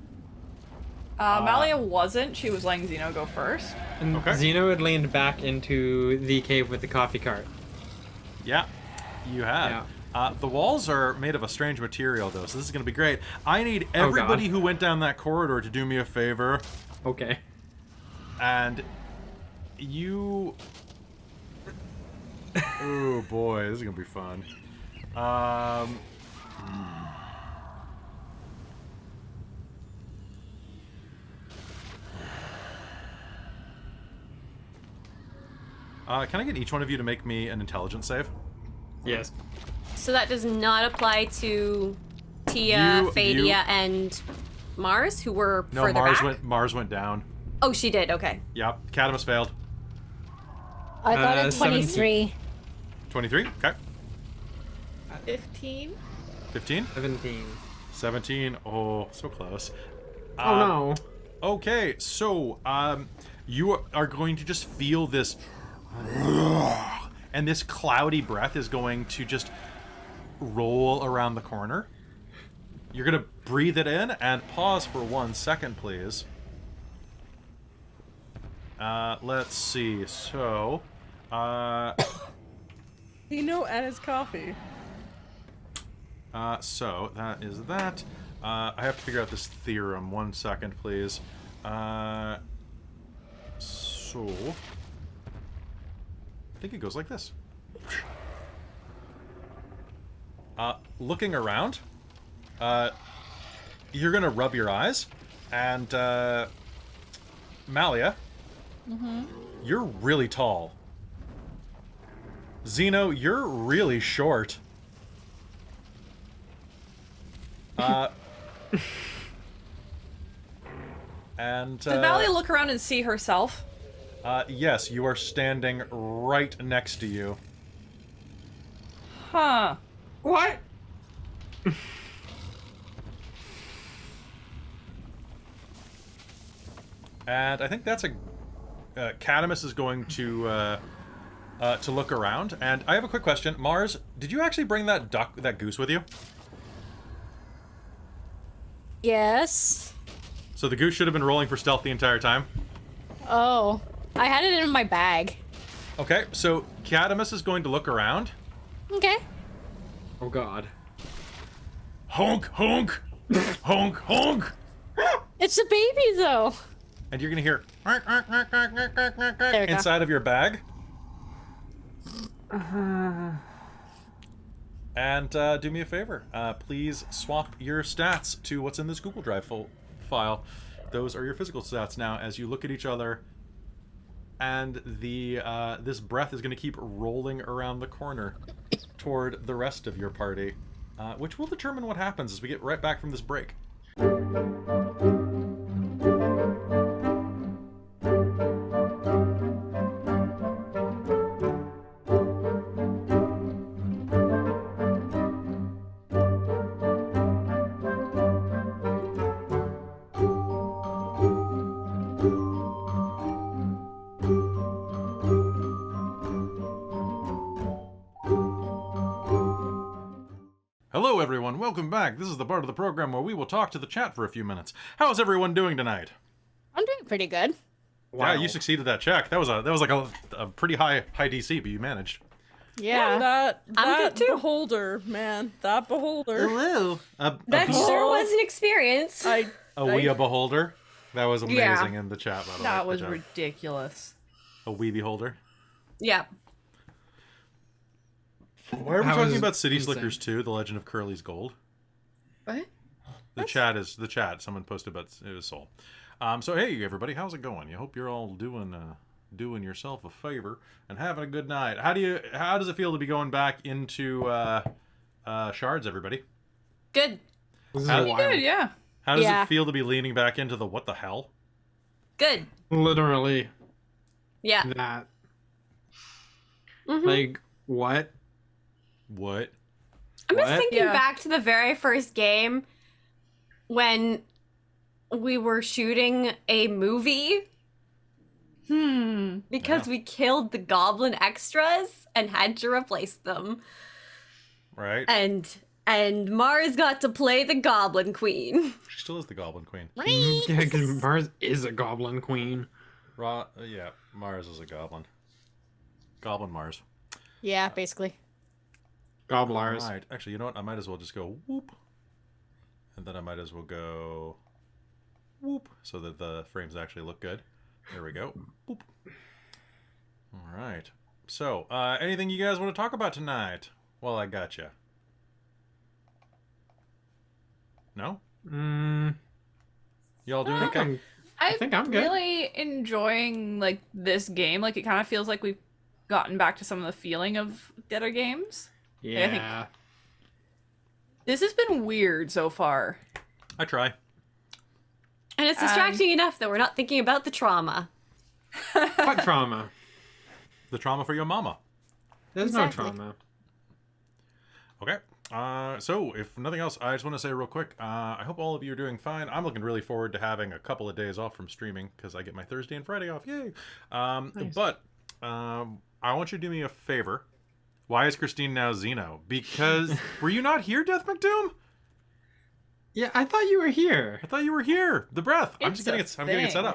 Malia wasn't. She was letting Xeno go first. And Okay. Xeno had leaned back into the cave with the coffee cart. Yeah, you have. Yeah. The walls are made of a strange material, though, so this is going to be great. I need everybody who went down that corridor to do me a favor. Okay. And you... Oh, boy, this is going to be fun. Can I get each one of you to make me an intelligence save? Yes. So that does not apply to Tia, Fadia, and Mars, who were No, further back? Mars went down. Oh, she did. Okay. Yep, Cadamus failed. I got a 23. 23, okay. 15. 15? 17. 17, oh, so close. Oh no. Okay, so, you are going to just feel this... And this cloudy breath is going to just roll around the corner. You're going to breathe it in and pause for 1 second, please. Let's see. So, Xeno and his coffee. so that is that. I have to figure out this theorem. 1 second, please. So, I think it goes like this. Looking around, you're gonna rub your eyes, and Malia, you're really tall. Xeno, you're really short. And Does Mally look around and see herself? yes, you are standing right next to you. Huh. What? And I think that's a... Cadamus is going to look around. And I have a quick question. Mars, did you actually bring that goose with you? Yes. So the goose should have been rolling for stealth the entire time? Oh, I had it in my bag. Okay, so Cadamus is going to look around. Okay. Oh god. Honk, honk! Honk, honk! It's a baby, though. And you're going to hear... There we go. inside of your bag. And do me a favor. Please swap your stats to what's in this Google Drive file. Those are your physical stats now as you look at each other. And this breath is going to keep rolling around the corner toward the rest of your party, which will determine what happens as we get right back from this break. Hello everyone, welcome back. This is the part of the program where we will talk to the chat for a few minutes. How is everyone doing tonight? I'm doing pretty good. Wow, you succeeded that check. That was like a pretty high DC, but you managed. Yeah. That I'm good too. beholder, man. That beholder. Hello. That sure was an experience. I A beholder. That was amazing in the chat, by the way. That Good was job. ridiculous. A wee beholder. Yeah. Why are we That talking was about City insane. Slickers 2, The Legend of Curly's Gold? What? The chat. Someone posted about it was Soul. So hey everybody, how's it going? You hope you're all doing yourself a favor and having a good night. How does it feel to be going back into Shards, everybody? Good. This is How- wild. Good, yeah. How does Yeah. it feel to be leaning back into the what the hell? Good. Literally Yeah. that. Mhm. Like, what? What? I'm just What? thinking Yeah. back to the very first game when we were shooting a movie because Yeah. we killed the goblin extras and had to replace them. Right? And Mars got to play the Goblin Queen. She still is the Goblin Queen. Yeah, because Mars is a goblin queen. Yeah, Mars is a goblin. Goblin Mars. Yeah, basically. Gobblers. Right. Actually, you know what? I might as well just go whoop. And then I might as well go whoop so that the frames actually look good. There we go. Whoop. All right. So, anything you guys want to talk about tonight? Well, I got you. No? Y'all doing okay? I think I'm good. Really enjoying like this game. Like it kind of feels like we've gotten back to some of the feeling of the other games. I think- Yeah. This has been weird so far. I try. And it's distracting enough that we're not thinking about the trauma. What trauma? The trauma for your mama. There's Exactly. no trauma. Okay. So, if nothing else, I just want to say real quick, I hope all of you are doing fine. I'm looking really forward to having a couple of days off from streaming because I get my Thursday and Friday off. Yay! But I want you to do me a favor. Why is Christine now Xeno? Because were you not here, Death McDoom? Yeah, I thought you were here. I thought you were here. The breath. I'm It's just getting a it. I'm getting it set thing.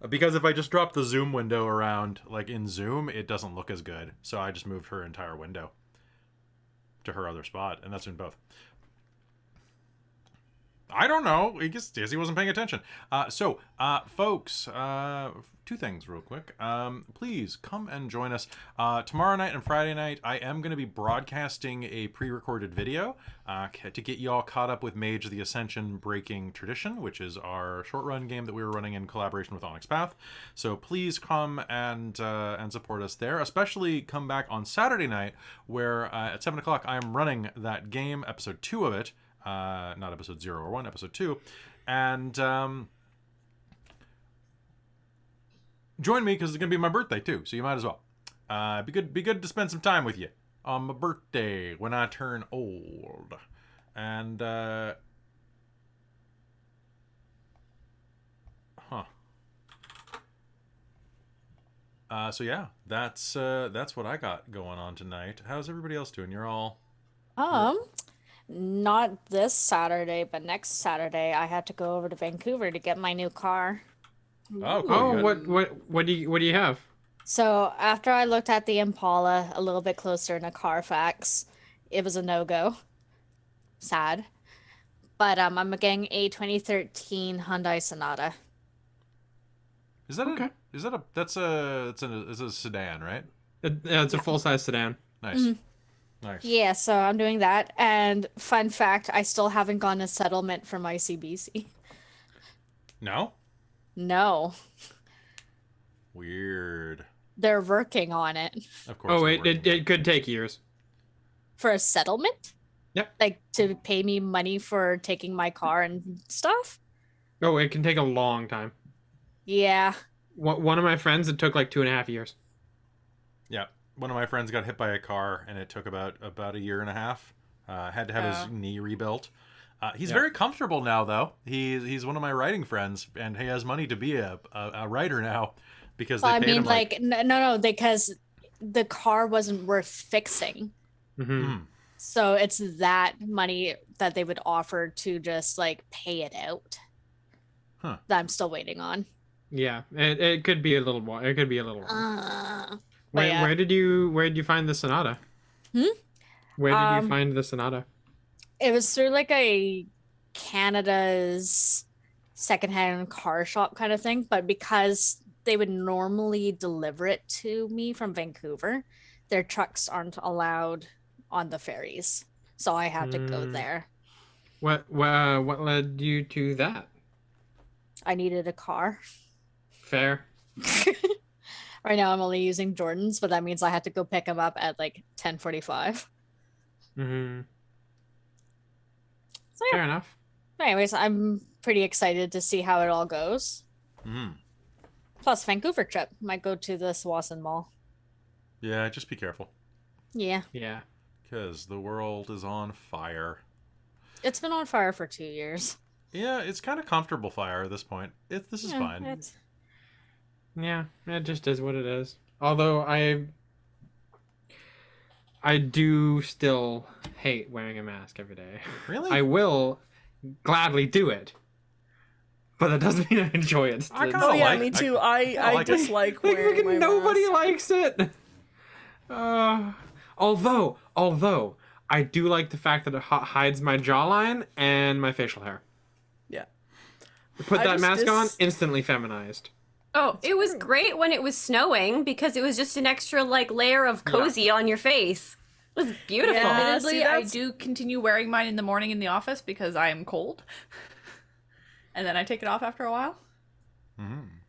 up. Because if I just drop the zoom window around, like in Zoom, it doesn't look as good. So I just moved her entire window to her other spot, and that's in both. I don't know. I guess Daisy wasn't paying attention. Folks, two things real quick. Please come and join us tomorrow night and Friday night. I am going to be broadcasting a pre-recorded video to get you all caught up with Mage the Ascension Breaking Tradition, which is our short-run game that we were running in collaboration with Onyx Path. So please come and support us there. Especially come back on Saturday night, where at 7 o'clock I am running that game, episode 2 of it. Not episode 0 or 1, episode 2. And join me because it's going to be my birthday too, so you might as well. Be good to spend some time with you on my birthday when I turn old. And so yeah, that's what I got going on tonight. How's everybody else doing? You're all Not this Saturday, but next Saturday I had to go over to Vancouver to get my new car. oh cool. Oh, you got- what do you have? So after I looked at the Impala a little bit closer in a Carfax, it was a no-go. Sad. But I'm getting a 2013 Hyundai Sonata. Is that Okay. that's a sedan, right? Yeah, it's a full-size sedan. Nice. Nice. Yeah, so I'm doing that. And fun fact, I still haven't gotten a settlement from ICBC. No? No, Weird. they're working on it. Of course. Oh they're wait, working it could take years. For a settlement? Yep. Like to pay me money for taking my car and stuff? Oh, it can take a long time. Yeah. One of my friends, it took like 2.5 years. Yeah. One of my friends got hit by a car, and it took about a year and a half. Had to have his knee rebuilt. He's very comfortable now, though. He's one of my writing friends, and he has money to be a writer now because they Well, I paid mean, him like, no, because the car wasn't worth fixing. Mm-hmm. So it's that money that they would offer to just like pay it out. Huh. That I'm still waiting on. Yeah, it could be a little while. It could be a little while. But yeah. Where did you find the Sonata? Where did you find the Sonata? It was through like a Canada's secondhand car shop kind of thing, but because they would normally deliver it to me from Vancouver, their trucks aren't allowed on the ferries, so I had to go there. What led you to that? I needed a car. Fair. Right now I'm only using Jordan's, but that means I had to go pick him up at like 10:45. Mm-hmm. So yeah. Fair enough. Anyways, I'm pretty excited to see how it all goes. Plus, Vancouver trip might go to the Swanson Mall. Yeah, just be careful. Yeah. Yeah. Because the world is on fire. It's been on fire for 2 years. Yeah, it's kind of comfortable fire at this point. This is fine. It's... Yeah, it just is what it is. Although I do still hate wearing a mask every day. Really? I will gladly do it, but that doesn't mean I enjoy it. I kinda Oh yeah, like- me too. I I like it. dislike Like, wearing my freaking nobody mask. likes it. Although I do like the fact that it hides my jawline and my facial hair. Yeah. Put I that just mask on, instantly feminized. Oh, it was great when it was snowing because it was just an extra like layer of cozy on your face. It was beautiful. Yeah. Admittedly, see, I that's- do continue wearing mine in the morning in the office because I am cold. And then I take it off after a while.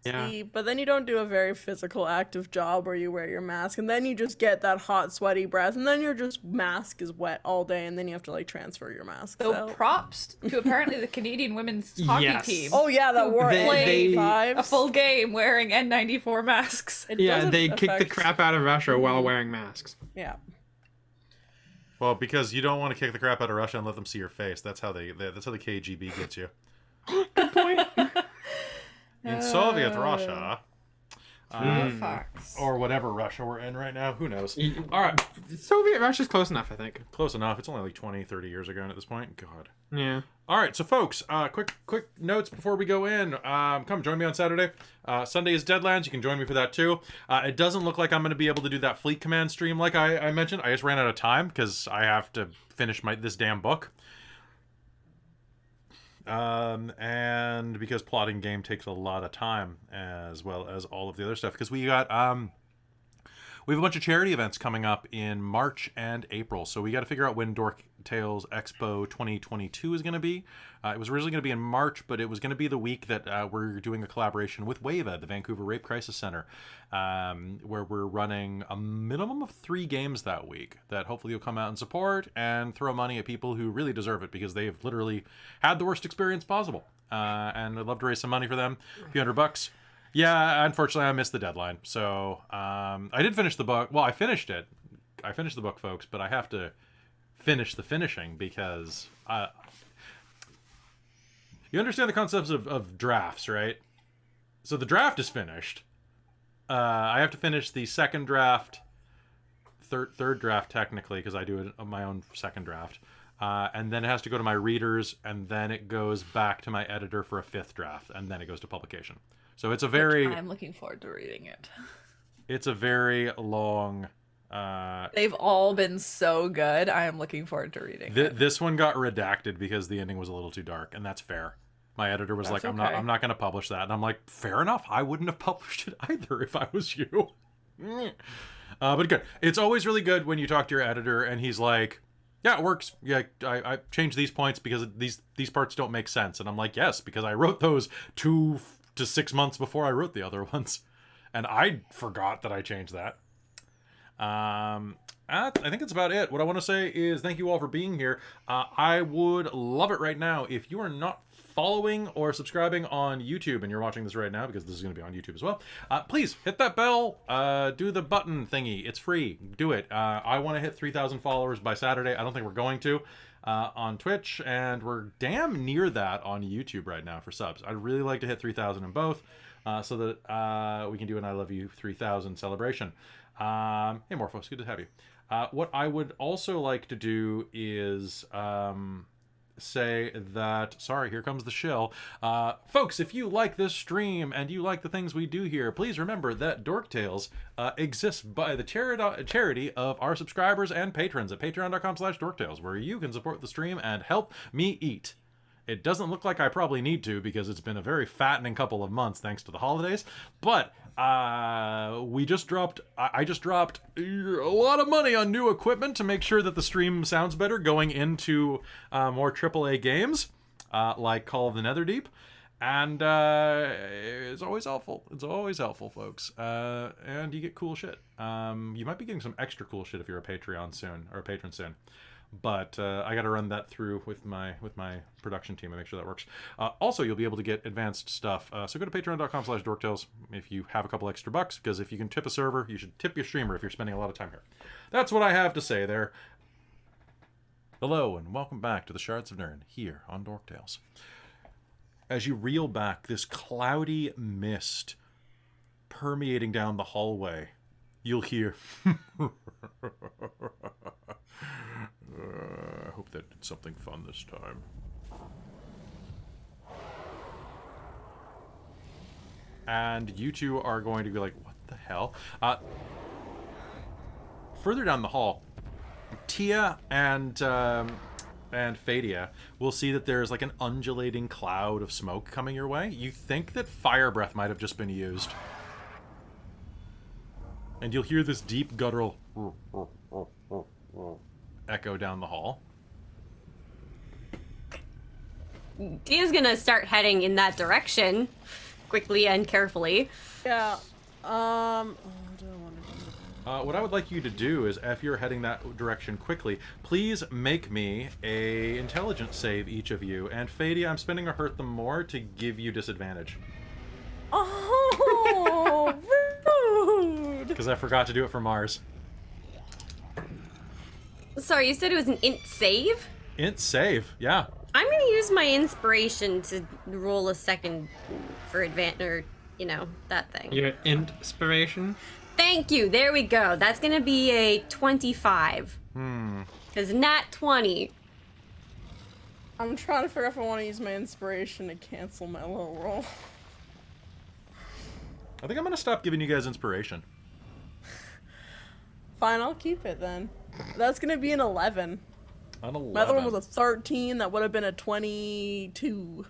Yeah. See, but then you don't do a very physical active job where you wear your mask, and then you just get that hot, sweaty breath, and then your just mask is wet all day, and then you have to like transfer your mask. So props to apparently the Canadian women's hockey Yes. team. Oh yeah, that wore They- five. A full game wearing N94 masks. Yeah, they kicked the crap out of Russia while wearing masks. Yeah. Well, because you don't want to kick the crap out of Russia and let them see your face. That's how the KGB gets you. Good point. In Soviet Russia, Fox. or whatever Russia we're in right now, who knows? All right, Soviet Russia's close enough, I think. close enough. It's only like 20, 30 years ago at this point. God. Yeah. All right, so folks, quick notes before we go in. Come join me on Saturday. Sunday is Deadlands. You can join me for that too. It doesn't look like I'm going to be able to do that Fleet Command stream like I mentioned. I just ran out of time because I have to finish this damn book. And because plotting game takes a lot of time, as well as all of the other stuff, because we have a bunch of charity events coming up in March and April, so we got to figure out when Dork Tales Expo 2022 is going to be. It was originally going to be in March, but it was going to be the week that we're doing a collaboration with WAVA, the Vancouver Rape Crisis Center, where we're running a minimum of 3 games that week that hopefully you'll come out and support and throw money at people who really deserve it because they've literally had the worst experience possible. And I'd love to raise some money for them, a few $100. Yeah, unfortunately, I missed the deadline. So I did finish the book. Well, I finished it. I finished the book, folks, but I have to finish the finishing because you understand the concepts of drafts, right? So the draft is finished. I have to finish the second draft, third draft technically, because I do it on my own second draft. And then it has to go to my readers, and then it goes back to my editor for a 5th draft, and then it goes to publication. So it's a very... I'm looking forward to reading it. It's a very long... They've all been so good. I am looking forward to reading it. This one got redacted because the ending was a little too dark, and that's fair. My editor was That's like, okay. I'm not going to publish that. And I'm like, fair enough. I wouldn't have published it either if I was you. But good. It's always really good when you talk to your editor and he's like, yeah, it works. Yeah, I changed these points because these parts don't make sense. And I'm like, yes, because I wrote those 2 to 6 months before I wrote the other ones. And I forgot that I changed that. I think that's about it. What I want to say is thank you all for being here. I would love it right now if you are not following or subscribing on YouTube and you're watching this right now, because this is going to be on YouTube as well, please hit that bell, do the button thingy. It's free. Do it. I want to hit 3,000 followers by Saturday. I don't think we're going to on Twitch, and we're damn near that on YouTube right now for subs. I'd really like to hit 3,000 in both so that we can do an I Love You 3,000 celebration. Hey, Morphos, good to have you. What I would also like to do is say that, sorry, here comes the shill. Folks, if you like this stream and you like the things we do here, please remember that Dork Tales exists by the charity of our subscribers and patrons at patreon.com/dorktales, where you can support the stream and help me eat. It doesn't look like I probably need to because it's been a very fattening couple of months thanks to the holidays, but I just dropped a lot of money on new equipment to make sure that the stream sounds better going into more AAA games like Call of the Netherdeep, and it's always helpful. It's always helpful, folks, and you get cool shit. You might be getting some extra cool shit if you're a Patreon soon or a patron soon. But I got to run that through with my production team and make sure that works. Also, you'll be able to get advanced stuff. So go to patreon.com/dorktales if you have a couple extra bucks, because if you can tip a server, you should tip your streamer if you're spending a lot of time here. That's what I have to say there. Hello, and welcome back to the Shards of Nyrn here on Dork Tales. As you reel back, this cloudy mist permeating down the hallway, you'll hear... I hope that did something fun this time. And you two are going to be like, what the hell? Further down the hall, Tia and Fadia will see that there's like an undulating cloud of smoke coming your way. You think that fire breath might have just been used. And you'll hear this deep guttural echo down the hall. Tia's gonna start heading in that direction, quickly and carefully. Yeah. Oh, do I want to do What I would like you to do is, if you're heading that direction quickly, please make me a intelligence save, each of you. And Fadia, I'm spending a hurt them more to give you disadvantage. Oh, rude! Because I forgot to do it for Mars. Sorry, you said it was an int save? Int save, yeah. I'm gonna use my inspiration to roll a second for advance, or, you know, that thing. Your inspiration? Thank you, there we go. That's gonna be a 25. Because nat 20. I'm trying to figure out if I want to use my inspiration to cancel my low roll. I think I'm going to stop giving you guys inspiration. Fine, I'll keep it then. That's gonna be an 11. An 11. My other one was a 13. That would have been a 22.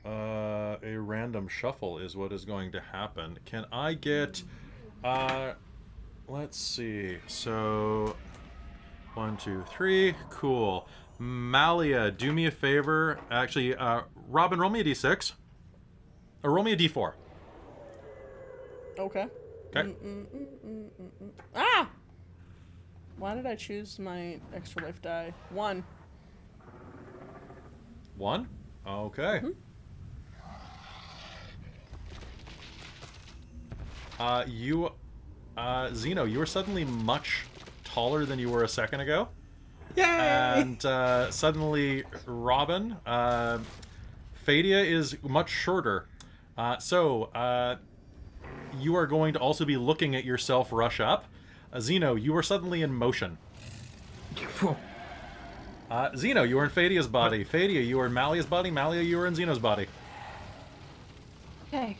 A random shuffle is what is going to happen. Can I get... let's see. So... 1, 2, 3. Cool. Malia, do me a favor. Actually, Robin, roll me a d6. Or roll me a d4. Okay. Okay. Ah! Why did I choose my extra life die? 1. 1? Okay. Zeno, you are suddenly much taller than you were a second ago. Yay! And suddenly, Robin, Fadia is much shorter. So you are going to also be looking at yourself rush up. Zeno, you are suddenly in motion. Zeno, you are in Fadia's body. Fadia, you are in Malia's body. Malia, you are in Zeno's body. Okay.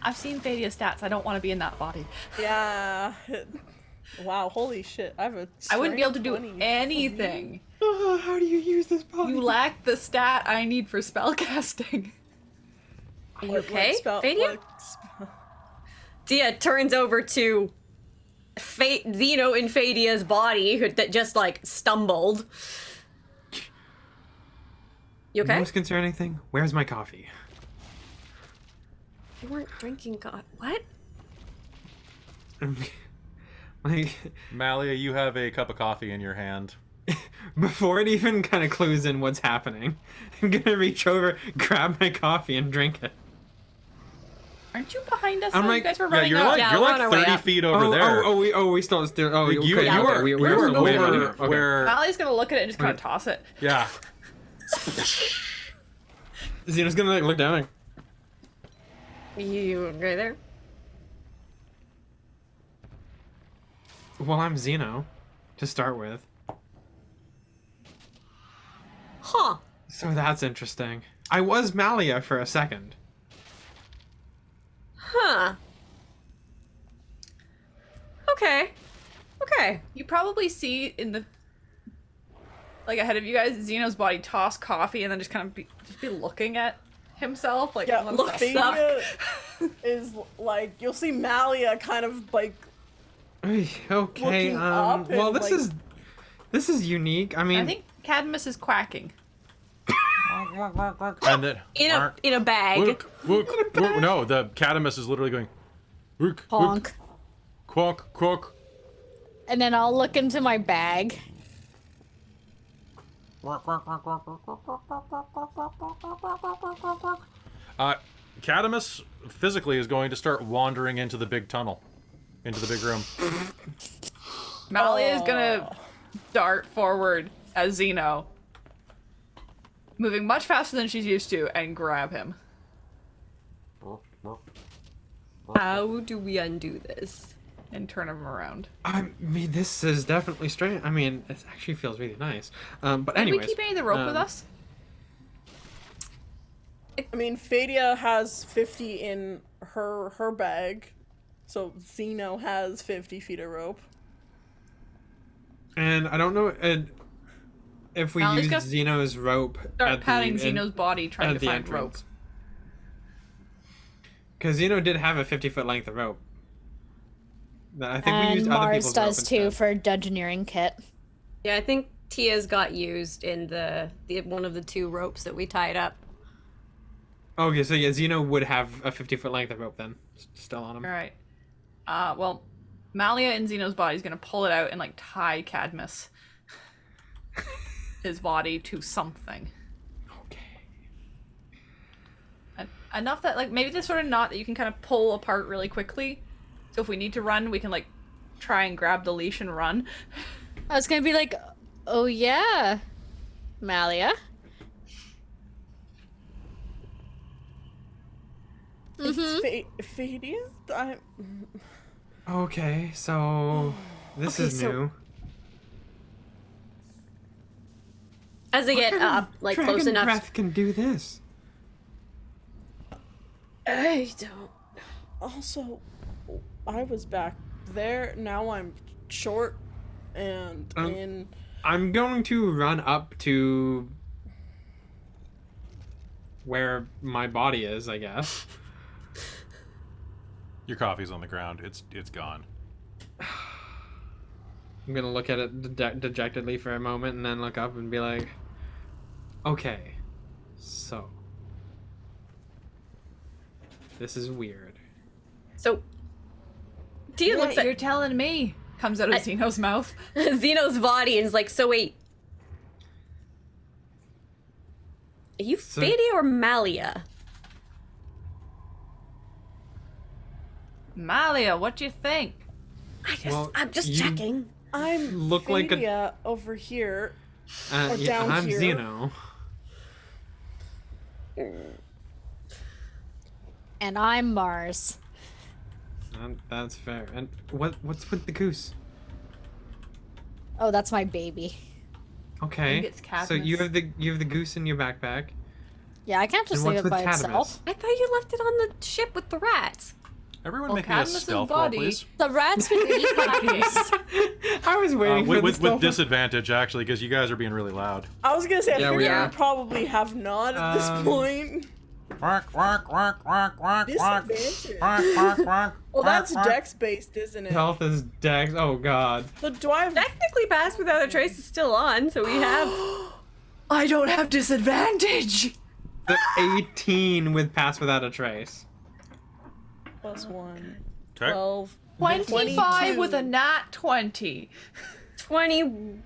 I've seen Fadia's stats. I don't want to be in that body. Yeah. Wow, holy shit. I have a I wouldn't be able to do strength 20. anything. How do you use this body? You lack the stat I need for spellcasting. Are you okay, Spell- Fadia? what spell- Dia turns over to Zeno in Fadia's body that just like stumbled. You okay? Most concerning thing, where's my coffee? You weren't drinking what? Like, Malia, you have a cup of coffee in your hand. before it even kind of clues in what's happening, I'm gonna reach over, grab my coffee, and drink it. Aren't you behind us? I'm though? like- You guys were Yeah, running you're up. like Yeah, you're we're on like our way 30 up. feet over there. We still. Oh, you okay, you okay, were we you were were moving over on. Okay. where Mally's gonna look at it and just kind of toss it. yeah. Xeno's gonna like look down. Like, You okay there? well, I'm Xeno, to start with. Huh. So that's interesting. I was Malia for a second. Huh. Okay. Okay. You probably see in the like ahead of you guys, Xeno's body toss coffee and then just kind of be looking at himself like Yeah, what look, the Fadia fuck? is like you'll see Malia kind of like Okay. Looking up Well, and, like- this is unique. I mean, I think Cadmus is quacking. And then In a bag. Look, no, the catamus is literally going look, Honk. quack, quack. And then I'll look into my bag. Catamus physically is going to start wandering into the big tunnel, into the big room. Malia is gonna dart forward as Xeno, moving much faster than she's used to, and grab him. How do we undo this? And turn him around. I mean, this is definitely strange. I mean, it actually feels really nice. But Did anyways, we keep any of the rope with us? I mean, Fadia has 50 in her bag, so Xeno has 50 feet of rope. and I don't know if we Now, let's use go Xeno's rope Start at patting the Xeno's body, trying to find rope. Because Xeno did have a 50-foot length of rope. That I think we And used other Mars people's does rope too instead. for Dungeoneering kit. Yeah, I think Tia's got used in the one of the two ropes that we tied up. Okay, so yeah, Xeno would have a 50-foot length of rope then, still on him. All right. Well, Malia in Xeno's body is gonna pull it out and like tie Cadmus, his body, to something. Okay. Enough that like maybe this sort of knot that you can kind of pull apart really quickly. So if we need to run, we can like try and grab the leash and run. I was gonna be like, oh yeah, Malia. It's Fadia? Okay, so this Okay, is so- new. As they What get kind of up, like dragon close enough. breath can do this. I don't. Also, I was back there, now I'm short and in... I'm going to run up to where my body is, I guess. Your coffee's on the ground. It's gone. I'm gonna look at it dejectedly for a moment and then look up and be like, okay, so this is weird. So, Tia looks You're at telling me, comes out of Xeno's mouth. Xeno's body and is like, so wait. Are you So- Fadia or Malia? Malia, what do you think? Well, I'm just you- checking. I'm Look like a- Fadia over here. Or Yeah, down I'm here. Xeno. And I'm Mars. That's fair. And what's with the goose? Oh, that's my baby. Okay, it's so you Cadmus. have the goose in your backpack. Yeah, I can't just And leave what's it with by Cadmus? itself. I thought you left it on the ship with the rats. Everyone Well, make me a Cadmus's stealth roll, body- please. The rats would eat puppies. I was waiting for With disadvantage, actually, because you guys are being really loud. I was gonna say, I Yeah, we figured are. we probably have not at this point. Quack, quack, quack, quack, quack, quack. Disadvantage. Quack, quack, quack, Well, that's quack, quack. dex-based, isn't it? Health is dex. Oh god. So do I have... Technically, Pass Without a Trace is still on, so we have. I don't have disadvantage. The 18 with Pass Without a Trace. Plus 1. Okay. 12. 25 with a nat 20. 21.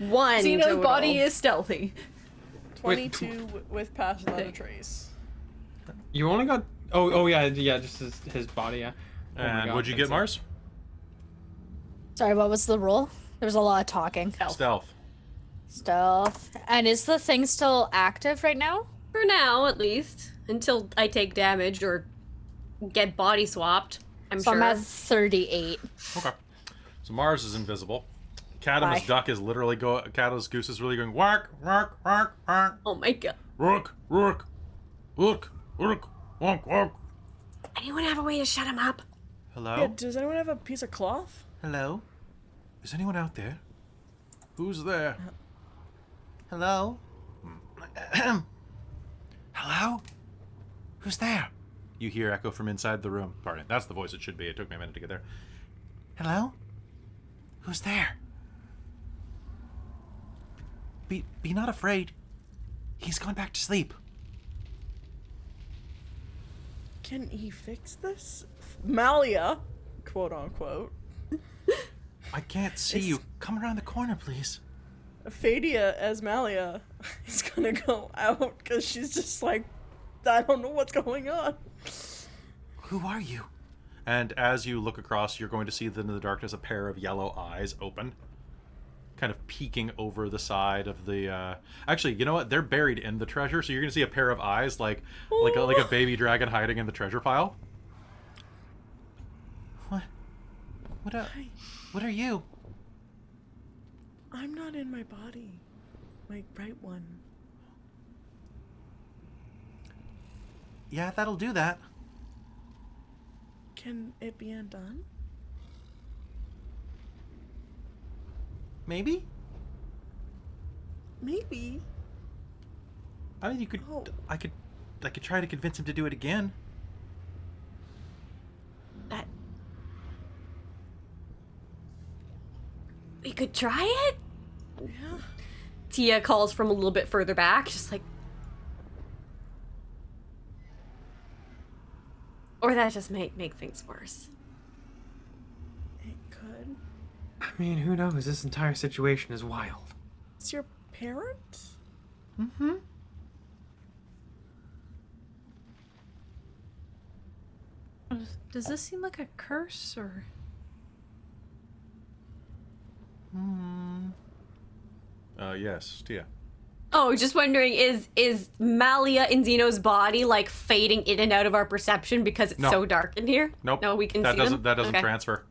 Xeno's total. body is stealthy. 22 with Pass Without a Trace. You only got. Oh yeah, just his body. Yeah. Oh my And God, what'd you get, Vincent. Mars? Sorry, what was the roll? There was a lot of talking. Stealth. Stealth. And is the thing still active right now? For now, at least. Until I take damage or get body swapped, I'm So sure. I'm at 38. Okay. So Mars is invisible. Cadmus Bye. duck is literally Cadmus goose is really going whack, whack, whack, whack. Oh my god. Rook, rook, rook, rook, wonk, wonk. Anyone have a way to shut him up? Hello? Yeah, does anyone have a piece of cloth? Hello? Is anyone out there? Who's there? Hello? Hello? Who's there? You hear echo from inside the room. Pardon, that's the voice it should be. It took me a minute to get there. Hello? Who's there? Be not afraid. He's gone back to sleep. Can he fix this? Malia, quote unquote. I can't see you. Come around the corner, please. Fadia as Malia is gonna go out because she's just like, I don't know what's going on. Who are you? And as you look across, you're going to see in the darkness a pair of yellow eyes open, kind of peeking over the side of the. Actually, you know what? They're buried in the treasure, so you're going to see a pair of eyes, like a baby dragon hiding in the treasure pile. What are you? I'm not in my body, my right one. Yeah, that'll do that. Can it be undone? Maybe? Maybe. I mean, you could. Oh. I could try to convince him to do it again. That. We could try it? Yeah. Tia calls from a little bit further back, just like. Or that just might make things worse. It could. I mean, who knows? This entire situation is wild. It's your parent? Mm-hmm. Does this seem like a curse or? Yes, Tia. Oh, just wondering, is Malia in Xeno's body like fading in and out of our perception because it's No. so dark in here? Nope. No, we can that see doesn't them? that doesn't Okay. transfer.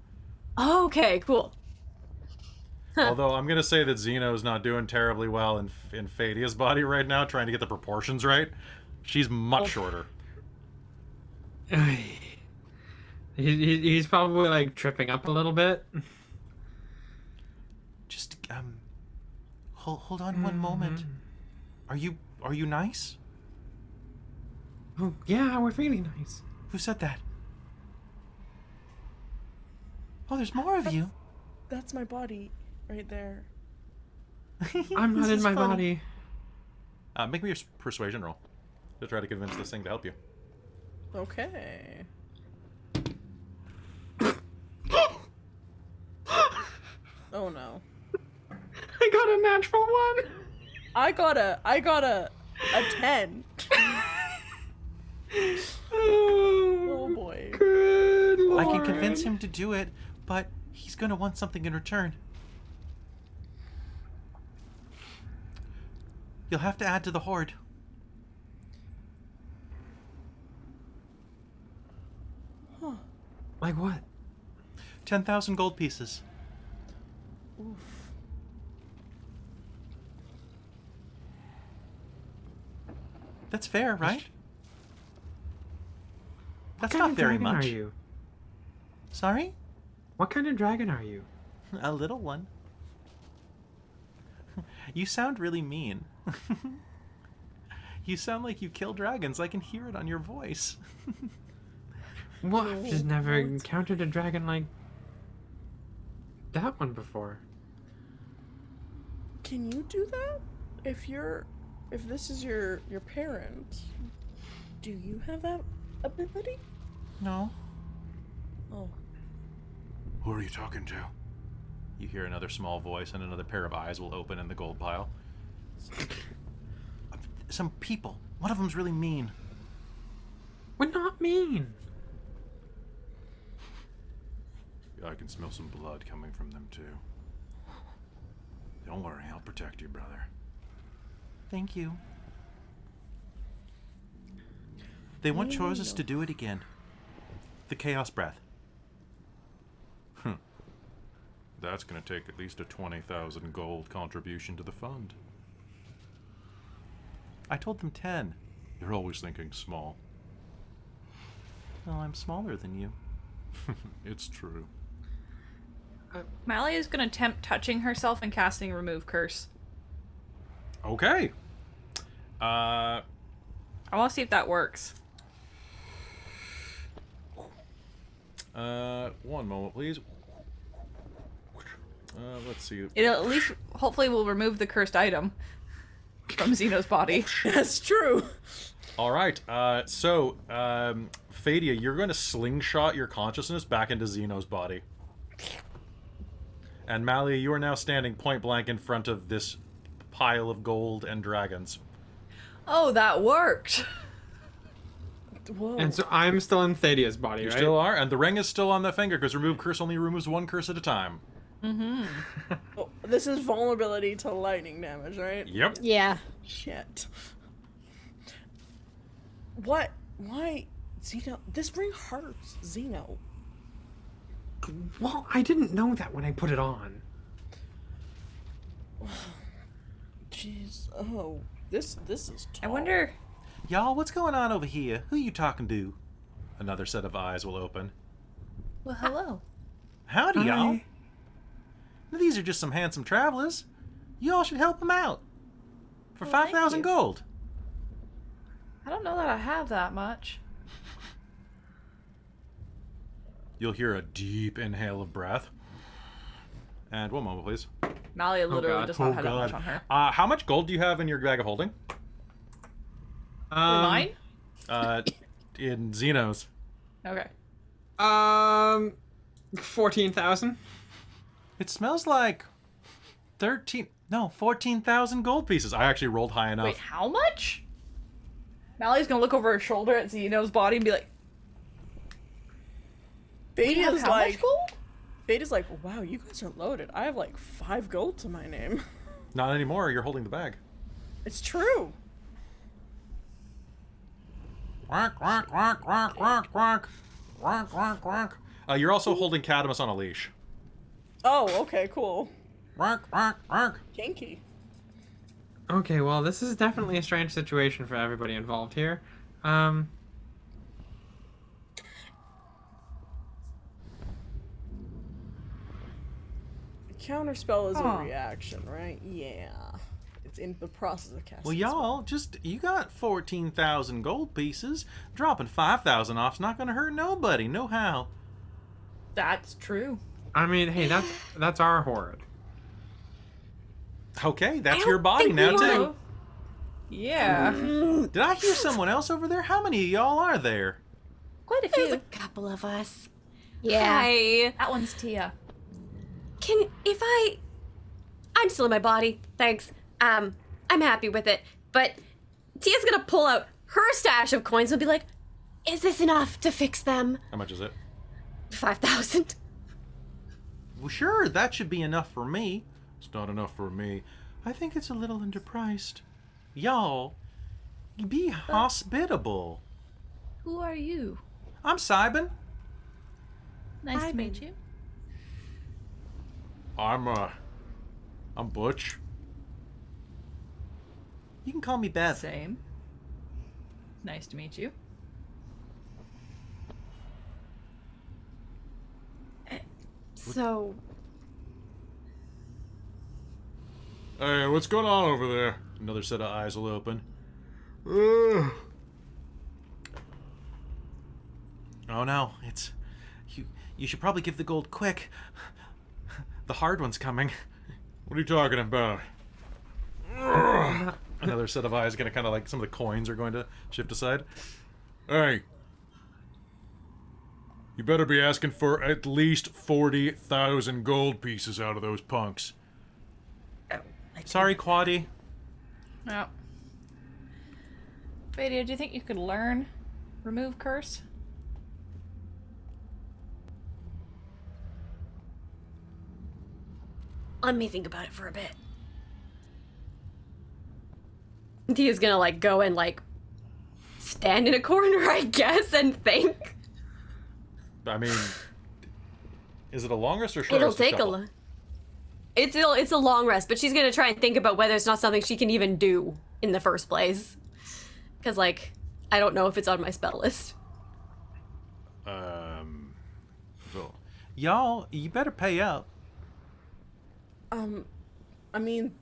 Okay, cool. Although I'm gonna say that Xeno's not doing terribly well in Fadia's body right now, trying to get the proportions right. She's much shorter. He's probably like tripping up a little bit. Just, hold on one moment. Are you nice? Oh yeah, we're really nice. Who said that? Oh, there's more of you. That's my body right there. I'm not This in is my funny. body. Make me a persuasion roll to try to convince this thing to help you. Okay. Oh no. I got a natural one. I got a 10. Oh boy. Good Lord. I can convince him to do it, but he's gonna want something in return. You'll have to add to the hoard. Like what? 10,000 gold pieces. Oof. That's fair, right? That's What kind not of very dragon much. Are you? Sorry? What kind of dragon are you? A little one. You sound really mean. You sound like you kill dragons. I can hear it on your voice. What? I've just never encountered a dragon like that one before. Can you do that? If this is your parent, do you have that ability? No. Oh. Who are you talking to? You hear another small voice, and another pair of eyes will open in the gold pile. Some people. One of them's really mean. We're not mean. I can smell some blood coming from them, too. Don't worry, I'll protect you, brother. Thank you. They want chose to do it again. The Chaos Breath. That's going to take at least a 20,000 gold contribution to the fund. I told them 10. You're always thinking small. Well, I'm smaller than you. It's true. Mally is going to attempt touching herself and casting Remove Curse. Okay. I want to see if that works. One moment, please. Let's see. It at least, hopefully, will remove the cursed item from Xeno's body. That's true. All right. So, Fadia, you're going to slingshot your consciousness back into Xeno's body. And Malia, you are now standing point blank in front of this pile of gold and dragons. Oh, that worked. Whoa. And so I'm still in Thadia's body, You right? still are, and the ring is still on the finger because remove curse only removes one curse at a time. Oh, this is vulnerability to lightning damage, right? Yep. Yeah. Shit. What? Why? Xeno? This ring hurts, Xeno. Well, I didn't know that when I put it on. Jeez. Oh, this is tall. I wonder. Y'all, what's going on over here? Who you talking to? Another set of eyes will open. Well, hello. Howdy, y'all. Hi. These are just some handsome travelers. Y'all should help them out. For Well, thank 5,000 you. gold. I don't know that I have that much. You'll hear a deep inhale of breath. And one moment, please. Malia literally God. does not Oh, have that much God. on her. How much gold do you have in your bag of holding? Mine? In Xeno's. Okay. 14,000. It smells like 14,000 gold pieces. I actually rolled high enough. Wait, how much? Mali's gonna look over her shoulder at Xeno's body and be like, "We have Fadia's how like, much gold?" Fadia's like, wow, you guys are loaded. I have like 5 gold to my name. Not anymore. You're holding the bag. It's true. Quack, quack, quack, quack, quack, quack. Quack, quack, quack. You're also holding Cadmus on a leash. Oh, okay, cool. Quack, quack, quack. Kinky. Okay, well, this is definitely a strange situation for everybody involved here. Counterspell is Huh. a reaction, right? Yeah. It's in the process of casting. Well, y'all, you got 14,000 gold pieces. Dropping 5,000 off's not gonna hurt nobody, no how. That's true. I mean, hey, that's our horde. Okay, that's I your don't body think now, we too. wanna- Yeah. Did I hear someone else over there? How many of y'all are there? Quite a There's a few. couple of us. Yeah. Hi. That one's Tia. I'm still in my body, thanks. I'm happy with it. But Tia's gonna pull out her stash of coins and be like, is this enough to fix them? How much is it? 5,000. Well, sure, that should be enough for me. It's not enough for me. I think it's a little underpriced. Y'all, be hospitable. Who are you? I'm Simon. Nice Hi, to meet baby. you. I'm Butch. You can call me Beth. Same. Nice to meet you. So, Hey, what's going on over there? Another set of eyes will open. Ugh. Oh no, it's... You should probably give the gold quick. The hard one's coming. What are you talking about? Ugh. Another set of eyes gonna kind of like... Some of the coins are going to shift aside. Hey. You better be asking for at least 40,000 gold pieces out of those punks. Sorry, Quaddy. No. Vadia, do you think you could learn remove curse? let me think about it for a bit. Tia's gonna, like, go and, like, stand in a corner, I guess, and think. I mean, is it a long rest or short It'll rest? take it's a long rest, but she's gonna try and think about whether it's not something she can even do in the first place. Because, like, I don't know if it's on my spell list. So, y'all, you better pay up. I mean,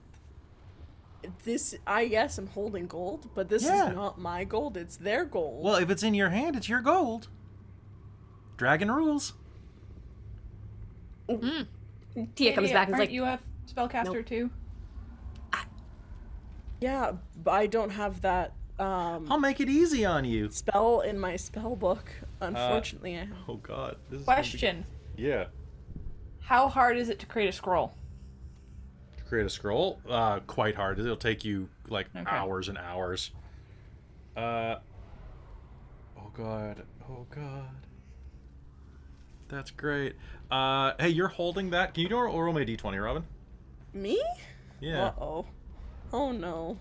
this, I guess I'm holding gold, but this Yeah. is not my gold, it's their gold. Well, if it's in your hand, it's your gold. Dragon rules. Tia comes back and is aren't like, you a spellcaster Nope. too? Yeah, but I don't have that, I'll make it easy on you. spell in my spell book, unfortunately. Oh God. This is Question. Yeah. How hard is it to create a scroll? To create a scroll, quite hard. It'll take you like Okay. hours and hours. Oh God. Oh God. That's great. Hey, you're holding that. Can you roll me a d20, Robin? Me? Yeah. Uh-oh. Oh no.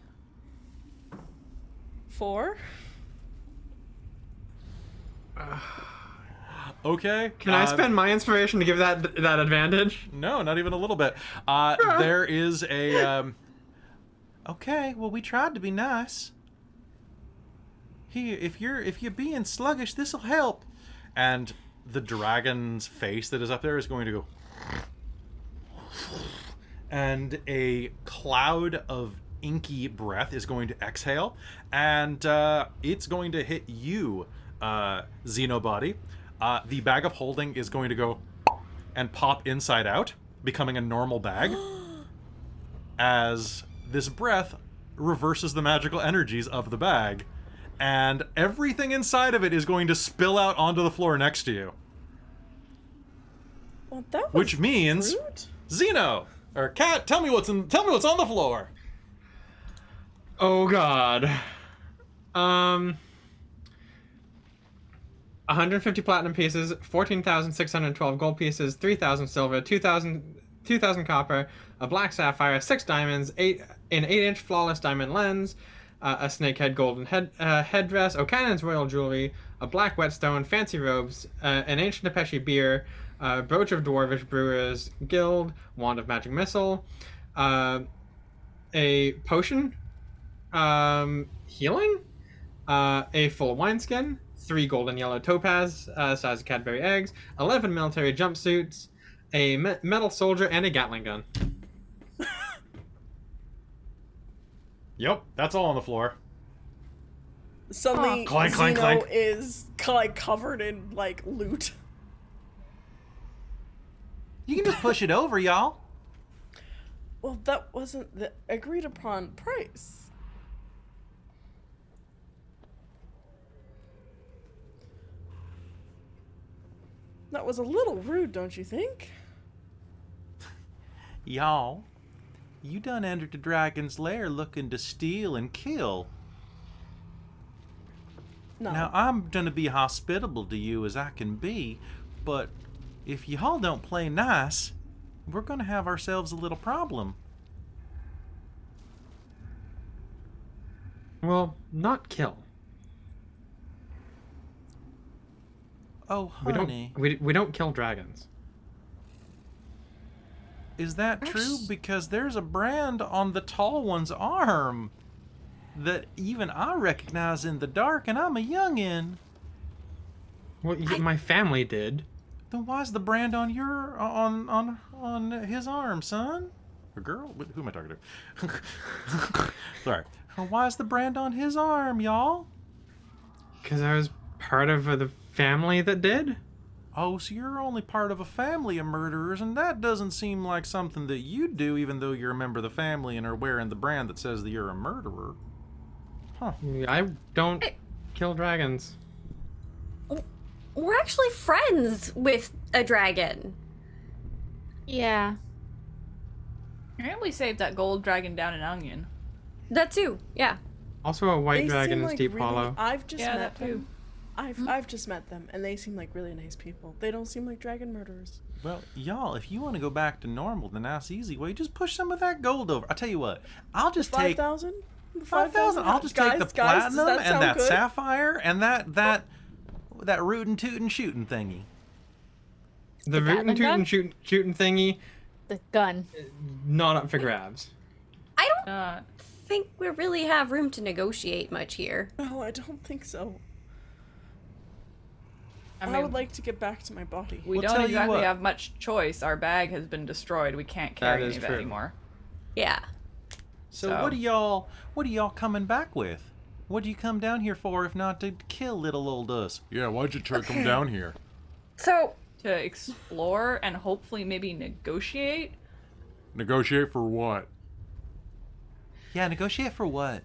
4? Okay. Can I spend my inspiration to give that advantage? No, not even a little bit. There is a. Okay, well, we tried to be nice. Here, if you're being sluggish, this'll help. And the dragon's face that is up there is going to go, and a cloud of inky breath is going to exhale, and it's going to hit you, Xenobody. The bag of holding is going to go and pop inside out, becoming a normal bag, as this breath reverses the magical energies of the bag, and everything inside of it is going to spill out onto the floor next to you. Well, that was Which means, rude. Xeno or Cat, tell me what's on the floor. Oh God. 150 platinum pieces, 14,612 gold pieces, 3,000 silver, 2,000 copper, a black sapphire, 6 diamonds, an 8-inch flawless diamond lens, a snakehead golden headdress, O'Cannon's royal jewelry, a black whetstone, fancy robes, an ancient Apache beer, brooch of dwarvish brewers guild, wand of magic missile, a potion, healing, a full wineskin, 3 golden yellow topaz size of Cadbury eggs, 11 military jumpsuits, a metal soldier, and a Gatling gun. Yep, that's all on the floor. Suddenly, Clank, clank, Xeno clank. is like covered in like loot. You can just push it over, y'all. Well, that wasn't the agreed upon price. That was a little rude, don't you think? Y'all, you done entered the dragon's lair looking to steal and kill. No. Now, I'm gonna be hospitable to you as I can be, but if y'all don't play nice, we're gonna have ourselves a little problem. Well, not kill. Oh, We honey, we don't kill dragons. is that true? Because there's a brand on the tall one's arm that even I recognize in the dark, and I'm a youngin'. Well, my family did. Then why's the brand on your on his arm, son? A girl? Who am I talking to? Sorry. Why's the brand on his arm, y'all? Because I was part of the family that did? Oh, so you're only part of a family of murderers, and that doesn't seem like something that you do, even though you're a member of the family and are wearing the brand that says that you're a murderer. Huh. I don't kill dragons. We're actually friends with a dragon. Yeah. Apparently we saved that gold dragon down in Onion. That too, yeah. Also a white They dragon seem in like Steep really, Hollow. I've just Yeah, met that too. them. I've just met them, and they seem like really nice people. They don't seem like dragon murderers. Well, y'all, if you want to go back to normal, then that's the easy way. Just push some of that gold over. I'll tell you what. I'll just take 5,000. 5,000. I'll just take the Guys, does platinum that and sound that good? sapphire and that rootin' tootin' shooting thingy. The Gatling rootin' gun? tootin' shooting thingy, The gun. not up for grabs. I don't Uh, think we really have room to negotiate much here. No, I don't think so. I I mean, would like to get back to my body. we Well, tell don't you exactly what. have much choice. Our bag has been destroyed. We can't carry is any of it true. anymore. Yeah. So So- what are y'all coming back with? What do you come down here for if not to kill little old us? Yeah, why'd you come down here? So, To explore and hopefully maybe negotiate. Negotiate for what? Yeah, negotiate for what?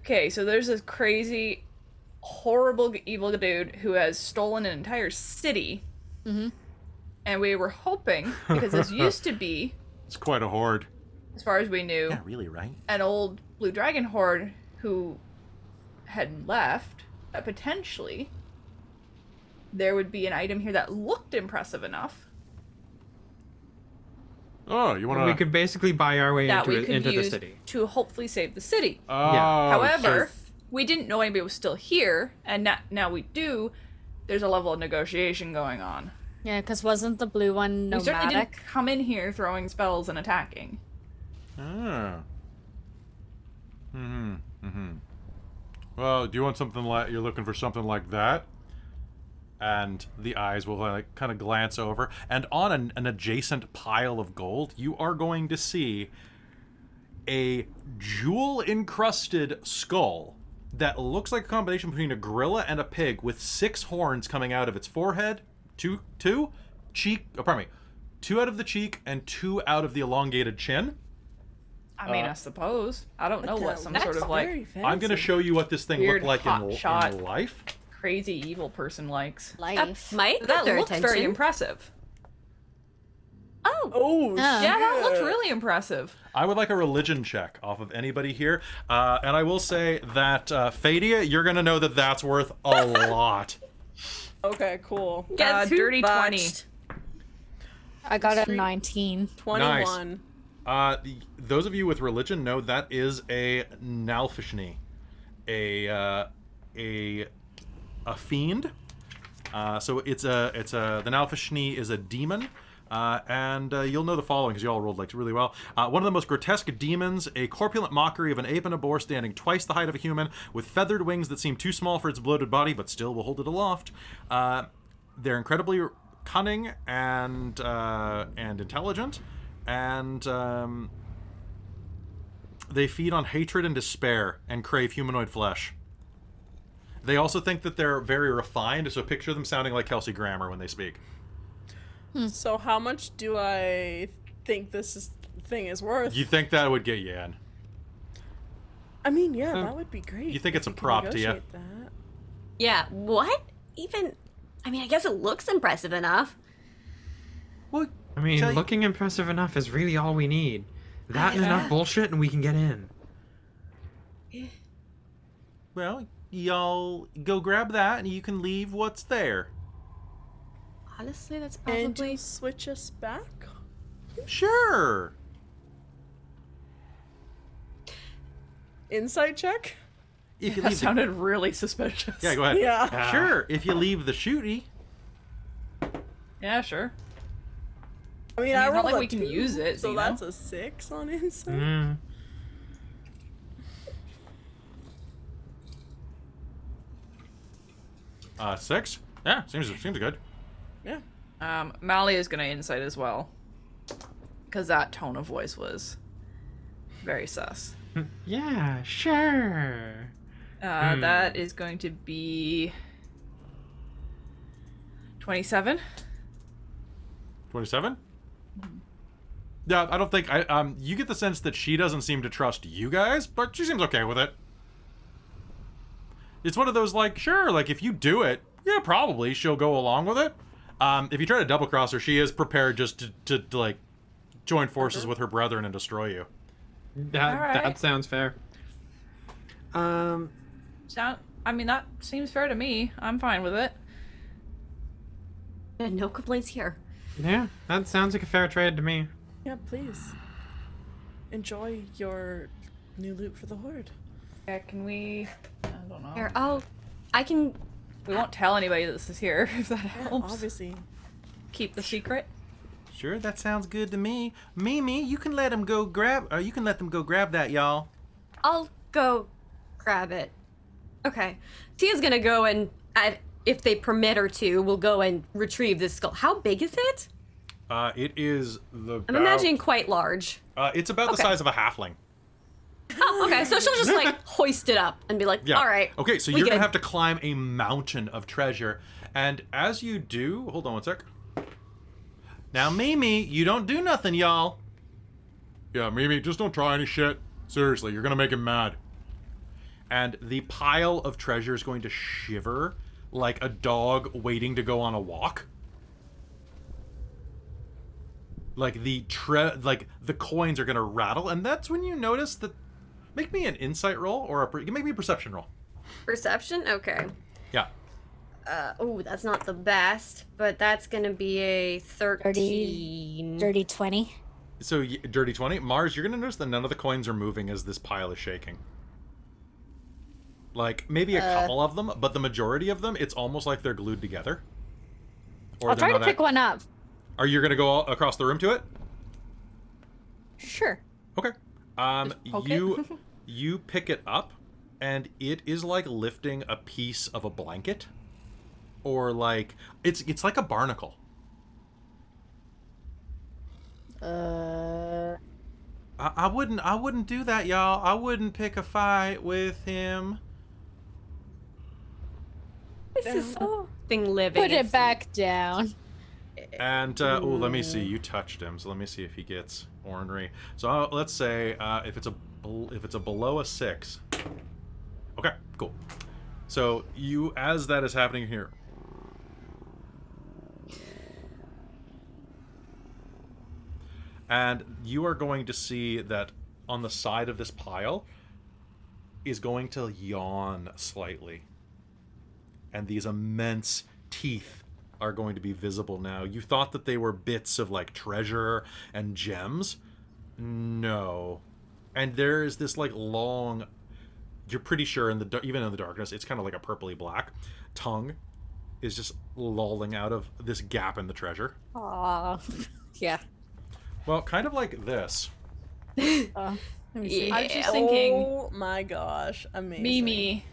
Okay, so there's this crazy, horrible, evil dude who has stolen an entire city. Mm-hmm. And we were hoping, because this used to be, It's quite a horde. as far as we knew, Yeah, really, right? an old blue dragon horde who had left, that potentially there would be an item here that looked impressive enough Oh, you We could basically buy our way that we into, could into the use city. to hopefully save the city. Yeah. However, we didn't know anybody was still here, and now we do. There's a level of negotiation going on. Yeah, because wasn't the blue one We certainly didn't nomadic? come in here throwing spells and attacking. Ah. Well, do you want something like you're looking for something like that? And the eyes will like kind of glance over, and on an adjacent pile of gold, you are going to see a jewel-encrusted skull that looks like a combination between a gorilla and a pig, with 6 horns coming out of its forehead, two out of the cheek and 2 out of the elongated chin. I mean, I suppose. I don't know what some That's sort of very like fancy. I'm going to show you what this thing Weird looked like in hotshot. life. crazy evil person likes. Life. might get That their looked attention. very impressive. Oh, Oh, Yeah. Yeah, that looked shit. really impressive. I would like a religion check off of anybody here. And I will say that, Fadia, you're going to know that that's worth a lot. Okay, cool. guess who dirty 20. botched? I got a Street- 19. 21. Those of you with religion know that is a Nalfishni, a fiend. So the Nalfishni is a demon. And you'll know the following because you all rolled like really well. One of the most grotesque demons, a corpulent mockery of an ape and a boar standing twice the height of a human, with feathered wings that seem too small for its bloated body, but still will hold it aloft. They're incredibly cunning and intelligent, and they feed on hatred and despair and crave humanoid flesh. They also think that they're very refined, so picture them sounding like Kelsey Grammer when they speak. So how much do I think thing is worth? You think that would get you in? I mean, yeah, that would be great. You think if it's a we could prop to ya? negotiate that. Yeah, what? I mean, I guess it looks impressive enough. Well, I mean, tell you- looking impressive enough is really all we need. That and Yeah. enough bullshit, and we can get in. well, y'all go grab that, and you can leave what's there. Honestly, that's And probably... you'll switch us back? Sure. Insight check? If you That leave, sounded really suspicious. yeah, go ahead. Yeah. Sure. If you leave the shooty. Yeah, sure. I mean, I mean, I it's not rolled like a we can 2, use it, so you know? that's a 6 on insight. Mm. Six. Yeah, seems good. Yeah. Mally is gonna insight as well. Because that tone of voice was very sus. Yeah, sure. That is going to be 27. 27? Yeah, I don't think you get the sense that she doesn't seem to trust you guys, but she seems okay with it. It's one of those like, sure, like if you do it, yeah, probably she'll go along with it. If you try to double cross her, she is prepared just to like join forces with her brethren and destroy you. That sounds fair. I mean, that seems fair to me. I'm fine with it. No complaints here. Yeah, that sounds like a fair trade to me. Yeah, please. Enjoy your new loot for the Horde. Yeah, can we... I don't know. Here, I can. We won't tell anybody this is here, if that Yeah, helps. obviously. Keep the secret. Sure, that sounds good to me. Mimi, you can let them go grab that, y'all. I'll go grab it. Okay. Tia's gonna go and, if they permit her to, will go and retrieve this skull. How big is it? It is the. I'm imagining quite large. It's about the Okay. size of a halfling. Oh, okay. So she'll just like hoist it up and be like, Yeah. all right. Okay, so we you're gonna good." have to climb a mountain of treasure, and as you do, hold on one sec. Now, Mimi, you don't do nothing, y'all. Yeah, Mimi, just don't try any shit. Seriously, you're gonna make him mad. And the pile of treasure is going to shiver like a dog waiting to go on a walk. Like the coins are gonna rattle, and that's when you notice that. Make me an insight roll or make me a perception roll. Perception? Okay. Yeah. Oh, that's not the best, but that's gonna be a 13. Dirty 20. So dirty 20. Mars, you're gonna notice that none of the coins are moving as this pile is shaking. Like maybe a couple of them, but the majority of them, it's almost like they're glued together. Or I'll they're try to not pick one up. Are you gonna go across the room to it? Sure. Okay. poke You pick it up, and it is like lifting a piece of a blanket, or like it's like a barnacle. I wouldn't do that, y'all. I wouldn't pick a fight with him. This is something living. Put it It's- back down. And let me see. You touched him, so let me see if he gets ornery. So let's say if it's a below a 6. Okay, cool. So you, as that is happening here, and you are going to see that on the side of this pile is going to yawn slightly, and these immense teeth are going to be visible now. You thought that they were bits of like treasure and gems. No. And there is this like long, you're pretty sure even in the darkness, it's kind of like a purpley black tongue is just lolling out of this gap in the treasure. Aw. Yeah. Well, kind of like this. Let me see. I was just thinking, Oh my gosh, amazing. Mimi.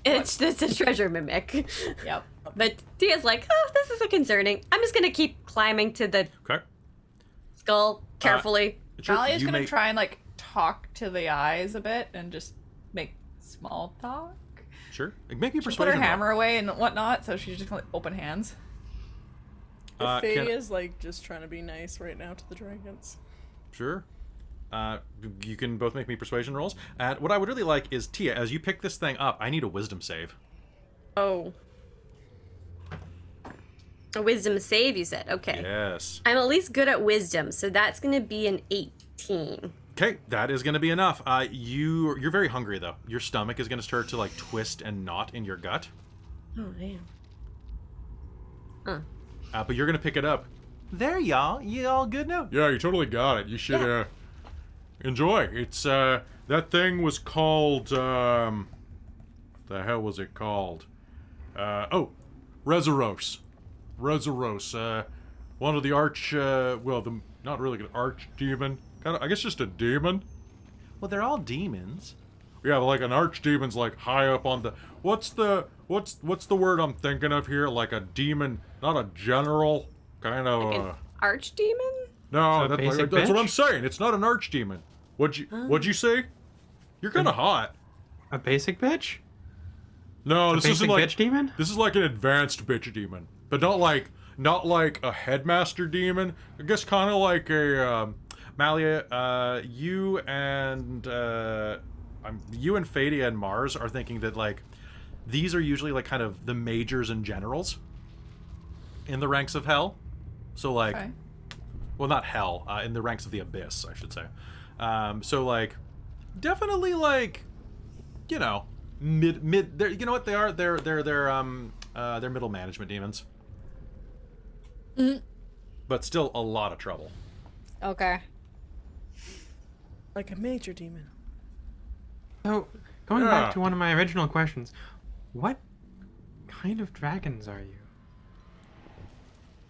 It's a treasure mimic. Yep. But Tia's like, oh, this is concerning. I'm just gonna keep climbing to the Okay. skull carefully. Sure, Molly is you gonna may- try and like talk to the eyes a bit and just make small talk. Sure. Make me Put her persuasion. roll. hammer away and whatnot, so she's just gonna open hands. Faye Can- is like just trying to be nice right now to the dragons. Sure. You can both make me persuasion rolls. And what I would really like is, Tia, as you pick this thing up, I need a wisdom save. Oh. A wisdom save, you said. Okay. Yes. I'm at least good at wisdom, so that's gonna be an 18. Okay, that is going to be enough. You're very hungry, though. Your stomach is going to start to, like, twist and knot in your gut. Oh damn. But you're going to pick it up. There, y'all. You all good now? Yeah, you totally got it. You should, enjoy. It's, that thing was called, the hell was it called? Rezuros. Rezuros. One of the not really an arch demon. I guess just a demon. Well, they're all demons. Yeah, like an archdemon's like high up on the. What's the word I'm thinking of here? Like a demon, not a general, kind of. Like an archdemon? No, So a basic that's what bitch? I'm saying. It's not an archdemon. What'd you say? You're kind of hot. A basic bitch? No, A this basic isn't like bitch demon? this is like an advanced bitch demon, but not like a headmaster demon. I guess kind of like a Malia. You and Fadia and Mars are thinking that like these are usually like kind of the majors and generals in the ranks of hell. So like, Okay. well, not hell, in the ranks of the abyss, I should say. So like, definitely like, you know, mid. They're, you know what they are? They're middle management demons. But still a lot of trouble. Okay. Like a major demon. So, going Yeah. back to one of my original questions, what kind of dragons are you?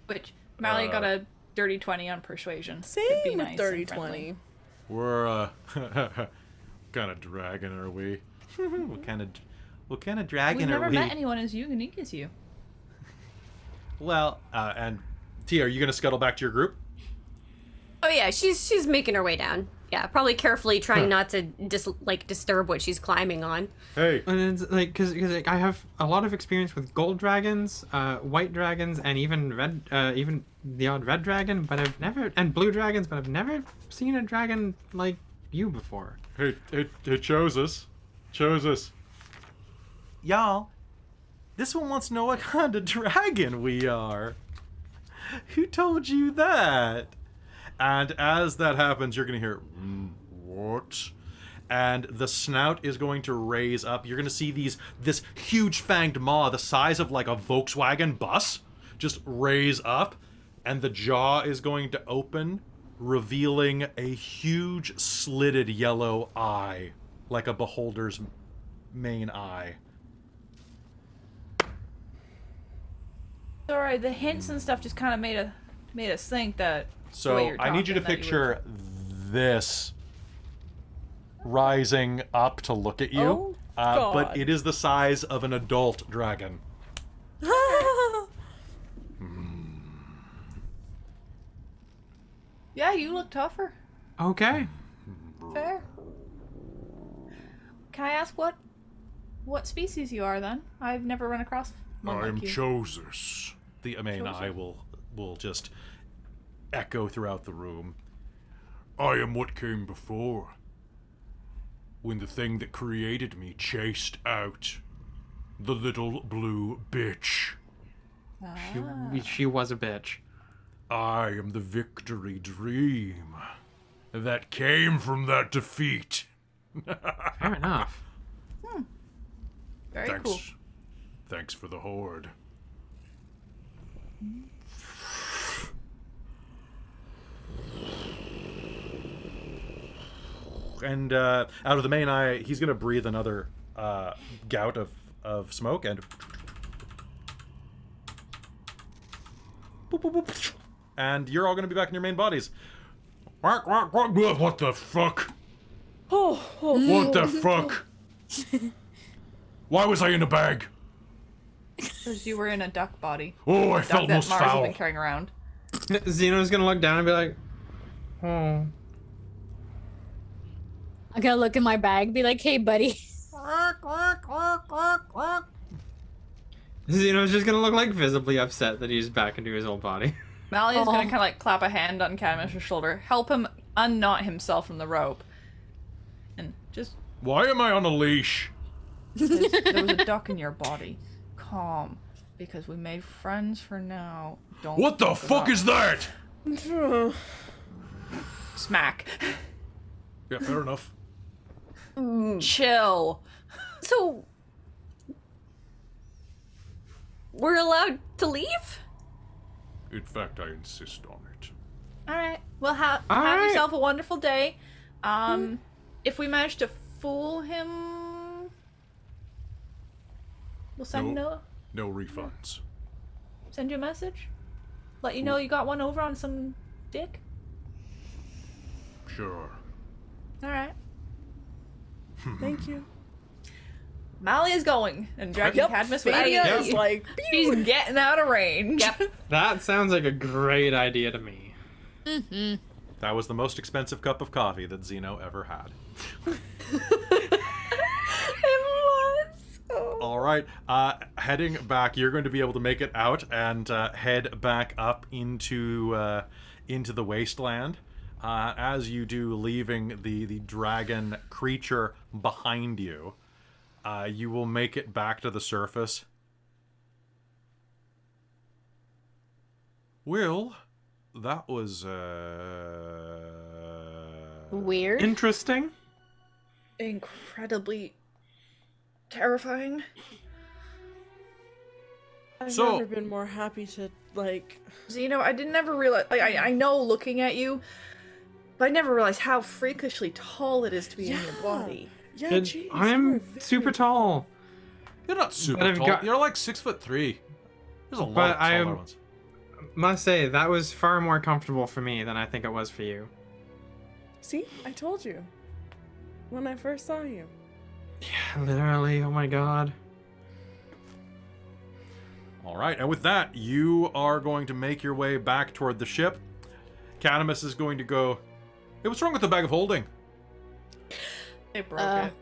Which Mally got a dirty 20 on persuasion. to be Same with nice dirty and friendly. 20. We're what kind of dragon are we? what kind of dragon We've are never we? met anyone as unique as you. Well, and Tia, are you gonna scuttle back to your group? Oh yeah, she's making her way down. Yeah, probably carefully trying not to disturb what she's climbing on. Hey, And it's like, because like, I have a lot of experience with gold dragons, white dragons, and even red, even the odd red dragon, but I've never, and blue dragons, but I've never seen a dragon like you before. it chose us. Y'all, this one wants to know what kind of dragon we are. Who told you that? And as that happens, you're going to hear, what? And the snout is going to raise up. You're going to see this huge fanged maw, the size of like a Volkswagen bus, just raise up. And the jaw is going to open, revealing a huge slitted yellow eye, like a beholder's main eye. Sorry, the hints and stuff just kind of made us think that. the way So you're I need you to talking, that you were- picture this rising up to look at you. Oh, But God. it is the size of an adult dragon. Yeah, you look tougher. Okay. Fair. Can I ask what species you are then? I've never run across one I'm like you. Chosus. The main Chosus? eye will just echo throughout the room. I am what came before. When the thing that created me chased out the little blue bitch. She was a bitch. I am the victory dream that came from that defeat. Fair enough. Very Thanks. cool. Thanks for the horde. And out of the main eye, he's gonna breathe another gout of smoke, and boop, boop, boop. And you're all gonna be back in your main bodies. Quack, quack, quack. What the fuck? What the fuck? Why was I in a bag? Because you were in a duck body. Oh, I Duck felt that most Mars has foul. been carrying around. Xeno's gonna look down and be like, oh. I'm gonna look in my bag, be like, hey, buddy. Xeno's just gonna look like visibly upset that he's back into his old body. Mally is Oh. gonna kind of like clap a hand on Cadmus's shoulder, help him unknot himself from the rope, and just Why am I on a leash? there was a duck in your body. Calm, because we made friends for now. Don't. What the fuck is that? Smack? Yeah, fair enough. Chill. So we're allowed to leave? In fact, I insist on it. All right. Well, have right. yourself a wonderful day. If we manage to fool him, we'll send No refunds. send you a message. Let you know you got one over on some dick. Sure. All right. Thank you. Malia's going and dragging Yep, Cadmus with Fadia her. is like, She's getting out of range. Yep. That sounds like a great idea to me. That was the most expensive cup of coffee that Zeno ever had. It was. Oh. All right, heading back, you're going to be able to make it out and head back up into the wasteland. As you do, leaving the dragon creature behind you, you will make it back to the surface. Well, that was Weird. Interesting. Incredibly terrifying. I've So- never been more happy to, like... Zeno, I didn't ever realize. Like, I know looking at you, but I never realized how freakishly tall it is to be in your body. Yeah, Good- jeez, I'm you are very- super tall. You're not super But I've tall. got- You're like 6'3". There's a lot But of I taller am- ones. Must say, that was far more comfortable for me than I think it was for you. See? I told you. When I first saw you. Yeah, literally. Oh my god. All right, and with that, you are going to make your way back toward the ship. Cadamus is going to go, hey, what's wrong with the bag of holding? They broke it.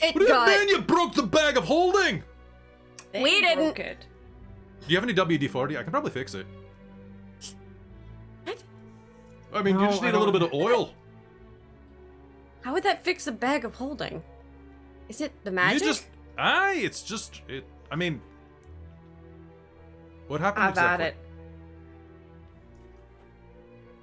It What do you got. mean you broke the bag of holding? They We didn't- broke it. Do you have any WD-40? I can probably fix it. What? I mean, you No, just I need a little don't- bit of oil. How would that fix a bag of holding? Is it the magic? You just, it's just, I mean, what happened Have at exactly? it.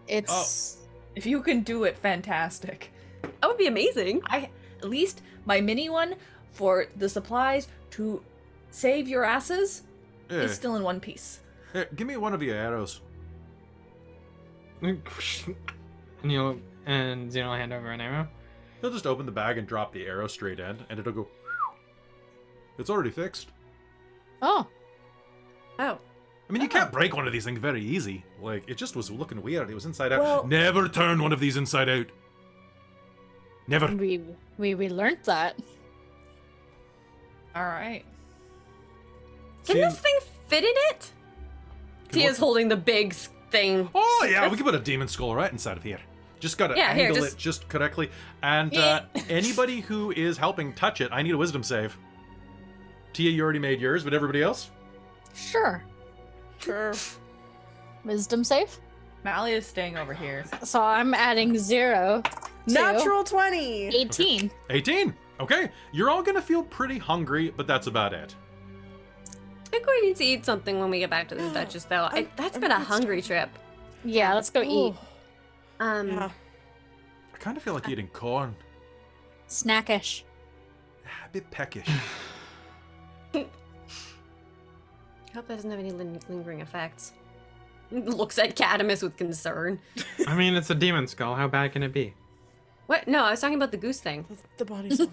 It's If you can do it, fantastic. That would be amazing. At least my mini one for the supplies to save your asses Yeah. is still in one piece. Here, give me one of your arrows. And Xeno will hand over an arrow. He'll just open the bag and drop the arrow straight in, and it'll go. It's already fixed. oh, Oh. I mean, you can't break one of these things very easy. Like, it just was looking weird. It was inside out. Well- Never turn one of these inside out. Never. we learned that. Alright. Can See- this thing fit in it? Tia's holding the big thing. Oh, yeah, we can put a demon skull right inside of here. Just gotta Yeah, here, angle just- it just correctly. And anybody who is helping touch it, I need a wisdom save. Tia, you already made yours, but everybody else? Sure. Sure. Wisdom save. Malia's staying over here. So I'm adding 0 to Natural 20! 18. 18. Okay, you're all gonna feel pretty hungry, but that's about it. I think we need to eat something when we get back to the Duchess, though. That's I'm been a not hungry trip. Yeah, let's go eat. Yeah. I kind of feel like eating corn. Snackish. A bit peckish. I hope that doesn't have any lingering effects. Looks at Cadamus with concern. I mean, it's a demon skull. How bad can it be? What? No, I was talking about the goose thing. The body's on.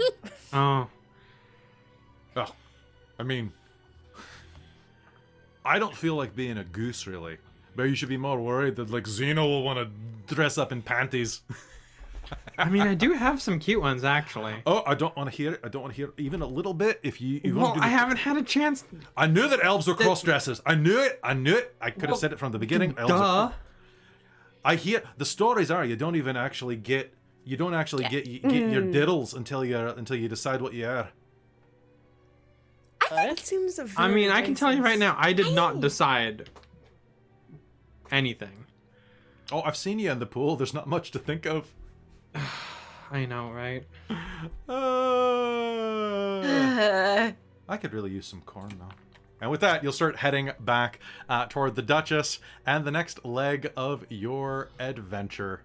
Oh. Oh, I mean, I don't feel like being a goose, really. But you should be more worried that, like, Xeno will want to dress up in panties. I mean, I do have some cute ones, actually. Oh, I don't want to hear it. I don't want to hear even a little bit. If you Well, want to do I the- haven't had a chance. I knew that elves were cross-dressers. I knew it. I knew it. I could have said it from the beginning. Elves are Duh. I hear the stories are you don't even actually get get your diddles until you decide what you are. That seems a I mean, I can tell you right now. now, I did not decide anything. Oh, I've seen you in the pool. There's not much to think of. I know, right? I could really use some corn though. And with that, you'll start heading back toward the Duchess and the next leg of your adventure.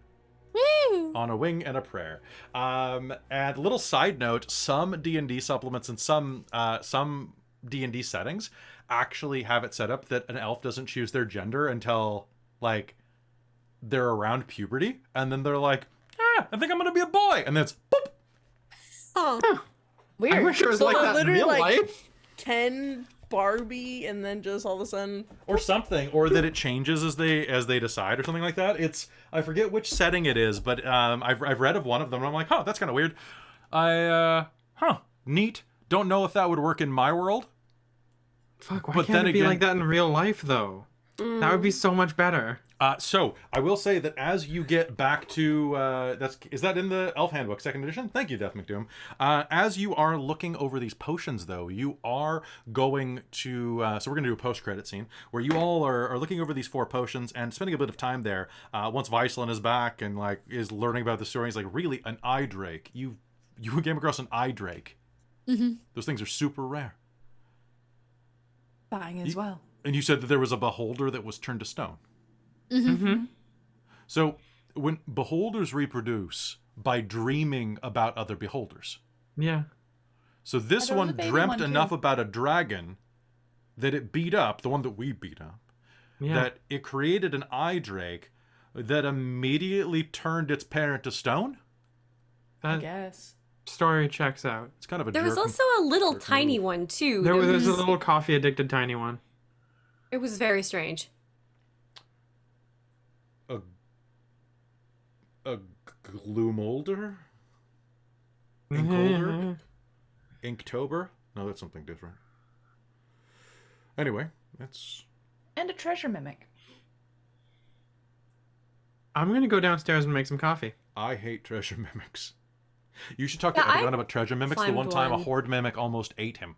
Woo! On a wing and a prayer. And little side note: some D&D supplements and some D&D settings actually have it set up that an elf doesn't choose their gender until like they're around puberty, and then they're like, I think I'm gonna be a boy, and then it's boop. Huh. Weird. I wish it was So like that in literally, real like- life. Ken Barbie, and then just all of a sudden. Or something, or that it changes as they decide, or something like that. I forget which setting it is, but I've read of one of them, and I'm like, oh, that's kind of weird. Neat. Don't know if that would work in my world. Fuck, why But can't then it be again- like that in real life, though? That would be so much better. So I will say that as you get back to is that in the Elf Handbook, 2nd edition? Thank you, Death McDoom. As you are looking over these potions, though, you are going to so we're going to do a post-credit scene where you all are looking over these 4 potions and spending a bit of time there. Once Viceland is back and like is learning about the story, he's like, really, an eye drake? You came across an eye drake? Mm-hmm. Those things are super rare. Buying as well. And you said that there was a beholder that was turned to stone. Mm-hmm. So when beholders reproduce by dreaming about other beholders. Yeah. So this there was one a baby dreamt one, too. enough about a dragon that it beat up, the one that we beat up, Yeah. that it created an eye drake that immediately turned its parent to stone. I That guess. story checks out. It's kind of a There was jerk- also a little jerk tiny move. one too. There's a little coffee-addicted tiny one. It was very strange. a gloomolder? Inkolder? Inktober? No, that's something different. Anyway, that's... And a treasure mimic. I'm gonna go downstairs and make some coffee. I hate treasure mimics. You should talk to Yeah, everyone about treasure mimics. The climbed one time a one. horde mimic almost ate him.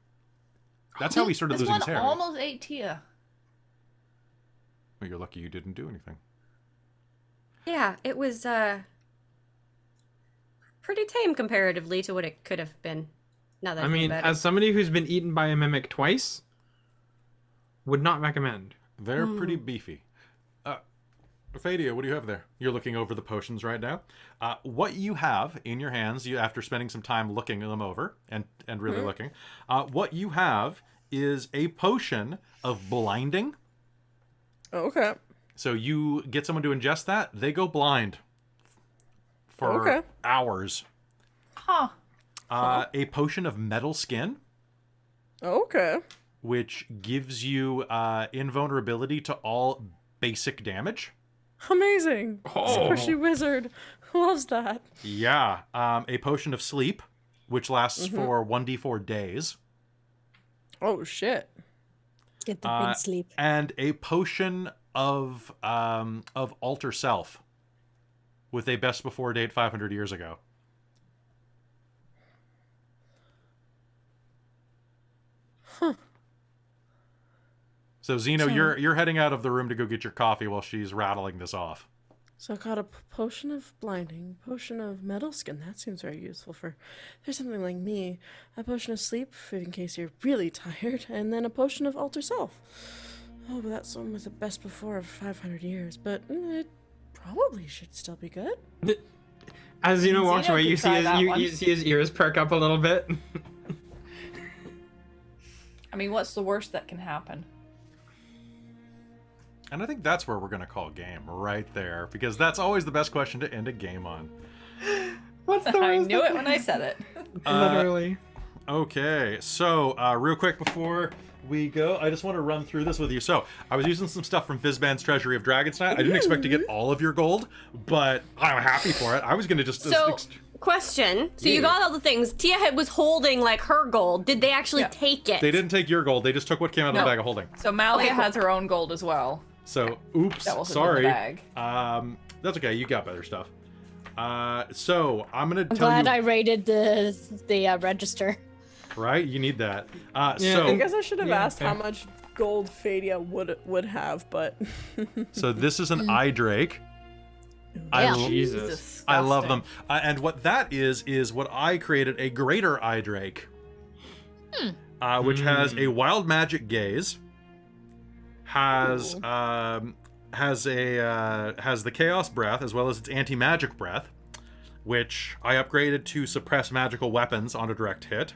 That's how he started This losing one his hair. almost ate Tia. Well, you're lucky you didn't do anything. Yeah, it was pretty tame comparatively to what it could have been. Now that I I think mean, about as somebody who's been eaten by a mimic twice, would not recommend. They're pretty beefy. Fadia, what do you have there? You're looking over the potions right now. What you have in your hands, you after spending some time looking them over and really looking, what you have is a potion of blinding. Okay. So you get someone to ingest that, they go blind for Okay. hours. Huh. A potion of metal skin, Okay. which gives you invulnerability to all basic damage. Amazing. Oh. Squishy wizard. Loves that. Yeah. A potion of sleep, which lasts for 1d4 days. Oh shit. Get the big sleep. And a potion of alter self with a best before date 500 years ago. Huh. So Zeno, you're heading out of the room to go get your coffee while she's rattling this off. So I got a potion of blinding, potion of metal skin. That seems very useful for there's something like me. A potion of sleep in case you're really tired, and then a potion of alter self. Oh, but that's one with a best before of 500 years, but it probably should still be good. As Zeno walks Zeno away, could you see try his that one. you see his ears perk up a little bit. I mean, what's the worst that can happen? And I think that's where we're going to call game, right there, because that's always the best question to end a game on. What's the I worst knew that it when I said it. Literally. Okay, so real quick before we go, I just want to run through this with you. So I was using some stuff from Fizban's Treasury of Dragonstein. I didn't expect to get all of your gold, but I'm happy for it. I was going to just... So, question. So Yeah. you got all the things. Tia was holding like her gold. Did they actually Yeah. take it? They didn't take your gold. They just took what came out of No. the bag of holding. So Malia Okay, cool. has her own gold as well. So, oops, That wasn't in the sorry. bag. That's okay. You got better stuff. So I'm going to I'm tell glad you... I raided the register. Right? You need that. Yeah, So... I guess I should have Yeah, asked fair. how much gold Fadia would have, but So this is an eye drake. I, Yeah. l- Jesus. I love them. Disgusting. And what that is what I created, a greater eye drake. Which has a wild magic gaze. Has has the chaos breath as well as its anti-magic breath, which I upgraded to suppress magical weapons on a direct hit.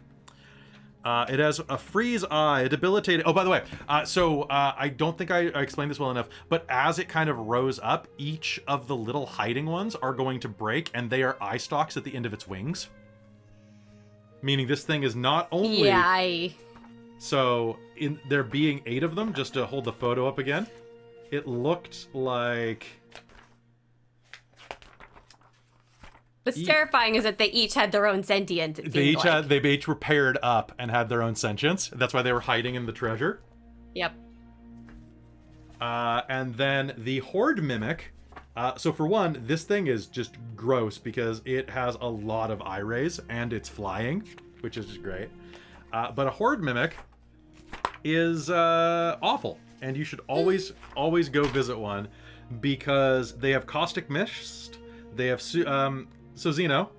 It has a freeze eye, a debilitating... Oh, by the way, I don't think I explained this well enough, but as it kind of rose up, each of the little hiding ones are going to break, and they are eye stalks at the end of its wings. Meaning this thing is not only... Yeah, So, in there being 8 of them, just to hold the photo up again, it looked like... What's terrifying is that they each had their own sentience. It They seemed like. they each were paired up and had their own sentience. That's why they were hiding in the treasure. Yep. And then the Horde Mimic. So for one, this thing is just gross because it has a lot of eye rays and it's flying, which is just great. But a Horde Mimic is awful, and you should always go visit one because they have Caustic Mist. They have so Xeno.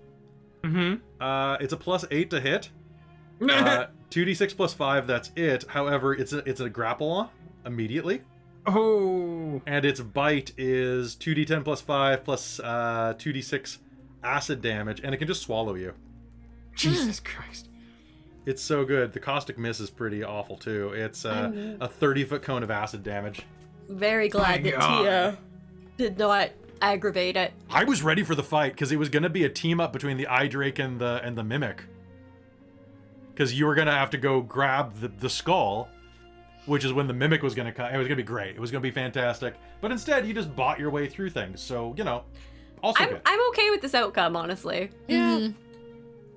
Mm-hmm. It's a +8 to hit. 2d6 +5. That's it. However, it's a grapple immediately. Oh. And its bite is 2d10 +5 plus 2d6 acid damage, and it can just swallow you. Jesus Christ. It's so good. The Caustic Mist is pretty awful too. It's a 30-foot cone of acid damage. Very glad My that God. Tia did not aggravate it. I was ready for the fight because it was going to be a team up between the Eye Drake and the Mimic. Because you were going to have to go grab the skull, which is when the Mimic was going to come. It was going to be great. It was going to be fantastic. But instead, you just bought your way through things. So, also good. I'm okay with this outcome, honestly. Yeah.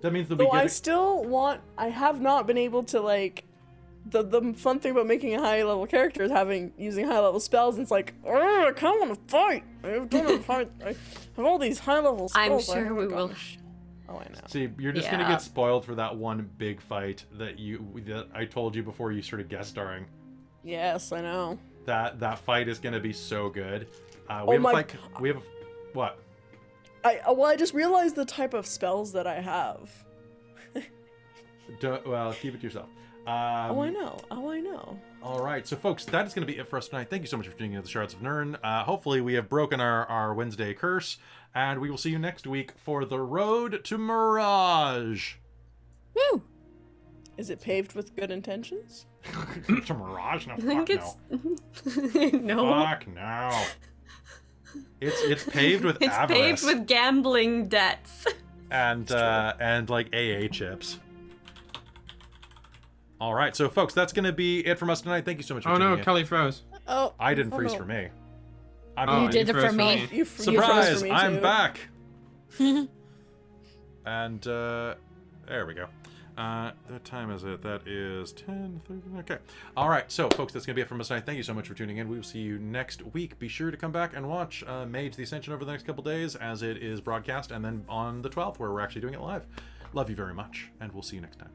That means the Though beginning. I have not been able to, like, the fun thing about making a high level character is using high level spells, and it's like, oh, I kind of want to fight. I've done a fight. I have all these high level I'm spells. sure we will. Oh, I know. See, you're just going to Yeah. get spoiled for that one big fight that I told you before you started guest starring. Yes, I know. That fight is going to be so good. We have what? I just realized the type of spells that I have. Well, keep it to yourself. Oh, I know. All right, so folks, that is going to be it for us tonight. Thank you so much for tuning in to the Shards of Nyrn. Hopefully, we have broken our Wednesday curse, and we will see you next week for the Road to Mirage. Woo! Is it paved with good intentions? To Mirage? No, I think fuck it's no. no. Fuck no. It's paved with It's avarice paved with gambling debts. and like AA chips. All right, so folks, that's going to be it from us tonight. Thank you so much for Oh tuning no, in. Kelly froze. Oh, I didn't oh, freeze no. for me. Oh, You did it froze for me. You froze Surprise! for me, I'm too. back. And there we go. What time is it? That is 10:30. Okay. All right. So, folks, that's gonna be it from us tonight. Thank you so much for tuning in. We will see you next week. Be sure to come back and watch Mage the Ascension over the next couple days as it is broadcast, and then on the 12th where we're actually doing it live. Love you very much, and we'll see you next time.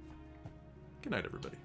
Good night, everybody.